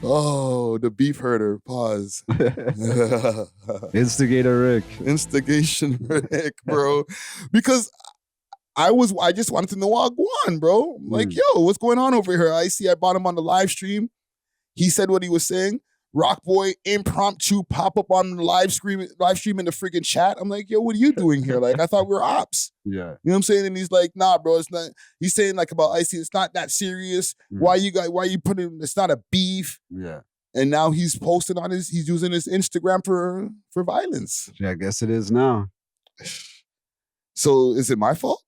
Oh, the beef herder. Pause. Instigator Rick. Instigation Rick, bro. Because I just wanted to know Wagwan, bro. Like, yo, what's going on over here? I bought him on the live stream. He said what he was saying. Rockboy impromptu pop up on the live stream in the freaking chat. I'm like, yo, what are you doing here? Like, I thought we were ops. Yeah. You know what I'm saying? And he's like, nah, bro, it's not. He's saying like about Icy, it's not that serious. Why you putting, it's not a beef. Yeah. And now he's posting he's using his Instagram for violence. Yeah, I guess it is now. So is it my fault?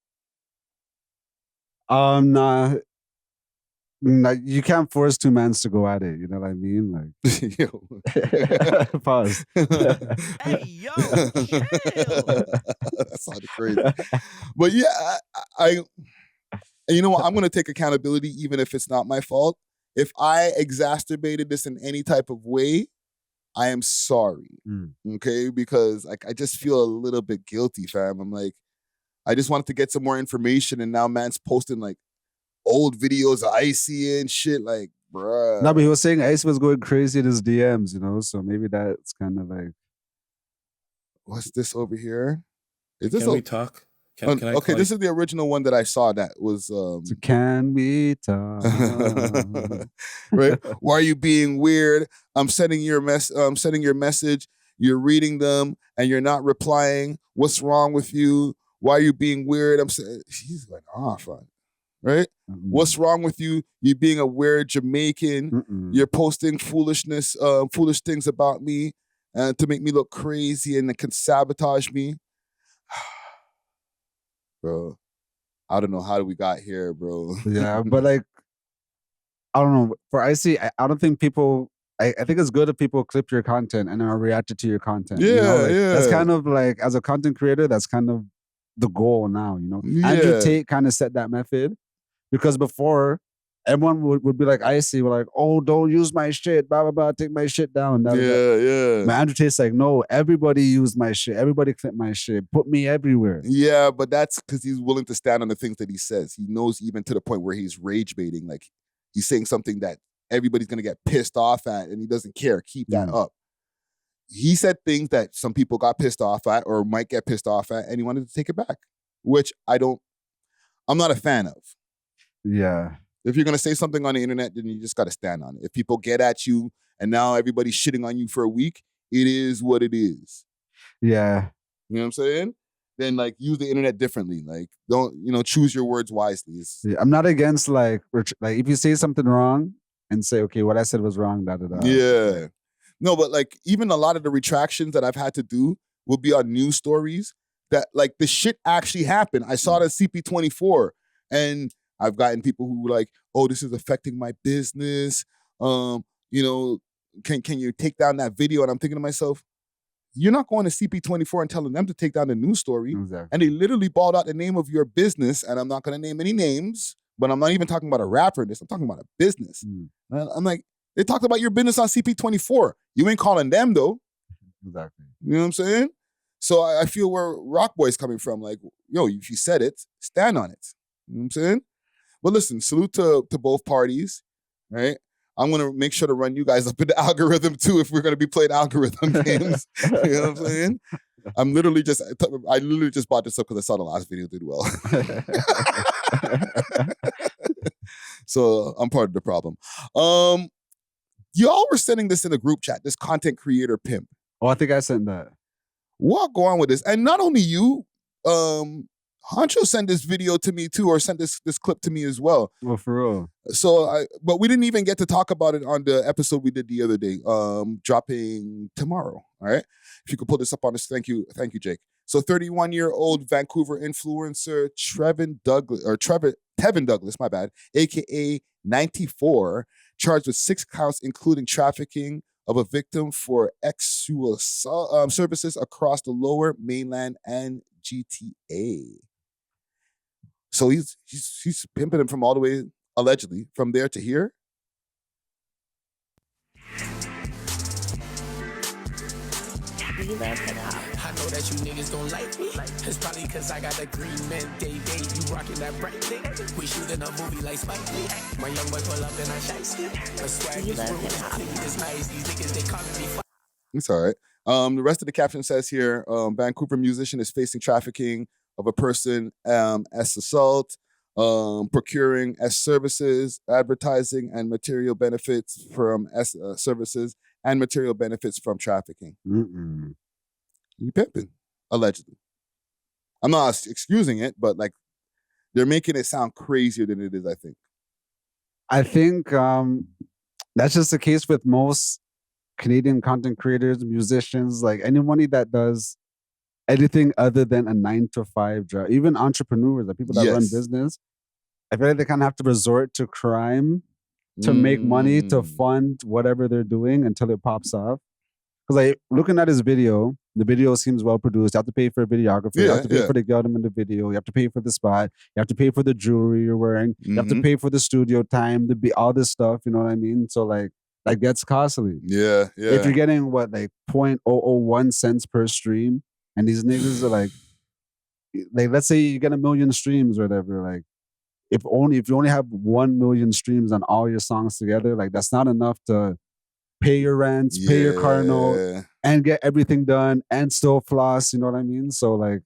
Nah, you can't force two men to go at it. You know what I mean? Like, yo, pause. Hey, yo, chill. That sounded crazy. But yeah, I you know what? I'm gonna take accountability, even if it's not my fault. If I exacerbated this in any type of way, I am sorry. Okay, because like I just feel a little bit guilty, fam. I'm like, I just wanted to get some more information, and now man's posting like old videos of Icy and shit. Like, bruh. No, but he was saying Icy was going crazy in his DMs, you know. So maybe that's kind of like. What's this over here? Is this Can we talk? Can I okay, this is the original one that I saw that was So can we talk? Right? Why are you being weird? I'm sending your message, you're reading them and you're not replying. What's wrong with you? Why are you being weird? I'm saying he's going off on, right? What's wrong with you? You being a weird Jamaican, you're posting foolish things about me to make me look crazy and can sabotage me. Bro, I don't know how we got here, bro. Yeah, but like, I don't know. For Icy, I don't think people. I think it's good if people clip your content and are reacted to your content. Yeah, you know? Like, yeah. That's kind of like, as a content creator, that's kind of the goal now. You know, Yeah. Andrew Tate kind of set that method because before everyone would be like Icy, we're like, oh, don't use my shit, blah blah blah, take my shit down. Blah, blah, blah. Yeah. But Andrew Tate's like, no, everybody used my shit, everybody clipped my shit, put me everywhere. Yeah, but that's because he's willing to stand on the things that he says. He knows even to the point where he's rage baiting. Like he's saying something that everybody's gonna get pissed off at, and he doesn't care. Keep that up. He said things that some people got pissed off at or might get pissed off at, and he wanted to take it back, which I'm not a fan of. Yeah. If you're gonna say something on the internet, then you just gotta stand on it. If people get at you and now everybody's shitting on you for a week, it is what it is. Yeah. You know what I'm saying? Then like use the internet differently. Like don't, choose your words wisely. Yeah, I'm not against like if you say something wrong and say, okay, what I said was wrong, da da da. Yeah. No, but like even a lot of the retractions that I've had to do will be on news stories that like the shit actually happened. I saw it at CP24 and I've gotten people who were like, oh, this is affecting my business. Can you take down that video? And I'm thinking to myself, you're not going to CP24 and telling them to take down the news story. Exactly. And they literally balled out the name of your business. And I'm not going to name any names, but I'm not even talking about a rapper in this. I'm talking about a business. And I'm like, they talked about your business on CP24. You ain't calling them though. Exactly. You know what I'm saying? So I feel where Rockboy's coming from. Like, yo, if you said it, stand on it. You know what I'm saying? But listen, salute to both parties, right? I'm going to make sure to run you guys up in the algorithm too if we're going to be playing algorithm games. You know what I'm saying? I literally just bought this up because I saw the last video did well. So I'm part of the problem. Y'all were sending this in a group chat, this content creator pimp. Oh, I think I sent that. What go on with this? And not only you, Honcho sent this video to me too, or sent this clip to me as well. Well, for real. So but we didn't even get to talk about it on the episode we did the other day, dropping tomorrow. All right. If you could pull this up on this, thank you, Jake. So 31-year-old Vancouver influencer Tevin Douglas, my bad, aka 94, charged with 6 counts, including trafficking of a victim for sexual services across the Lower Mainland and GTA. So he's pimping him from all the way, allegedly, from there to here. We love hip hop. I know that you niggas don't like me. It's probably because I got a green man day. You rocking that bright thing. We shooting a movie like Spike Lee. My young boy pull up and I shiesty. A swag is real clean. It's nice. These niggas, they calling me. It's all right. The rest of the caption says here, Vancouver musician is facing trafficking of a person as assault, procuring as services, advertising, and material benefits from services and material benefits from trafficking. You pimping, allegedly. I'm not excusing it, but like they're making it sound crazier than it is, I think. I think that's just the case with most Canadian content creators, musicians, like anybody that does anything other than a 9-to-5 job, even entrepreneurs, like people that run business. I feel like they kind of have to resort to crime to make money to fund whatever they're doing until it pops off. Because like looking at his video, the video seems well produced. You have to pay for a videographer. You have to pay for the girl in the video. You have to pay for the spot. You have to pay for the jewelry you're wearing. You have to pay for the studio time, all this stuff. You know what I mean? So like gets costly. Yeah. If you're getting what, like 0.001 cents per stream, and these niggas are like let's say you get 1 million streams or whatever, like if you only have 1 million streams on all your songs together, like that's not enough to pay your rent, pay your car note, and get everything done and still floss. You know what I mean? So like,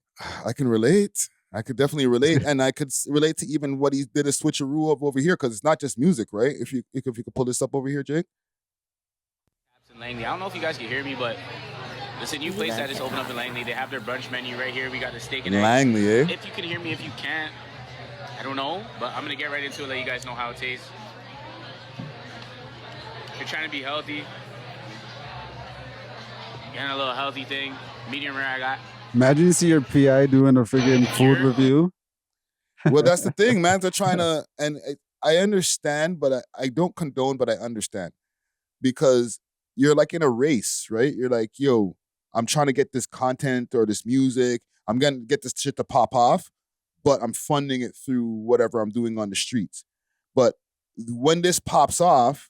I can relate. I could definitely relate, and I could relate to even what he did a switcheroo of over here, because it's not just music, right? If you could pull this up over here, Jake. Langley. I don't know if you guys can hear me, but it's a new place that just opened up in Langley. They have their brunch menu right here. We got the steak and eggs. Langley, eh? If you can hear me, if you can't, I don't know, but I'm gonna get right into it, let you guys know how it tastes. If you're trying to be healthy, getting a little healthy thing, medium rare I got. Imagine you see your PI doing a friggin' food review. Well, that's the thing, man. They're trying to, and I understand, but I don't condone, but I understand. Because you're like in a race, right? You're like, yo, I'm trying to get this content or this music. I'm going to get this shit to pop off, but I'm funding it through whatever I'm doing on the streets. But when this pops off,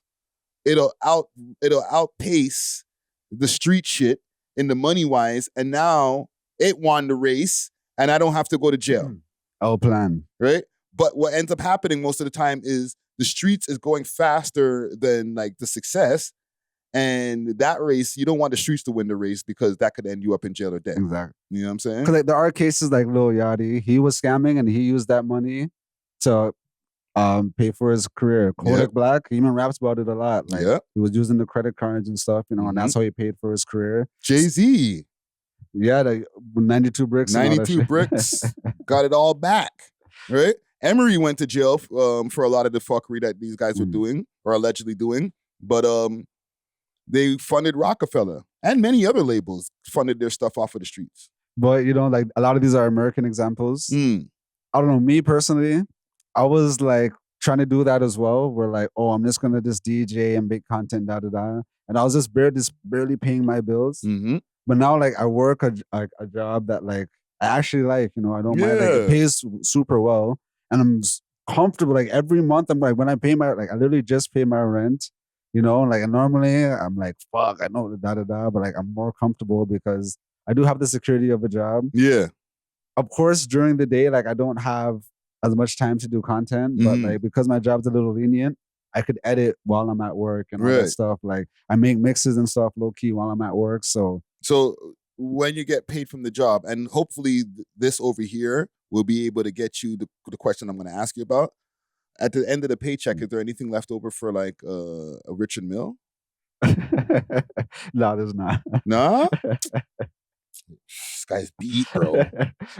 it'll outpace the street shit in the money wise, and now it won the race, and I don't have to go to jail. Our plan. Right? But what ends up happening most of the time is the streets is going faster than like the success, and that race, you don't want the streets to win the race because that could end you up in jail or dead. Exactly. You know what I'm saying? Because like, there are cases like Lil Yachty, he was scamming and he used that money to pay for his career. Kodak Black, he even raps about it a lot. Like he was using the credit cards and stuff, you know, and that's how he paid for his career. Jay-Z. Yeah, like 92 bricks. 92 bricks. Got it all back. Right? Emery went to jail for a lot of the fuckery that these guys were doing or allegedly doing. But they funded Rockefeller and many other labels funded their stuff off of the streets. But, you know, like a lot of these are American examples. I don't know, me personally, I was like trying to do that as well. Where like, oh, I'm just going to just DJ and make content, da-da-da. And I was just barely paying my bills. But now, like, I work a job that, like, I actually like, you know, I don't mind. Like, it pays super well. And I'm comfortable. Like, every month, I'm like, when I pay my, like, I literally just pay my rent, you know? Like, normally, I'm like, fuck, I know, da-da-da. But, like, I'm more comfortable because I do have the security of a job. Yeah. Of course, during the day, like, I don't have as much time to do content. But, like, because my job's a little lenient, I could edit while I'm at work and all that stuff. Like, I make mixes and stuff low-key while I'm at work, So when you get paid from the job, and hopefully this over here will be able to get you the question I'm going to ask you about. At the end of the paycheck, is there anything left over for like a Richard Mill? No, there's not. No? This guy's beat, bro.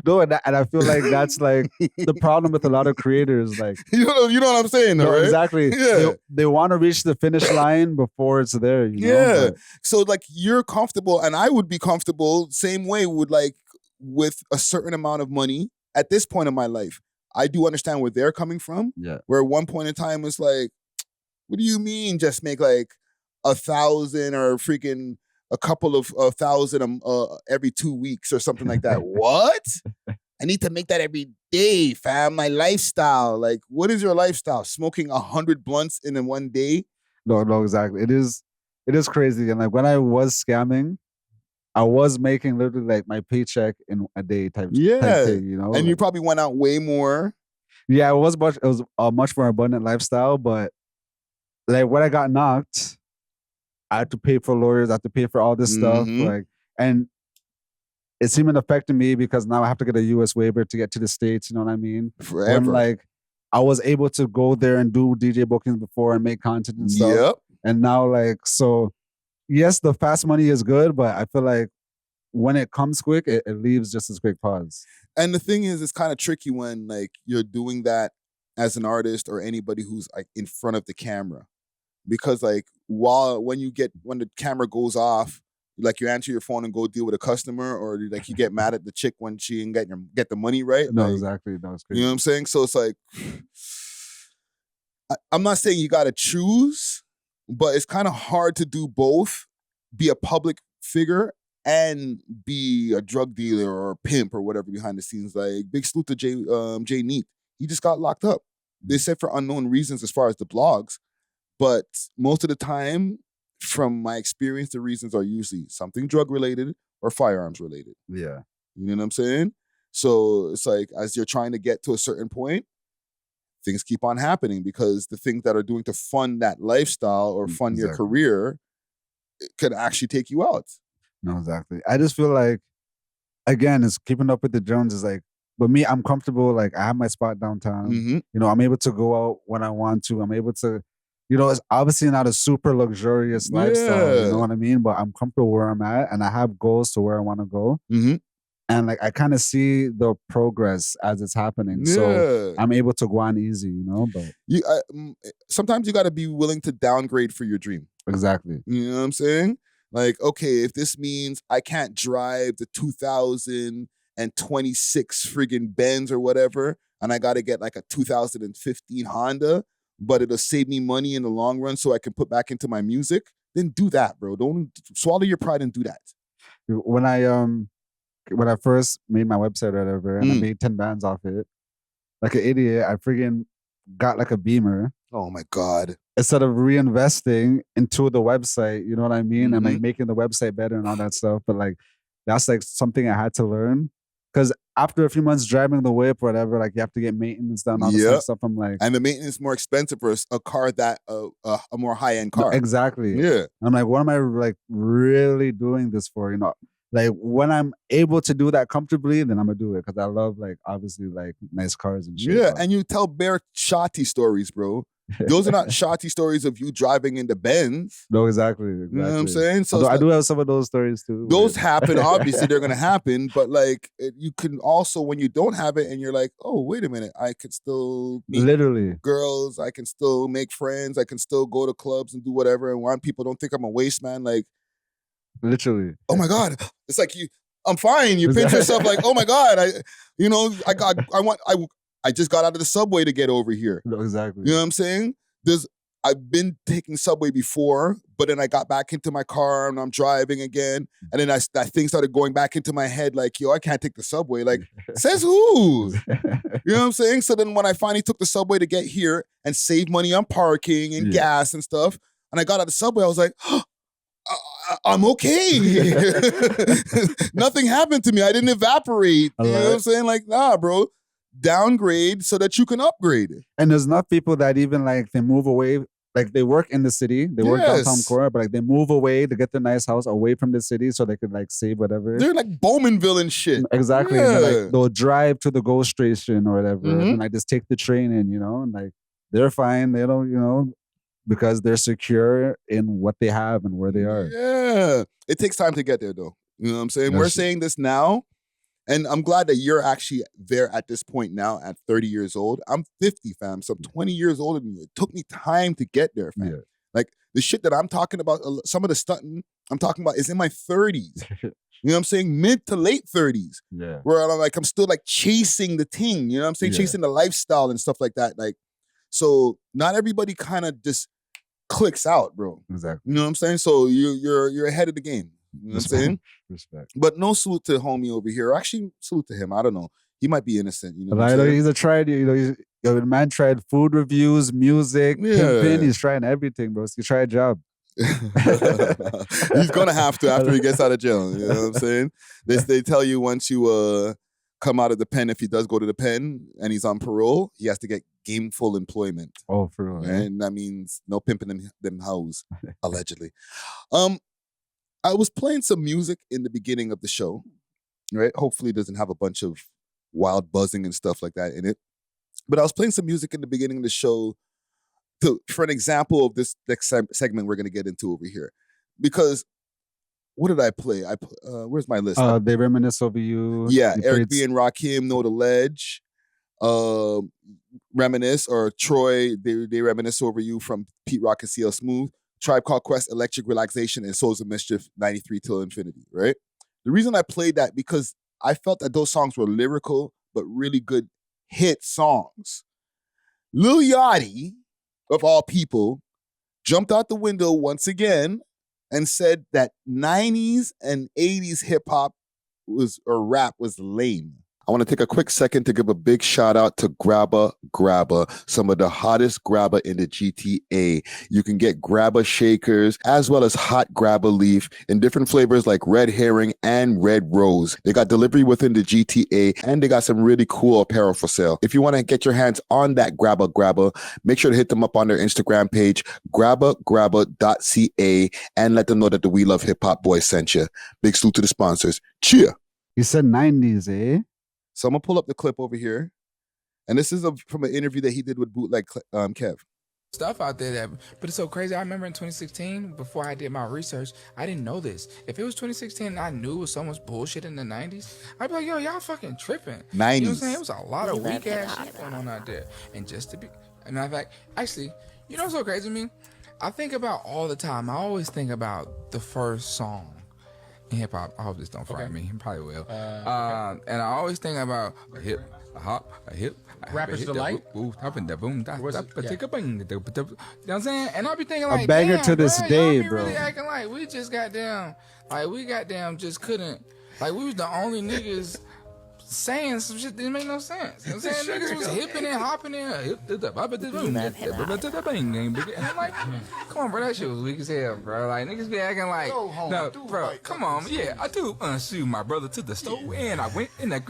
No, and I feel like that's like the problem with a lot of creators. Like you know what I'm saying, though, right? Exactly. Yeah. They want to reach the finish line before it's there. You know? But so like you're comfortable, and I would be comfortable same way with a certain amount of money at this point in my life. I do understand where they're coming from. Yeah. Where at one point in time it's like, what do you mean just make like 1,000 or freaking a couple of 1,000 every 2 weeks or something like that? What? I need to make that every day, fam. My lifestyle. Like, what is your lifestyle? Smoking 100 blunts in one day? No, exactly. It is crazy. And like when I was scamming, I was making literally like my paycheck in a day type thing, you know? And you probably went out way more. Yeah, it was a much more abundant lifestyle, but like when I got knocked, I had to pay for lawyers, I had to pay for all this stuff. Like, and it's even affecting me because now I have to get a US waiver to get to the States, you know what I mean? Forever. When like I was able to go there and do DJ bookings before and make content and stuff. Yep. And now like, so yes, the fast money is good, but I feel like when it comes quick, it leaves just as quick pause. And the thing is, it's kind of tricky when like you're doing that as an artist or anybody who's like in front of the camera. Because like when the camera goes off, like you answer your phone and go deal with a customer, or like you get mad at the chick when she didn't get the money right. No, like, exactly. No, it's crazy. You know what I'm saying? So it's like, I'm not saying you got to choose, but it's kind of hard to do both, be a public figure and be a drug dealer or a pimp or whatever behind the scenes. Like big salute to Jay Neat. He just got locked up. They said for unknown reasons as far as the blogs. But most of the time, from my experience, the reasons are usually something drug-related or firearms-related. Yeah. You know what I'm saying? So it's like, as you're trying to get to a certain point, things keep on happening because the things that are doing to fund that lifestyle or fund your career could actually take you out. No, exactly. I just feel like, again, it's keeping up with the Joneses. Like, but me, I'm comfortable. Like, I have my spot downtown. You know, I'm able to go out when I want to. I'm able to, you know, it's obviously not a super luxurious lifestyle. You know what I mean? But I'm comfortable where I'm at, and I have goals to where I want to go. And like, I kind of see the progress as it's happening. So I'm able to go on easy, you know. But sometimes you got to be willing to downgrade for your dream. Exactly. You know what I'm saying? Like, okay, if this means I can't drive the 2026 friggin' Benz or whatever, and I got to get like a 2015 Honda, but it'll save me money in the long run so I can put back into my music, then do that, bro. Don't swallow your pride and do that. When I first made my website or whatever, and I made 10 bands off it, like an idiot, I friggin' got like a Beamer. Oh my God. Instead of reinvesting into the website, you know what I mean? And like making the website better and all that stuff. But like, that's like something I had to learn. Because after a few months driving the whip or whatever, like you have to get maintenance done, all this stuff. I'm like, and the maintenance is more expensive for a car that a more high end car. Exactly. Yeah. And I'm like, what am I like really doing this for? You know, like when I'm able to do that comfortably, then I'm gonna do it because I love like obviously like nice cars and shit. Yeah, and you tell bare shotty stories, bro. Those are not shotty stories of you driving in the Benz. No, exactly. You know what I'm saying? So I do have some of those stories too. Those happen. Obviously, they're gonna happen. But like, you can also, when you don't have it, and you're like, oh, wait a minute, I could still meet girls. I can still make friends. I can still go to clubs and do whatever. And why people don't think I'm a waste man? Like, literally. Oh my God, it's like I'm fine. You pinch yourself like, oh my God, I just got out of the subway to get over here. No, exactly. You know what I'm saying? I've been taking subway before, but then I got back into my car and I'm driving again. And then that thing started going back into my head like, yo, I can't take the subway. Like, says who? You know what I'm saying? So then when I finally took the subway to get here and save money on parking and gas and stuff, and I got out of the subway, I was like, I'm okay. Nothing happened to me. I didn't evaporate. You know what I'm saying? Like, nah, bro. Downgrade so that you can upgrade. And there's not people that even like they move away, like they work in the city, they work downtown core, but like they move away to get their nice house away from the city so they could like save whatever. They're like Bowmanville and shit. Exactly. And then, like, they'll drive to the GO station or whatever and like just take the train in, you know, and like they're fine. They don't, you know, because they're secure in what they have and where they are. Yeah. It takes time to get there though. You know what I'm saying? We're saying this now. And I'm glad that you're actually there at this point now at 30 years old. I'm 50, fam. So I'm 20 years older than you. It took me time to get there, fam. Yeah. Like the shit that I'm talking about, some of the stunting I'm talking about is in my 30s. You know what I'm saying? Mid to late 30s. Yeah. Where I'm still like chasing the thing. You know what I'm saying? Chasing the lifestyle and stuff like that. Like, so not everybody kind of just clicks out, bro. Exactly. You know what I'm saying? So you're ahead of the game. You know what I'm saying? Respect. But no salute to homie over here. Actually, salute to him. I don't know. He might be innocent. You know what I I'm know saying? he's the man tried food reviews, music, pimping. He's trying everything, bro. He's trying a job. He's gonna have to after he gets out of jail. You know what I'm saying? They tell you once you come out of the pen, if he does go to the pen and he's on parole, he has to get gainful employment. Oh, for real. Right? And that means no pimping them hoes, allegedly. I was playing some music in the beginning of the show, right? Hopefully it doesn't have a bunch of wild buzzing and stuff like that in it. But I was playing some music in the beginning of the show for an example of this next segment we're going to get into over here. Because what did I play? Where's my list? They reminisce over you. Yeah, Eric B. and Rakim know the ledge. Reminisce, or Troy, they reminisce over you from Pete Rock and CL Smooth. Tribe Called Quest, Electric Relaxation, and Souls of Mischief, 93 Till Infinity, right? The reason I played that because I felt that those songs were lyrical, but really good hit songs. Lil Yachty, of all people, jumped out the window once again and said that 90s and 80s hip-hop or rap was lame. I want to take a quick second to give a big shout out to Grabba Grabba, some of the hottest grabba in the GTA. You can get grabba shakers as well as hot grabba leaf in different flavors like red herring and red rose. They got delivery within the GTA and they got some really cool apparel for sale. If you want to get your hands on that Grabba Grabba, make sure to hit them up on their Instagram page, grabbagrabba.ca, and let them know that the We Love Hip Hop boys sent you. Big salute to the sponsors. Cheer. You said 90s, eh? So I'm gonna pull up the clip over here, and this is from an interview that he did with Bootleg Kev. Stuff out there but it's so crazy. I remember in 2016, before I did my research, I didn't know this. If it was 2016 and I knew it was so much bullshit in the 90s, I'd be like, yo, y'all fucking tripping. 90s. You know what I'm saying? It was a lot of weak ass shit going on out there. And just to be, as a matter of fact, actually, you know what's so crazy to me? I think about all the time, I always think about the first song in hip hop. I hope this don't fry me. It probably will. And I always think about a hip, a hop, a hip. Rapper's Delight? You know what I'm saying? And I'll be thinking like, a banger damn, to this bro, day, y'all be bro. really acting like we just goddamn, just couldn't, like we was the only niggas saying some shit that didn't make no sense. You know what I'm saying? Niggas was hipping and hopping in. And I'm like, come on, bro, that shit was weak as hell, bro. Like, niggas be acting like, no, bro, come on. Yeah, I do shoot my brother to the store, and I went in the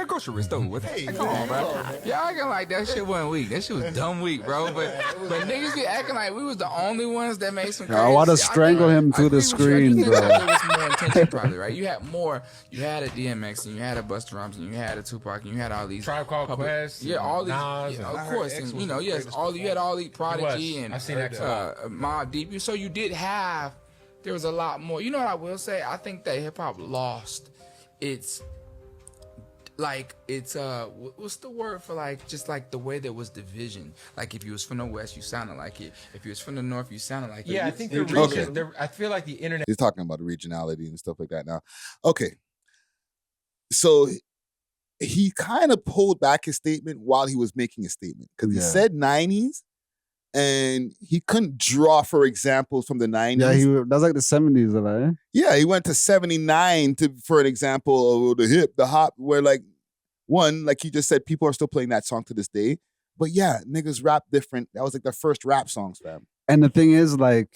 grocery store with him. Come on, bro. Y'all acting like that shit wasn't weak. That shit was dumb weak, bro. But niggas be acting like we was the only ones that made some crazy. I want to strangle him through the screen, bro. There was more intention, probably, right? You had a DMX, and you had a Busta Rhymes, and you had a Tupac, and you had all these Tribe Called Quest, all these, Nas, of course, and you know, yes, you had all these Prodigy and I've seen Mobb Deep. So you did have, there was a lot more. You know what I will say? I think that hip hop lost its, what's the word for just like the way there was division. Like if you was from the West, you sounded like it. If you was from the North, you sounded like it. Yeah, I think the region. I feel like the internet. He's talking about the regionality and stuff like that now. Okay. So he kind of pulled back his statement while he was making a statement because he said 90s and he couldn't draw for examples from the 90s. Yeah, that's like the 70s, right? Yeah, he went to 79 for an example of the hip, the hop, where like he just said, people are still playing that song to this day. But yeah, niggas rap different. That was like their first rap songs, fam. And the thing is, like,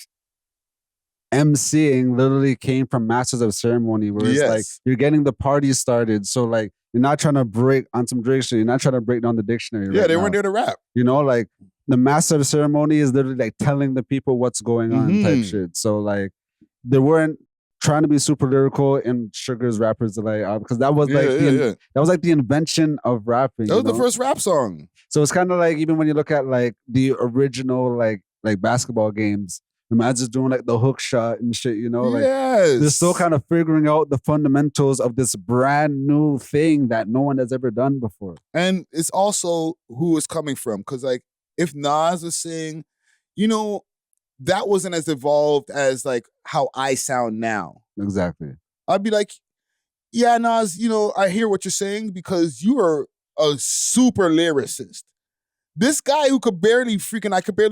MCing literally came from Masters of Ceremony, where it's like you're getting the party started. So like you're not trying to break on some dictionary. You're not trying to break down the dictionary. Yeah, they weren't there to rap. You know, like the Master of Ceremony is literally like telling the people what's going on type shit. So like they weren't trying to be super lyrical in Sugar's Rapper's Delight because that was that was like the invention of rapping. That was the first rap song. So it's kind of like even when you look at like the original like basketball games. The man's just doing like the hook shot and shit, you know? Like they're still kind of figuring out the fundamentals of this brand new thing that no one has ever done before. And it's also who it's coming from. Because like if Nas is saying, you know, that wasn't as evolved as like how I sound now. Exactly. I'd be like, yeah, Nas, you know, I hear what you're saying because you are a super lyricist. This guy who I could barely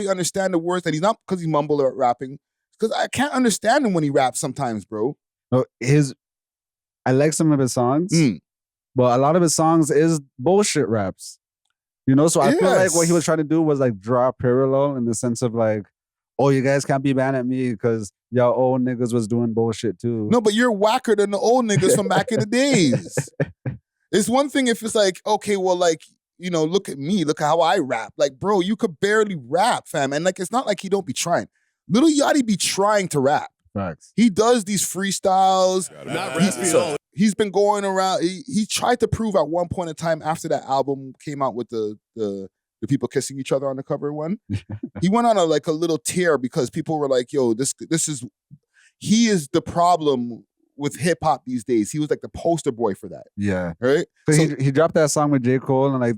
understand the words, and he's not because he mumble or rapping, because I can't understand him when he raps sometimes, bro. No, I like some of his songs, but a lot of his songs is bullshit raps. You know, so I feel like what he was trying to do was like draw a parallel in the sense of like, oh, you guys can't be mad at me because y'all old niggas was doing bullshit too. No, but you're whacker than the old niggas from back in the days. It's one thing if it's like, okay, well, like, you know, look at me, look at how I rap. Like, bro, you could barely rap, fam. And like, it's not like he don't be trying. Lil Yachty be trying to rap. Facts. He does these freestyles. He's been going around. He tried to prove at one point in time after that album came out with the people kissing each other on the cover one. He went on a little tear because people were like, yo, he is the problem with hip hop these days. He was like the poster boy for that. Yeah. Right? So he dropped that song with J. Cole and like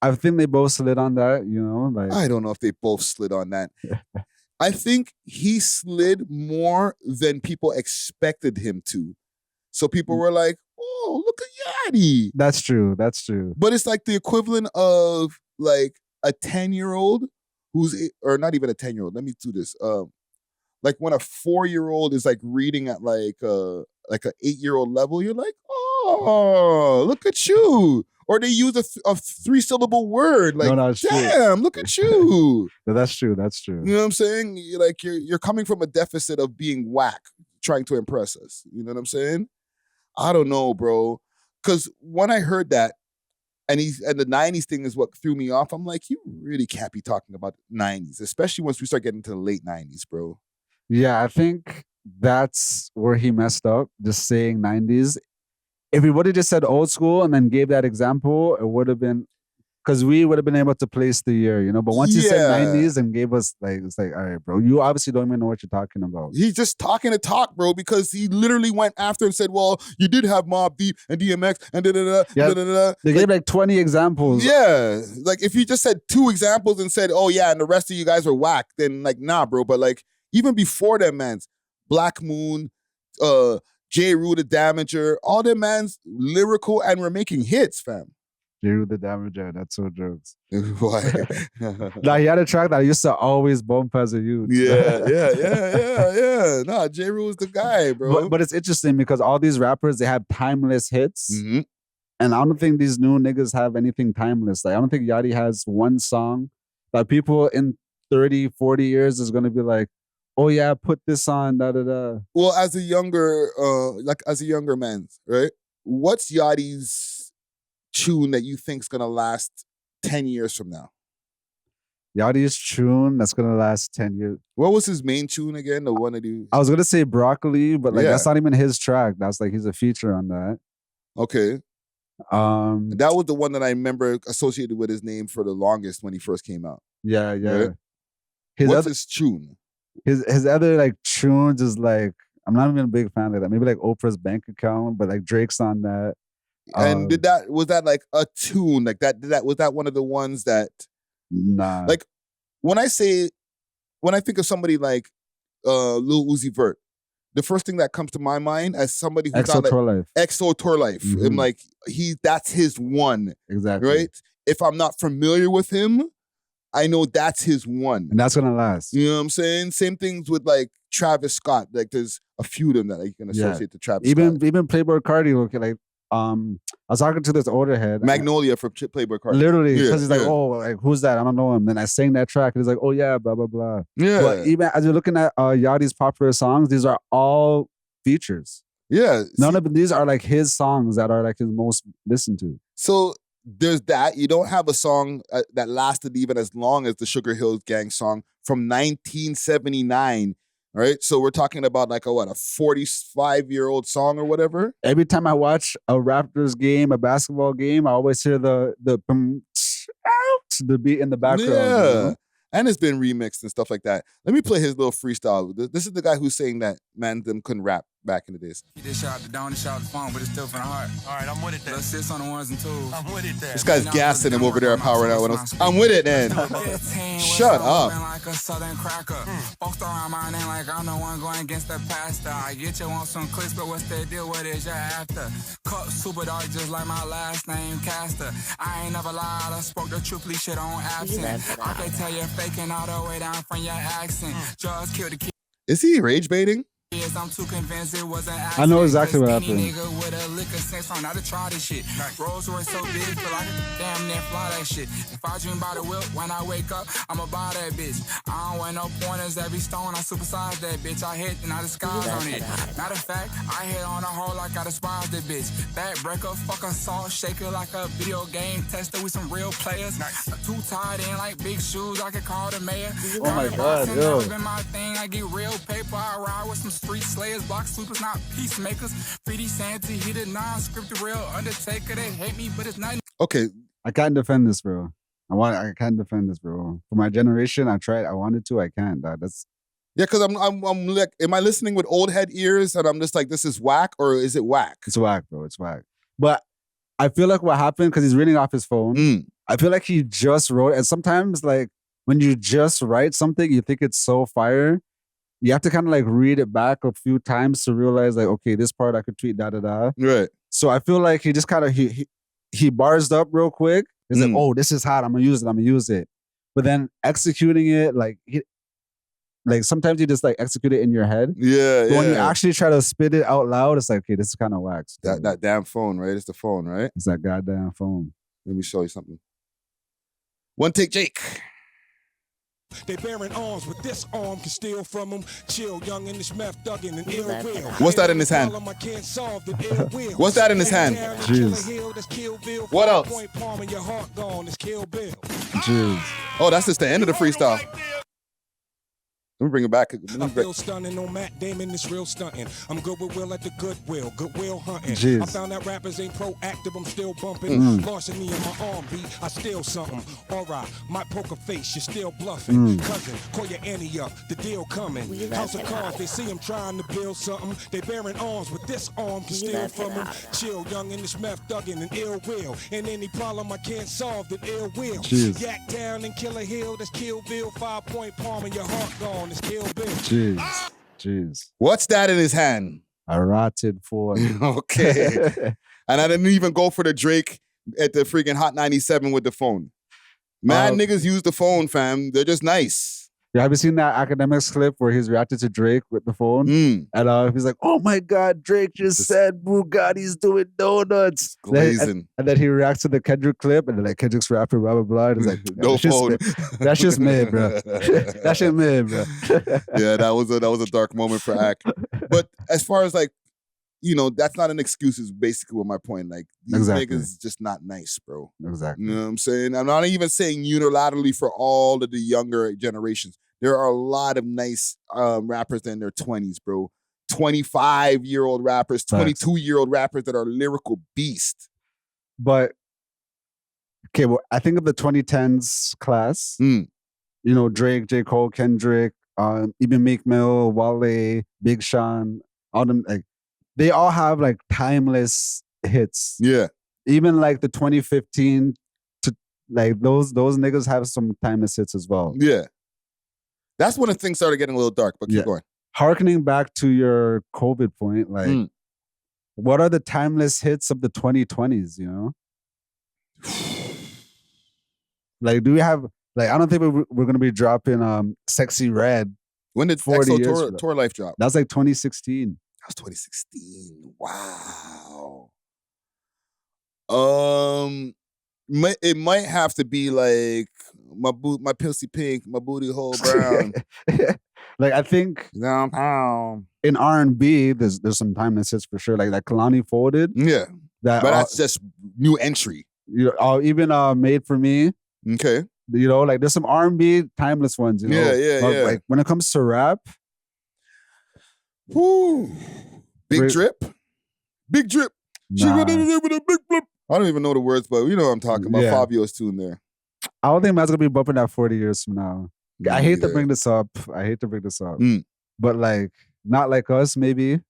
I think they both slid on that, you know? Like I don't know if they both slid on that. I think he slid more than people expected him to. So people were like, oh, look at Yachty. That's true. That's true. But it's like the equivalent of like a 10-year-old or not even a 10-year-old. Let me do this. Like when a 4-year-old is like reading at like a 8-year-old level, you're like, oh, Oh, look at you. Or they use a 3-syllable word. Like, no, damn, look at you. No, that's true. That's true. You know what I'm saying? Like you're coming from a deficit of being whack, trying to impress us. You know what I'm saying? I don't know, bro. Because when I heard that, and the 90s thing is what threw me off, I'm like, you really can't be talking about 90s, especially once we start getting to the late 90s, bro. Yeah, I think that's where he messed up, just saying 90s. If he would have just said old school and then gave that example, it would have been, because we would have been able to place the year, you know. But once he said 90s and gave us, like, it's like, all right, bro, you obviously don't even know what you're talking about. He's just talking to talk, bro, because he literally went after and said, well, you did have Mobb Deep and DMX and da-da-da, Yeah, da-da-da. they gave like 20 examples. Yeah. Like, if you just said 2 examples and said, oh, yeah, and the rest of you guys are whack, then, like, nah, bro. But, like, even before them, man's Black Moon, J. Rue the Damager, all them man's lyrical and we're making hits, fam. J. Rue the Damager, that's so jokes. Why? Nah, he had a track that I used to always bump as a youth. Yeah. Nah, J. Rue is the guy, bro. But it's interesting because all these rappers, they have timeless hits. Mm-hmm. And I don't think these new niggas have anything timeless. Like, I don't think Yachty has one song that people in 30, 40 years is going to be like, oh yeah, put this on, da-da-da. Well, as a younger man, right? What's Yachty's tune that you think's gonna last 10 years from now? Yachty's tune that's gonna last 10 years. What was his main tune again? The one that he... I was gonna say Broccoli, but like that's not even his track. That's like he's a feature on that. Okay. That was the one that I remember associated with his name for the longest when he first came out. Yeah. Right? What's his tune? His other like tunes is like, I'm not even a big fan of that. Maybe like Oprah's Bank Account, but like Drake's on that. And was that like a tune? Like was that one of the ones that? Nah. Like when I think of somebody like Lil Uzi Vert, the first thing that comes to my mind as somebody who's EXO Tour Life. EXO Tour Life. Mm-hmm. I'm like, that's his one. Exactly. Right? If I'm not familiar with him, I know that's his one. And that's gonna last. You know what I'm saying? Same things with like Travis Scott. Like there's a few of them that you can associate to Travis Scott. Even Playboy Cardi, look like I was talking to this older head. Magnolia for Playboy Cardi. Literally, because he's like, oh, like who's that? I don't know him. Then I sang that track and he's like, oh yeah, blah, blah, blah. Yeah. But even as you're looking at Yachty's popular songs, these are all features. Yeah. None of these are like his songs that are like his most listened to. So there's that. You don't have a song that lasted even as long as the Sugar Hill Gang song from 1979, right? So we're talking about like a 45-year-old song or whatever. Every time I watch a Raptors game, a basketball game, I always hear the beat in the background. Yeah. You know? And it's been remixed and stuff like that. Let me play his little freestyle. This is the guy who's saying that man them couldn't rap back in the days. This shot the down, this shot the phone, but it's still from the heart. All right, I'm with it then. Let's sit on the ones and twos. I'm with it then. This guy's gassing him over there at Power Now. I'm with it, then. Shut up. Like a southern cracker. Boxed around my name like I'm the one going against the pastor. I get you on some clicks, but what's the deal? What is your after? Cup super dark, just like my last name, Caster. I ain't never lied, I spoke the truth, please shit on absent. I can tell you're faking all the way down from your accent. Just kill the kid. Is he rage baiting? I'm too convinced it wasn't I know exactly what happened. Any nigga with a liquor sense on how to try this shit. Rolls Royce so big, feel like damn near fly that shit. If I dream about a whip when I wake up, I'ma buy that bitch. I don't want no pointers, every stone I supersize that bitch. I hit and I disguise on it. Matter of fact, I hit on a hole like I despise that bitch. That breaker, fuck a salt shaker like a video game tester with some real players. Too tied in like big shoes, I could call the mayor. Oh my God, yo. My thing, I get real paper, I ride with some street slayers, block sweepers, not peacemakers. 3D Santa, he the non-scripted real Undertaker. They hate me, but it's not. Okay. I can't defend this, bro. I can't defend this, bro. For my generation, I tried. I wanted to. I can't. That's. Yeah, because I'm like, am I listening with old head ears and I'm just like, this is whack, or is it whack? It's whack, bro. It's whack. But I feel like what happened, because he's reading off his phone, I feel like he just wrote, and sometimes like when you just write something, you think it's so fire, you have to kind of like read it back a few times to realize like, okay, this part I could tweet da-da-da. Right. So I feel like he just kind of, he bars up real quick. He's like, oh, this is hot. I'm going to use it. But then executing it, like, like sometimes you just like execute it in your head. Yeah, but yeah. when you actually try to spit it out loud, it's like, okay, this is kind of wax. That damn phone, right? It's the phone, right? It's that goddamn phone. Let me show you something. One take, Jake. They bearing arms, but this arm can steal from them. Chill, young in this meth thuggin' and ill will. What's that in his hand? What's that in his hand? Jeez. What else? Jeez. Oh, that's just the end of the freestyle. Let me bring it back. I feel stunning on Matt Damon, it's real stunting. I'm good with Will at the Goodwill hunting. Jeez. I found that rappers ain't proactive, I'm still bumping. Larceny in my arm beat, I steal something. Alright, my poker face, you're still bluffing. Cousin, call your Annie up, the deal coming. House of cards, they see him trying to build something. They bearing arms, but this arm can steal from him. Chill, young in this meth thuggin' and ill will. And any problem I can't solve, then ill will. Jeez. Yak down and Killer Hill, that's Kill Bill. 5-point palm and your heart gone. Jeez. What's that in his hand? A rotted Ford. Okay. And I didn't even go for the Drake at the freaking Hot 97 with the phone. Mad niggas use the phone, fam. They're just nice. Yeah, have you seen that Academics clip where he's reacted to Drake with the phone? And he's like, oh my God, Drake just said Bugatti's doing donuts. Glazing. And then he reacts to the Kendrick clip and then like Kendrick's rapping, blah, blah, blah. And he's like, no phone. That's just mid, bro. That's just mid, bro. Yeah, that was a dark moment for Ak. But as far as like, you know, that's not an excuse is basically what my point. Like, these niggas just not nice, bro. Exactly. You know what I'm saying? I'm not even saying unilaterally for all of the younger generations. There are a lot of nice rappers in their 20s, bro. 25-year-old rappers, 22-year-old rappers that are lyrical beasts. But, okay, well, I think of the 2010s class. You know, Drake, J. Cole, Kendrick, even Meek Mill, Wale, Big Sean, all them, like, they all have like timeless hits. Yeah. Even like the 2015 to like those niggas have some timeless hits as well. Yeah. That's when the things started getting a little dark, but keep going. Harkening back to your COVID point, like what are the timeless hits of the 2020s, you know? Like, do we have like I don't think we're gonna be dropping Sexy Red. When did EXO Tour Life drop? That's like 2016. That was 2016. Wow. It might have to be like my pussy pink, my booty hole brown. Like I think in R&B, there's some timeless hits for sure. Like that Kalani Folded. Yeah. But that's just new entry. You know, even Made for Me. Okay. You know, like there's some R&B timeless ones. You know? Yeah. Like when it comes to rap. Whoo. Big Drip. Big Drip. She went in there with a big blip. I don't even know the words, but you know what I'm talking about. Fabio's tune there. I don't think man's gonna be bumping that 40 years from now. I hate to bring this up. But like, not like us, maybe.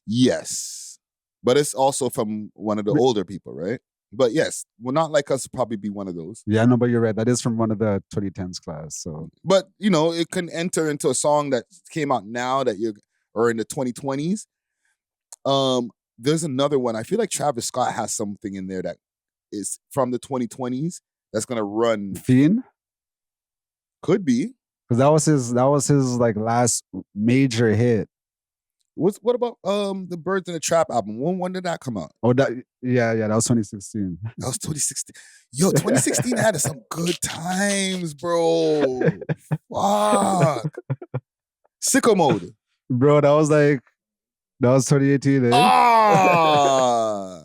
Yes. But it's also from one of the older people, right? But yes, well, not like us would probably be one of those. Yeah, no, but you're right. That is from one of the 2010s class. So, but you know, it can enter into a song that came out now or in the 2020s. There's another one. I feel like Travis Scott has something in there that is from the 2020s that's gonna run. Fiend? Could be. Because that was his like last major hit. What about the Birds in the Trap album? When did that come out? Oh, that was 2016. That was 2016. Yo, 2016 had some good times, bro. Fuck. Sicko Mode. Bro, that was 2018, eh? Ah,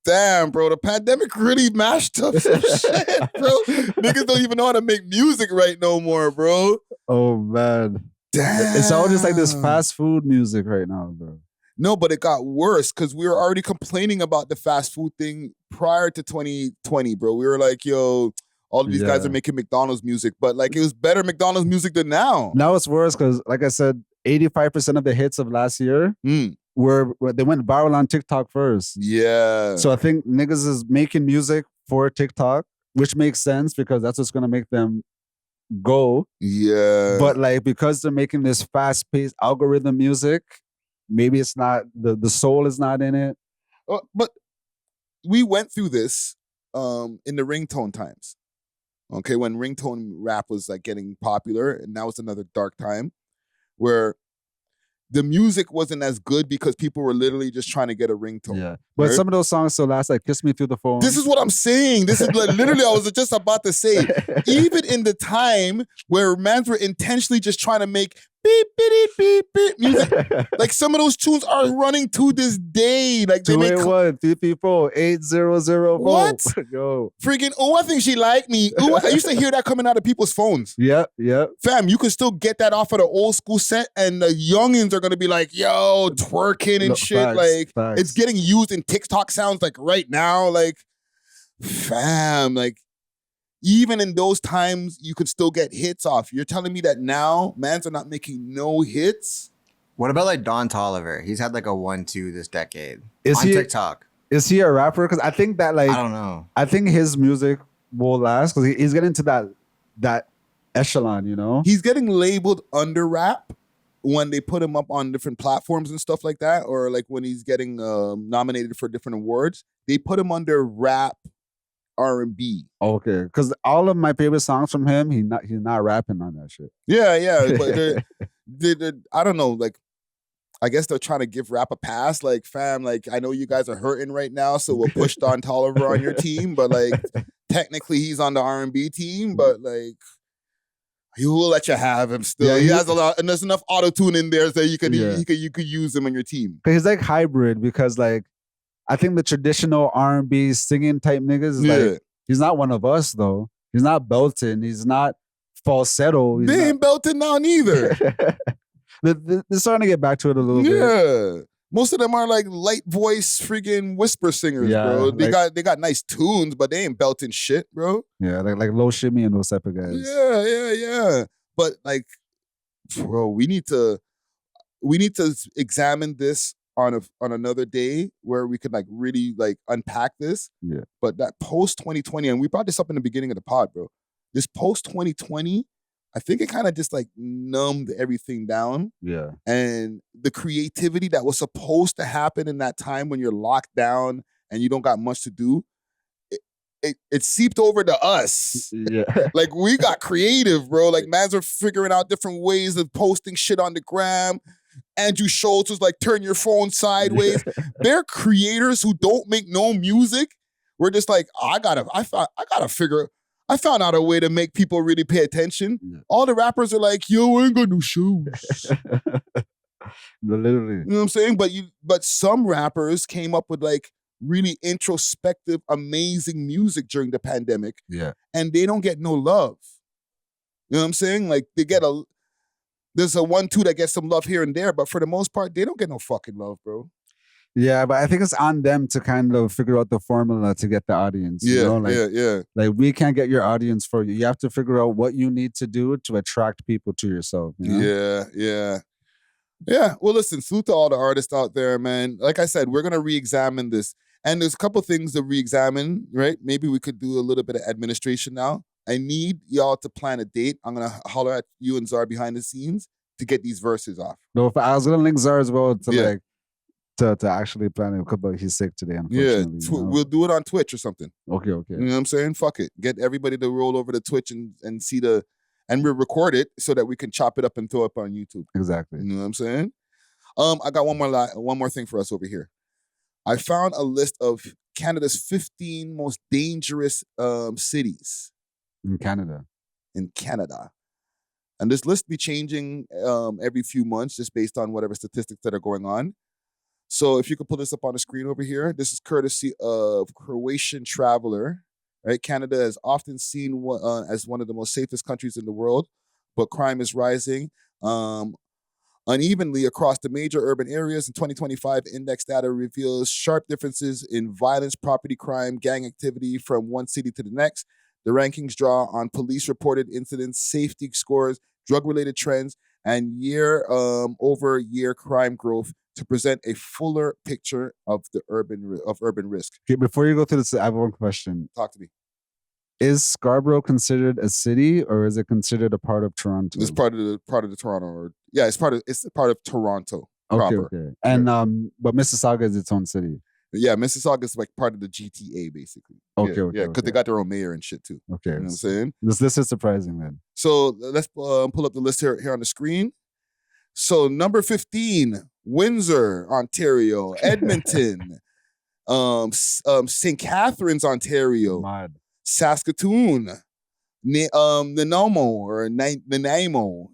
damn, bro. The pandemic really mashed up some shit, bro. Niggas don't even know how to make music right no more, bro. Oh, man. Damn. It's all just like this fast food music right now, bro. No, but it got worse because we were already complaining about the fast food thing prior to 2020, bro. We were like, yo, all of these guys are making McDonald's music, but like it was better McDonald's music than now. Now it's worse because, like I said, 85% of the hits of last year they went viral on TikTok first. Yeah. So I think niggas is making music for TikTok, which makes sense because that's what's gonna make them go. Yeah. But like because they're making this fast-paced algorithm music, maybe it's not the soul is not in it. But we went through this in the ringtone times. Okay, when ringtone rap was like getting popular, and that was another dark time where the music wasn't as good because people were literally just trying to get a ringtone. Yeah. But right? some of those songs still last, like Kiss Me Through the Phone. This is what I'm saying. This is like, literally, I was just about to say, even in the time where mans were intentionally just trying to make beep, beep, beep, beep music, like some of those tunes are running to this day. Like they make 281-334-8004. What? Yo. Freaking, oh, I think she liked me. Ooh, I used to hear that coming out of people's phones. Yep. Fam, you can still get that off of the old school set, and the youngins are gonna be like, yo, twerking and shit. Facts. It's getting used in TikTok sounds like right now. Like, fam, like, even in those times, you could still get hits off. You're telling me that now, mans are not making no hits? What about like Don Toliver? He's had like a 1-2 this decade on TikTok. Is he a rapper? Because I think that like I don't know. I think his music will last because he's getting to that echelon, you know? He's getting labeled under rap when they put him up on different platforms and stuff like that, or like when he's getting nominated for different awards, they put him under rap R&B. Okay, because all of my favorite songs from him, he's not rapping on that shit. Yeah, but they're I don't know, like, I guess they're trying to give rap a pass. Like, fam, like, I know you guys are hurting right now, so we'll push Don Toliver on your team, but like, technically he's on the R&B team, but like, he will let you have him still. Yeah, he has a lot, and there's enough auto-tune in there so you could use him on your team. But he's like hybrid because like I think the traditional R&B singing type niggas is like he's not one of us though. He's not belting. He's not falsetto. They ain't belting now neither. They're starting to get back to it a little bit. Yeah. Most of them are like light voice freaking whisper singers, bro. They got nice tunes, but they ain't belting shit, bro. Yeah, like Low Shimmy and those type of guys. Yeah. But like, bro, we need to examine this on another day where we could like really like unpack this. Yeah. But that post 2020, and we brought this up in the beginning of the pod, bro. This post 2020, I think it kind of just like numbed everything down. Yeah. And the creativity that was supposed to happen in that time when you're locked down and you don't got much to do, it seeped over to us. Yeah. Like, we got creative, bro. Like, mans are figuring out different ways of posting shit on the gram. Andrew Schultz was like, turn your phone sideways. They're creators who don't make no music. We're just like, I found out a way to make people really pay attention. Yeah. All the rappers are like, yo, I ain't got no shoes. Literally. You know what I'm saying? But some rappers came up with like really introspective, amazing music during the pandemic. Yeah. And they don't get no love. You know what I'm saying? Like, there's a 1-2 that gets some love here and there, but for the most part, they don't get no fucking love, bro. Yeah, but I think it's on them to kind of figure out the formula to get the audience. Yeah, you know? Like, yeah. Like, we can't get your audience for you. You have to figure out what you need to do to attract people to yourself. You know? Yeah. Well, listen, salute to all the artists out there, man. Like I said, we're going to re-examine this. And there's a couple things to re-examine, right? Maybe we could do a little bit of administration now. I need y'all to plan a date. I'm going to holler at you and Zar behind the scenes to get these verses off. No, I was going to link Zar as well to to actually plan it, but he's sick today, unfortunately. Yeah, we'll do it on Twitch or something. Okay. You know what I'm saying? Fuck it. Get everybody to roll over to Twitch and see and we'll record it so that we can chop it up and throw it up on YouTube. Exactly. You know what I'm saying? I got one more thing for us over here. I found a list of Canada's 15 most dangerous cities. In Canada. And this list be changing every few months just based on whatever statistics that are going on. So if you could pull this up on the screen over here, this is courtesy of Croatian Traveler. Right? Canada is often seen as one of the most safest countries in the world, but crime is rising unevenly across the major urban areas. In 2025, index data reveals sharp differences in violence, property crime, gang activity from one city to the next. The rankings draw on police-reported incidents, safety scores, drug-related trends, and year-over-year crime growth to present a fuller picture of the urban risk. Okay, before you go through this, I have one question. Talk to me. Is Scarborough considered a city, or is it considered a part of Toronto? It's part of the Toronto. It's part of Toronto proper. Okay. And but Mississauga is its own city. Yeah, Mississauga is like part of the GTA, basically. Okay, yeah, because they got their own mayor and shit too. Okay. You know what I'm saying? This list is surprising, man. So let's pull up the list here on the screen. So number 15, Windsor, Ontario, Edmonton, St. Catharines, Ontario, Saskatoon, Nanaimo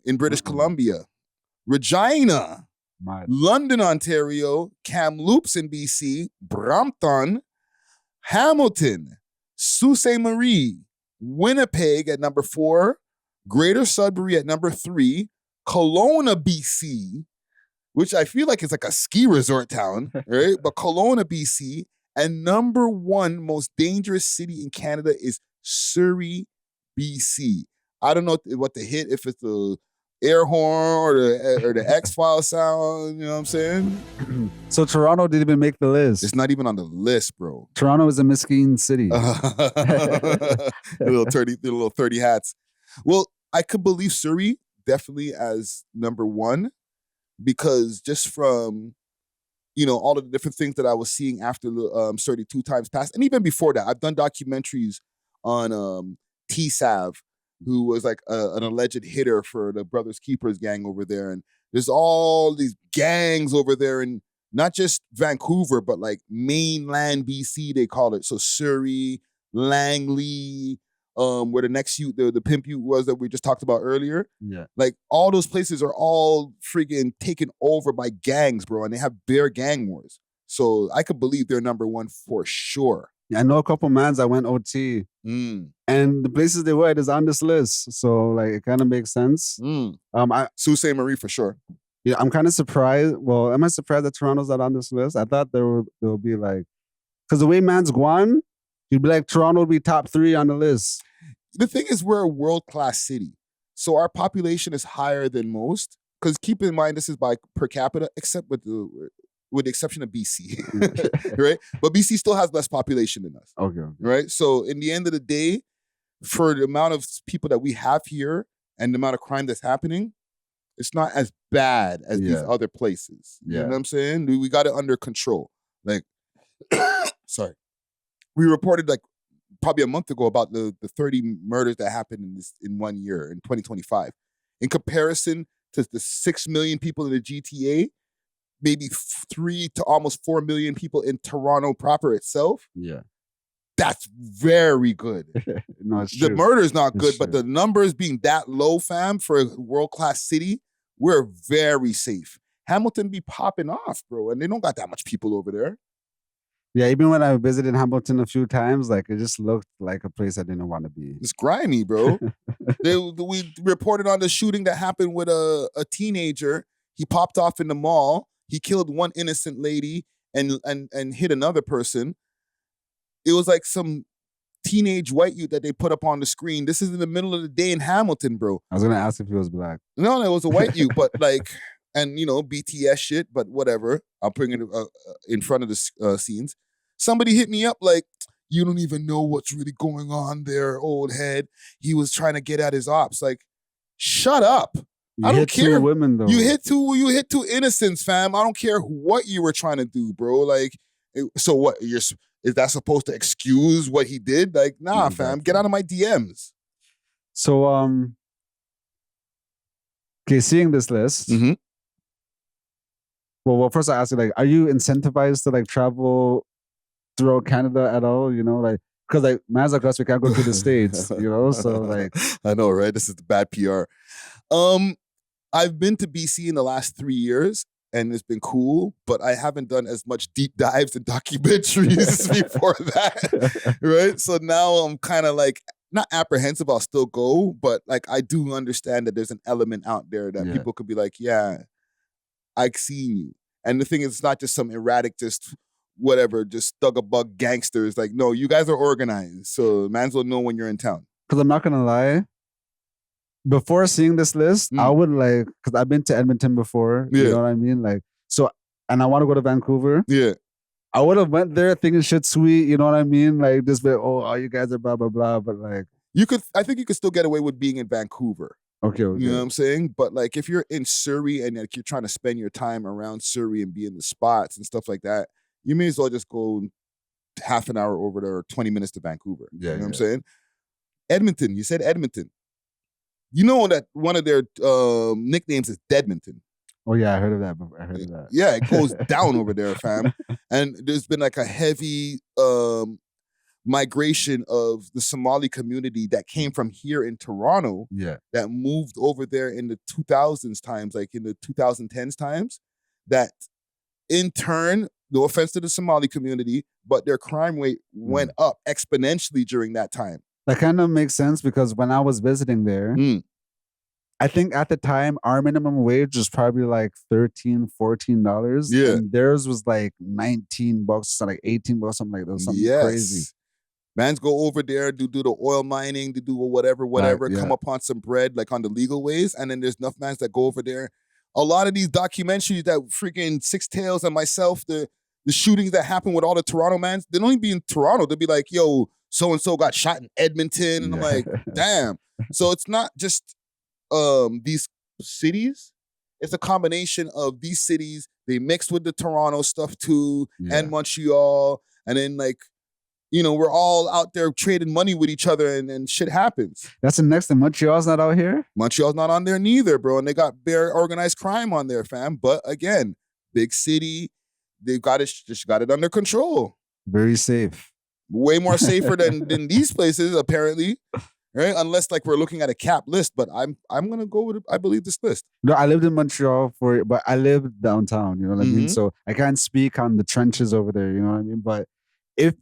in British Columbia, Regina, London, Ontario, Kamloops in BC, Brampton, Hamilton, Sault Ste. Marie, Winnipeg at number 4, Greater Sudbury at number 3, Kelowna, BC, which I feel like is like a ski resort town, right? But Kelowna, BC, and number 1 most dangerous city in Canada is Surrey, BC. I don't know what to hit, if it's the air horn or the X-Files sound, you know what I'm saying? So Toronto didn't even make the list. It's not even on the list, bro. Toronto is a mesquite city. The little 30 hats. Well, I could believe Surrey definitely as number 1 because just from, all of the different things that I was seeing after the 32 times past, and even before that, I've done documentaries on T-Sav, who was like an alleged hitter for the Brothers Keepers gang over there. And there's all these gangs over there in not just Vancouver, but like mainland BC, they call it. So Surrey, Langley, where the next the pimp was that we just talked about earlier. Yeah. Like all those places are all freaking taken over by gangs, bro. And they have bare gang wars. So I could believe they're number 1 for sure. I know a couple mans that went OT, and the places they went is on this list, so like it kind of makes sense. Sault Ste. Marie for sure. Yeah, I'm kind of surprised. Well, am I surprised that Toronto's not on this list? I thought there will be like, because the way man's gone, you'd be like Toronto would be top 3 on the list. The thing is, we're a world-class city, so our population is higher than most. Because keep in mind, this is by per capita, except with the exception of BC, right? But BC still has less population than us. Okay. Right? So in the end of the day, for the amount of people that we have here and the amount of crime that's happening, it's not as bad as these other places. You know what I'm saying? We got it under control. Like, sorry. We reported like probably a month ago about the 30 murders that happened in 1 year, in 2025. In comparison to the 6 million people in the GTA, maybe 3 to almost 4 million people in Toronto proper itself. Yeah. That's very good. No, it's the true. murder's not good, It's but true. the numbers being that low, fam, for a world-class city, we're very safe. Hamilton be popping off, bro, and they don't got that much people over there. Yeah, even when I visited Hamilton a few times, like it just looked like a place I didn't want to be. It's grimy, bro. We reported on the shooting that happened with a teenager. He popped off in the mall. He killed one innocent lady and hit another person. It was like some teenage white youth that they put up on the screen. This is in the middle of the day in Hamilton, bro. I was gonna ask if he was black. No, it was a white youth, but like, and BTS shit, but whatever. I'll bring it in front of the scenes. Somebody hit me up like, you don't even know what's really going on there, old head. He was trying to get at his ops. Like, shut up. You I don't hit care. 2 women though. You hit two innocents, fam. I don't care what you were trying to do, bro. Like, so what? Is that supposed to excuse what he did? Like, nah, fam. Get out of my DMs. So, okay, seeing this list. Mm-hmm. Well, first I ask you, like, are you incentivized to like travel throughout Canada at all? Like, because like man's like us, we can't go to the States, So like, I know, right? This is the bad PR. I've been to BC in the last 3 years, and it's been cool, but I haven't done as much deep dives and documentaries before that, right? So now I'm kind of like, not apprehensive, I'll still go, but like I do understand that there's an element out there that people could be like, yeah, I've seen you. And the thing is, it's not just some erratic, just whatever, just thug-a-bug gangsters. Like, no, you guys are organized, so mans will know when you're in town. Because I'm not gonna lie, before seeing this list, I would like, because I've been to Edmonton before, you know what I mean? Like, so, and I want to go to Vancouver. Yeah. I would have went there thinking shit sweet, you know what I mean? Like, just be, oh, you guys are blah, blah, blah, but like. I think you could still get away with being in Vancouver. Okay. You know what I'm saying? But like, if you're in Surrey and like you're trying to spend your time around Surrey and be in the spots and stuff like that, you may as well just go half an hour over there or 20 minutes to Vancouver. Yeah, you know what I'm saying? Edmonton, you said Edmonton. You know that one of their nicknames is Deadmonton. Oh yeah, I heard of that. I heard of that. Yeah, it goes down over there, fam. And there's been like a heavy migration of the Somali community that came from here in Toronto. Yeah. That moved over there in the 2000s times, like in the 2010s times. That in turn, no offense to the Somali community, but their crime rate went up exponentially during that time. That kind of makes sense because when I was visiting there, I think at the time our minimum wage was probably like $13, $14. Yeah. And theirs was like $19, so like $18, something like that. Something crazy. Mans go over there, do the oil mining, to do whatever, come upon some bread, like on the legal ways. And then there's enough mans that go over there. A lot of these documentaries that freaking Six Tails and myself, the shootings that happen with all the Toronto mans, they don't even be in Toronto. They'll be like, yo, so-and-so got shot in Edmonton. And I'm like, damn. So it's not just these cities. It's a combination of these cities. They mixed with the Toronto stuff too, and Montreal. And then like, you know, we're all out there trading money with each other and shit happens. That's the next thing. Montreal's not out here? Montreal's not on there neither, bro. And they got bare organized crime on there, fam. But again, big city, they've got it, just got it under control. Very safe. Way more safer than these places, apparently. Right? Unless like we're looking at a cap list, but I'm gonna go with I believe this list. No, I lived in Montreal but I lived downtown, you know what I mean? So I can't speak on the trenches over there, you know what I mean? But if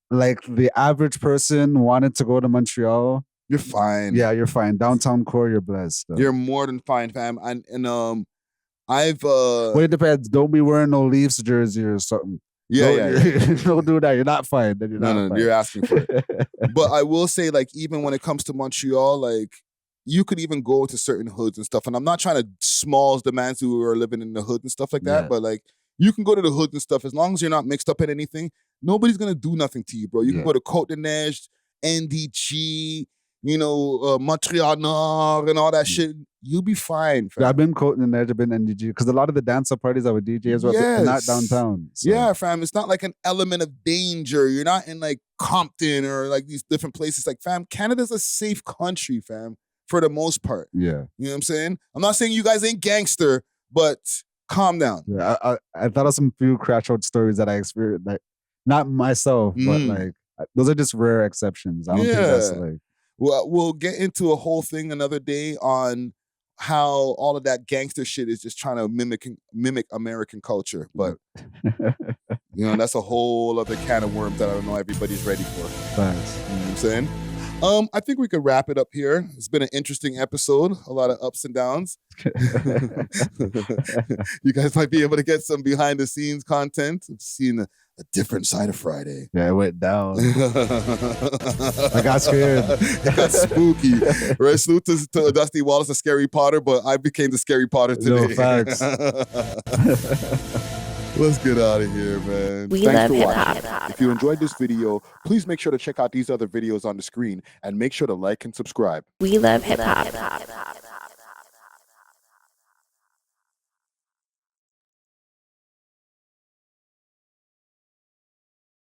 like the average person wanted to go to Montreal, you're fine. Yeah, you're fine. Downtown core, you're blessed. Though. You're more than fine, fam. And I've well, it depends. Don't be wearing no Leafs jersey or something. Yeah. Don't do that. You're not fine. Then you're not fine. You're asking for it. But I will say, like, even when it comes to Montreal, like, you could even go to certain hoods and stuff. And I'm not trying to smalls the mans who are living in the hood and stuff like that. But like, you can go to the hood and stuff as long as you're not mixed up in anything. Nobody's gonna do nothing to you, bro. You can go to Côte-de-Neige, NDG, you know, Montreal Nord and all that shit. You'll be fine. Fam. Yeah, I've been Côte-de-Neige, I've been NDG because a lot of the dance-up parties are with DJs, they're not downtown. So. Yeah, fam. It's not like an element of danger. You're not in like Compton or like these different places. Like, fam, Canada's a safe country, fam, for the most part. Yeah. You know what I'm saying? I'm not saying you guys ain't gangster, but calm down. Yeah, I thought of some few crash out stories that I experienced, like not myself, but like those are just rare exceptions. I don't think that's like. Well, we'll get into a whole thing another day on how all of that gangster shit is just trying to mimic American culture. But you know, that's a whole other can of worms that I don't know everybody's ready for. Thanks. You know what I'm saying? I think we could wrap it up here. It's been an interesting episode, a lot of ups and downs. You guys might be able to get some behind the scenes content of seeing a different side of Friday. Yeah, it went down. I got scared. It got spooky. Right? Salute to Dusty Wallace, a Scary Potter, but I became the Scary Potter today. No, facts. Let's get out of here, man. Thanks for watching. If you enjoyed this video, please make sure to check out these other videos on the screen and make sure to like and subscribe. We love hip hop.